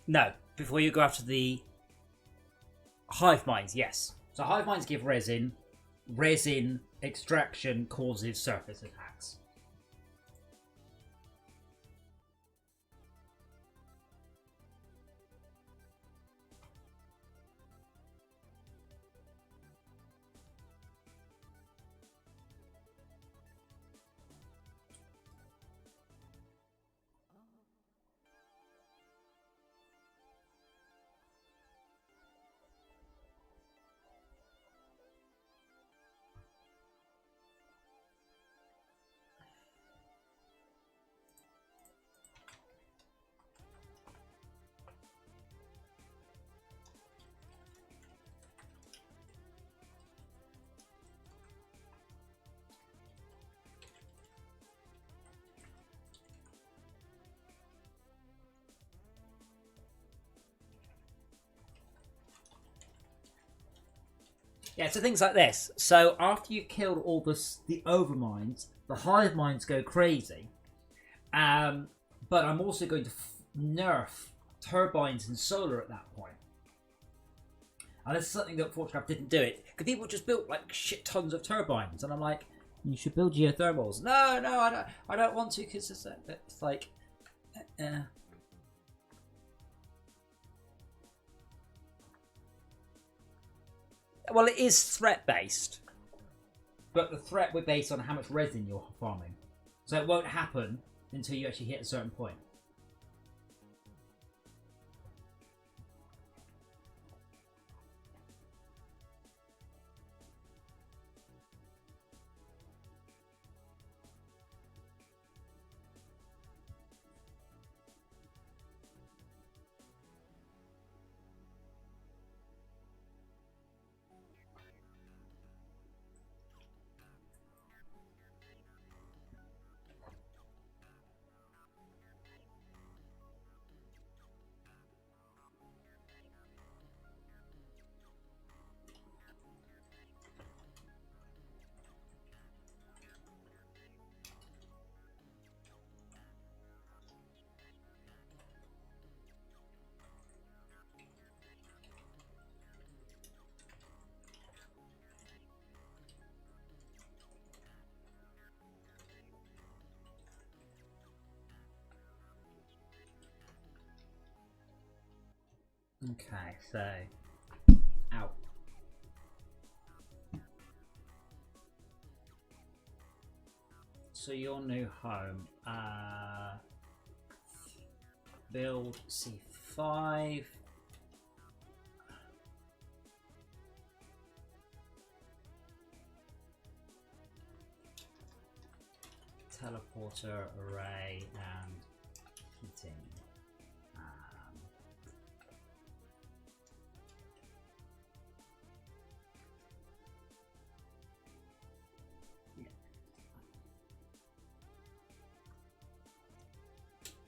No, before you go after the hive mines, yes. So hive mines give resin. Resin extraction causes surface attacks. Yeah, so things like this. So after you've killed all the overmines, the hive mines go crazy. But I'm also going to nerf turbines and solar at that point. And this is something that FortressCraft didn't do it. Because people just built like shit tons of turbines. And I'm like, you should build geothermals. No, I don't want to because it's like... Well, it is threat-based. But the threat we're based on how much resin you're farming. So it won't happen until you actually hit a certain point. Okay, so out. So your new home, build C5. Teleporter, array, and heating.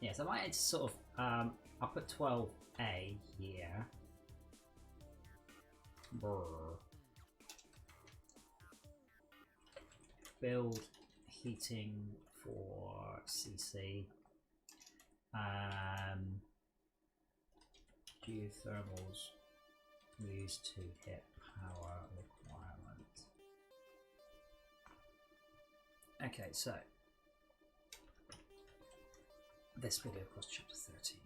Yes, I might sort of, I'll put 12A here. Brr. Build heating for CC. Geothermals used to hit power requirement. Okay, so this video across chapter 13.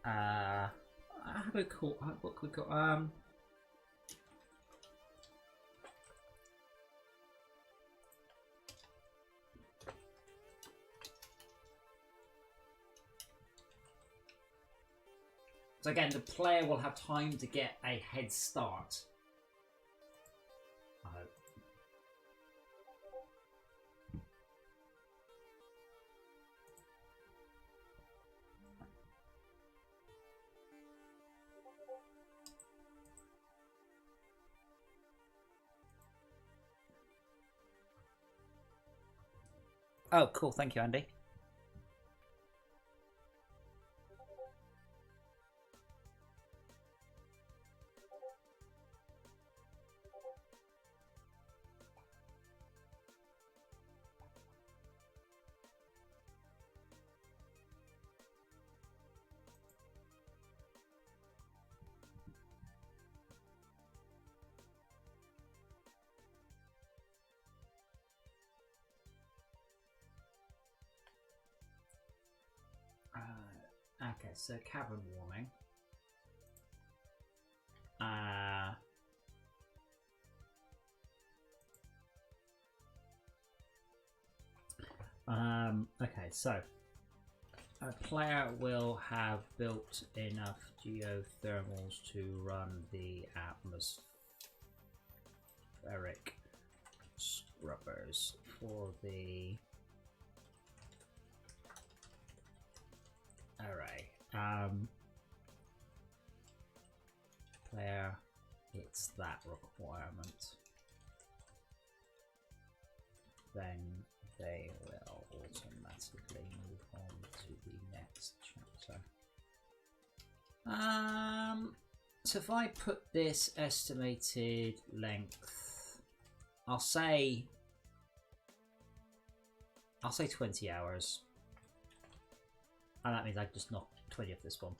How do we call what could we call so again, the player will have time to get a head start. I hope. Oh, cool. Thank you, Andy. Okay, so cavern warming. Okay, so a player will have built enough geothermals to run the atmospheric scrubbers for the array. Player hits that requirement, then they will automatically move on to the next chapter. So if I put this estimated length, I'll say 20 hours. And that means I just knock 20 off this one.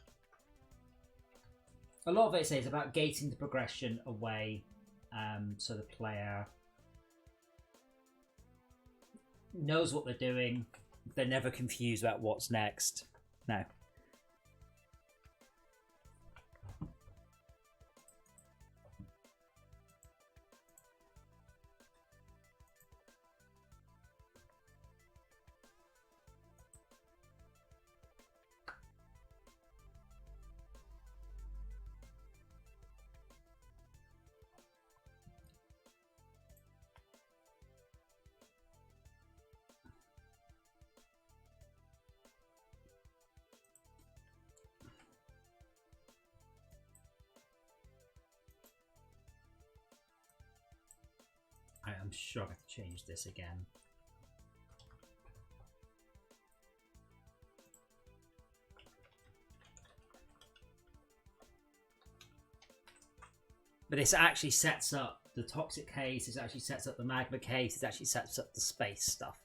A lot of it is about gating the progression away, so the player knows what they're doing. They're never confused about what's next. No. I'm sure I have to change this again. But this actually sets up the toxic case, it actually sets up the magma case, it actually sets up the space stuff.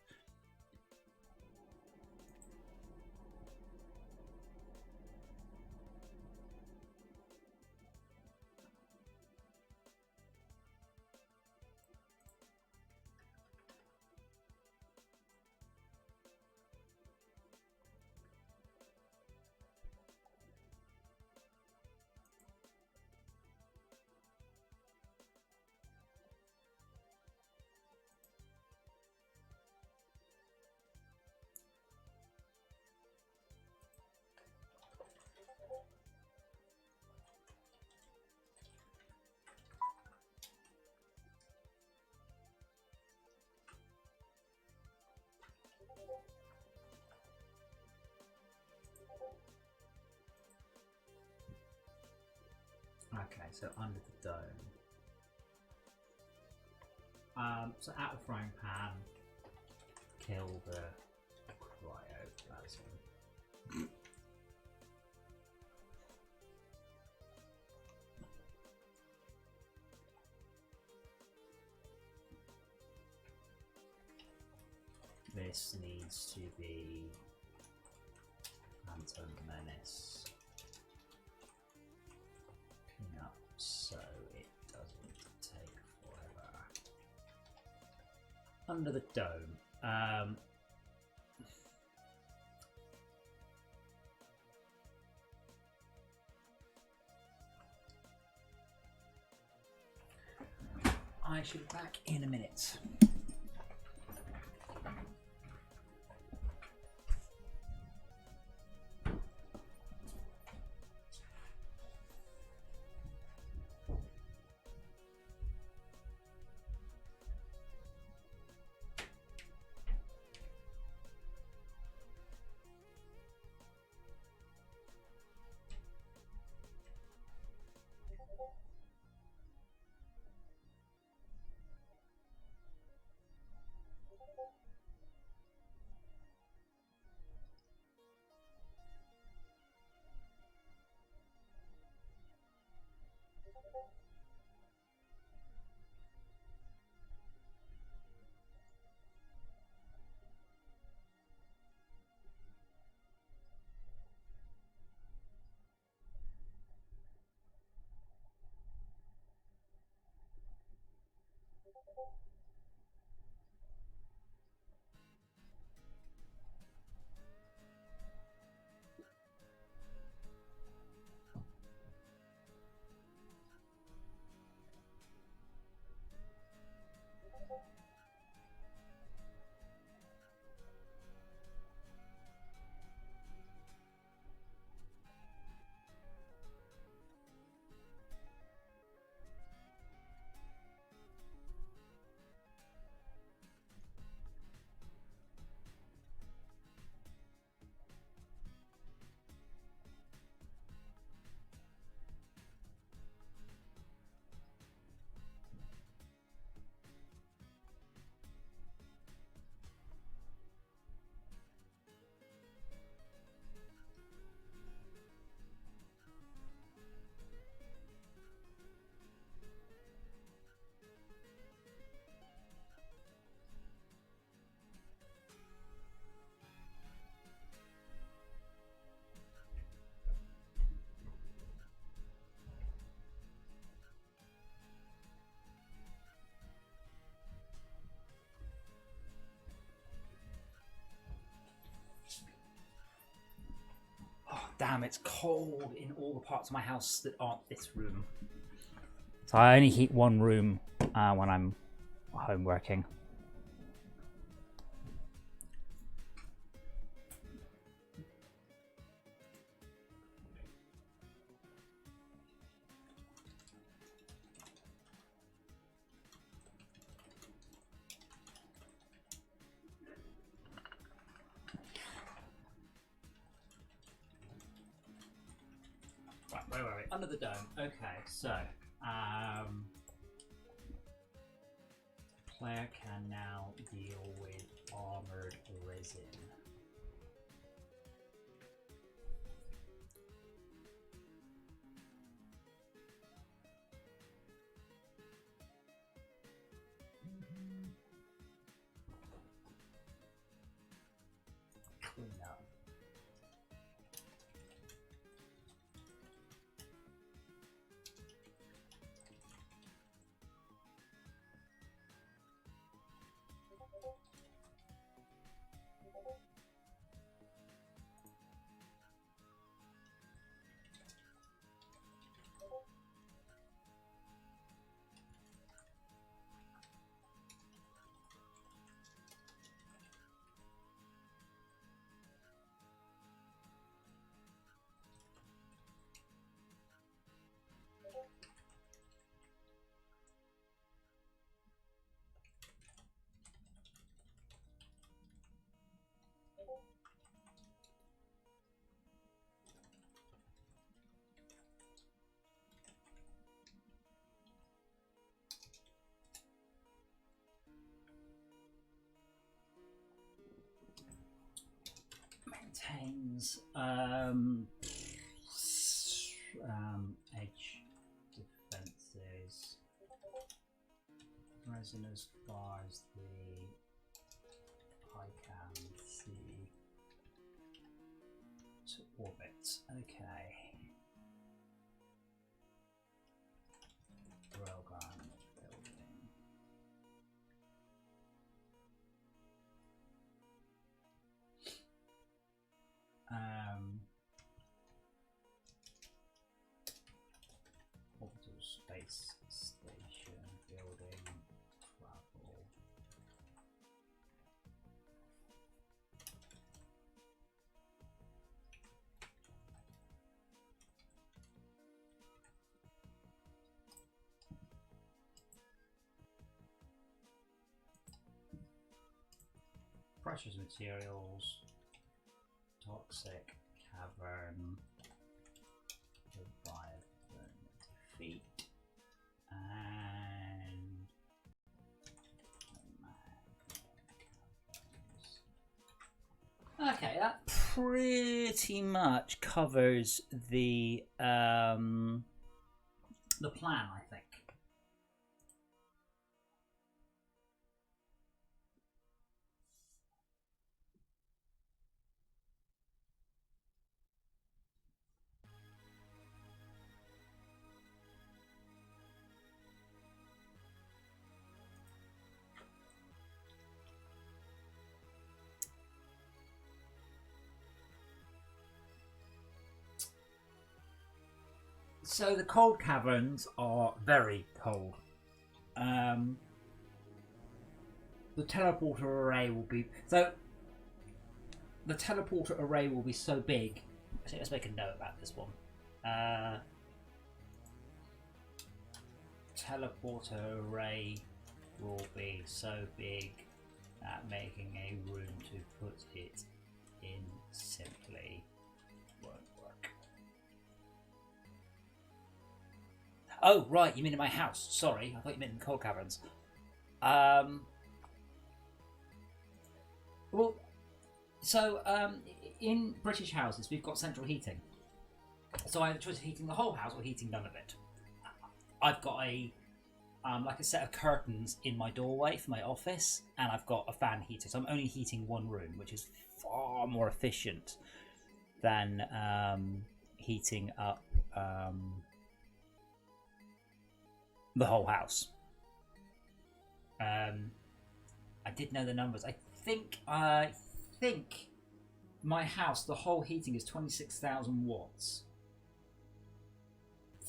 Okay, so under the dome. So out of frying pan, kill the cryoplasm. This needs to be Phantom Menace. Clean up so it doesn't take forever. Under the dome. I should be back in a minute. Damn, it's cold in all the parts of my house that aren't this room. So I only heat one room when I'm home working. Wait. Under the dome. Okay, so player can now deal with armored resin. Clean up. caverns, edge defenses, resin as far as I can see to orbit. Okay. Railgun building. Orbital space station building travel. Precious materials, toxic cavern, revive defeat, and okay, that pretty much covers the plan, I think. So the cold caverns are very cold. The teleporter array will be so big. I think let's make a note about this one. Teleporter array will be so big that making a room to put it in simply won't work. Oh, right, you mean in my house. Sorry, I thought you meant in cold caverns. Well, so in British houses, we've got central heating. So I have the choice of heating the whole house or heating none of it. I've got a set of curtains in my doorway for my office, and I've got a fan heater. So I'm only heating one room, which is far more efficient than heating up the whole house. I did know the numbers. I think my house, the whole heating is 26,000 watts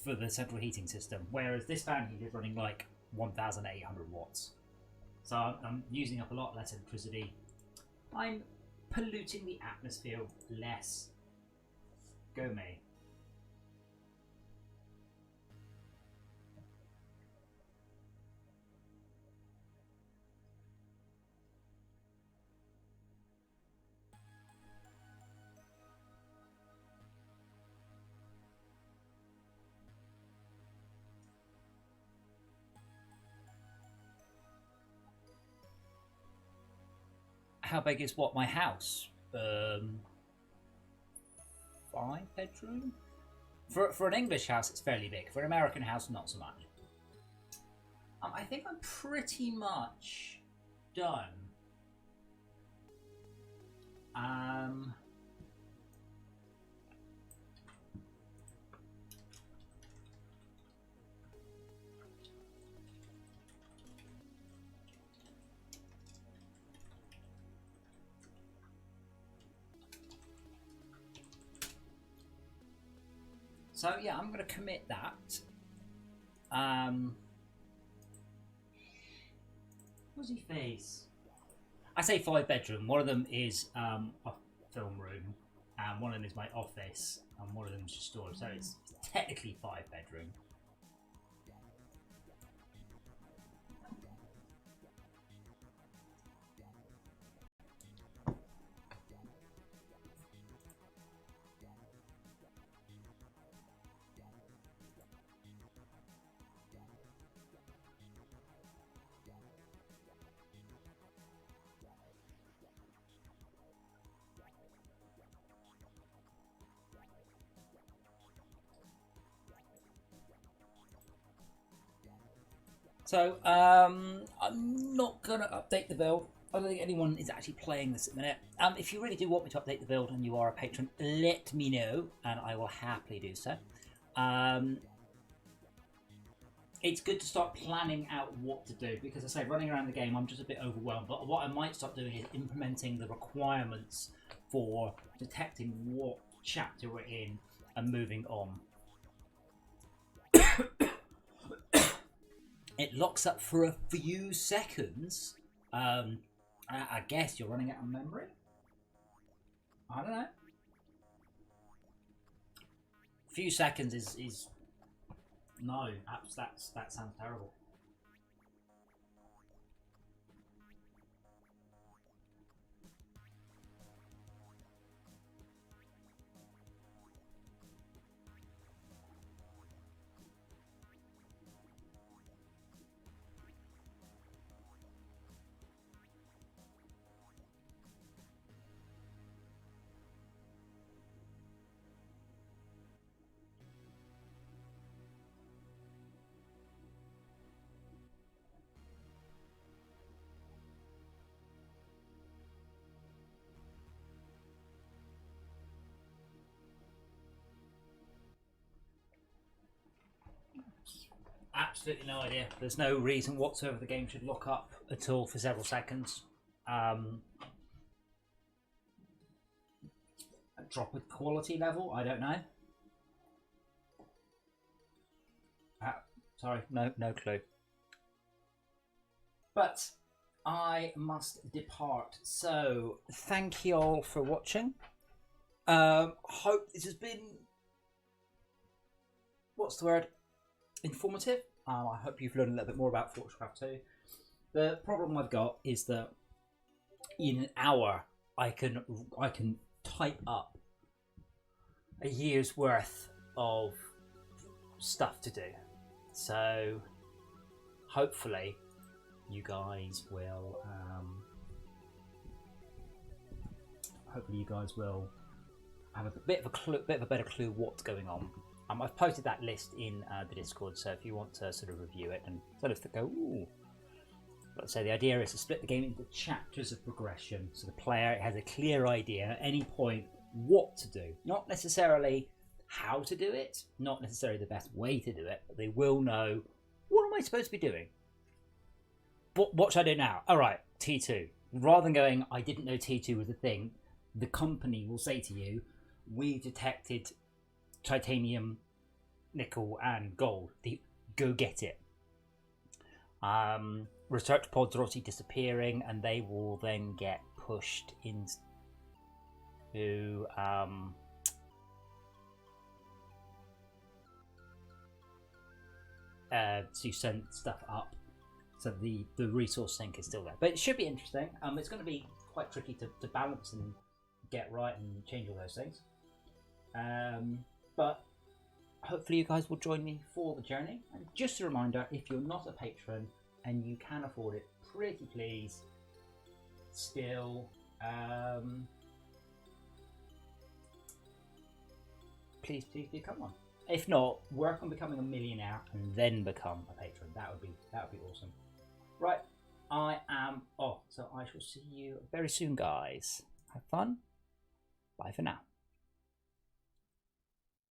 for the central heating system, whereas this fan heater is running like 1,800 watts. So I'm using up a lot less electricity. I'm polluting the atmosphere less. Go me. How big is what, my house? 5-bedroom? For an English house, it's fairly big. For an American house, not so much. I think I'm pretty much done. So yeah, I'm going to commit that. What's face? I say 5-bedroom. One of them is a film room, and one of them is my office, and one of them is just storage. So it's technically 5-bedroom. So I'm not gonna update the build. I don't think anyone is actually playing this at the minute. If you really do want me to update the build and you are a patron, let me know and I will happily do so. It's good to start planning out what to do because, as I say, running around the game, I'm just a bit overwhelmed. But what I might start doing is implementing the requirements for detecting what chapter we're in and moving on. It locks up for a few seconds. I guess you're running out of memory. I don't know. A few seconds is no. That sounds terrible. Absolutely no idea. There's no reason whatsoever the game should lock up at all for several seconds. A drop of quality level? I don't know. Sorry, no clue. But I must depart. So thank you all for watching. Hope this has been, what's the word? Informative. I hope you've learned a little bit more about FortressCraft 2. The problem I've got is that in an hour I can type up a year's worth of stuff to do. So hopefully you guys will have a bit of a better clue what's going on. I've posted that list in the Discord, so if you want to sort of review it and sort of go, ooh. But so the idea is to split the game into chapters of progression, so the player has a clear idea at any point what to do. Not necessarily how to do it, not necessarily the best way to do it, but they will know, what am I supposed to be doing? What should I do now? All right, T2. Rather than going, I didn't know T2 was a thing, the company will say to you, we detected titanium, nickel and gold. Go get it. Research pods are obviously disappearing and they will then get pushed into to send stuff up, so the resource sink is still there, but it should be interesting. It's going to be quite tricky to balance and get right and change all those things. But hopefully you guys will join me for the journey. And just a reminder, if you're not a patron and you can afford it, pretty please still please become one. If not, work on becoming a millionaire and then become a patron. That would be awesome. Right, I am off, so I shall see you very soon, guys. Have fun. Bye for now.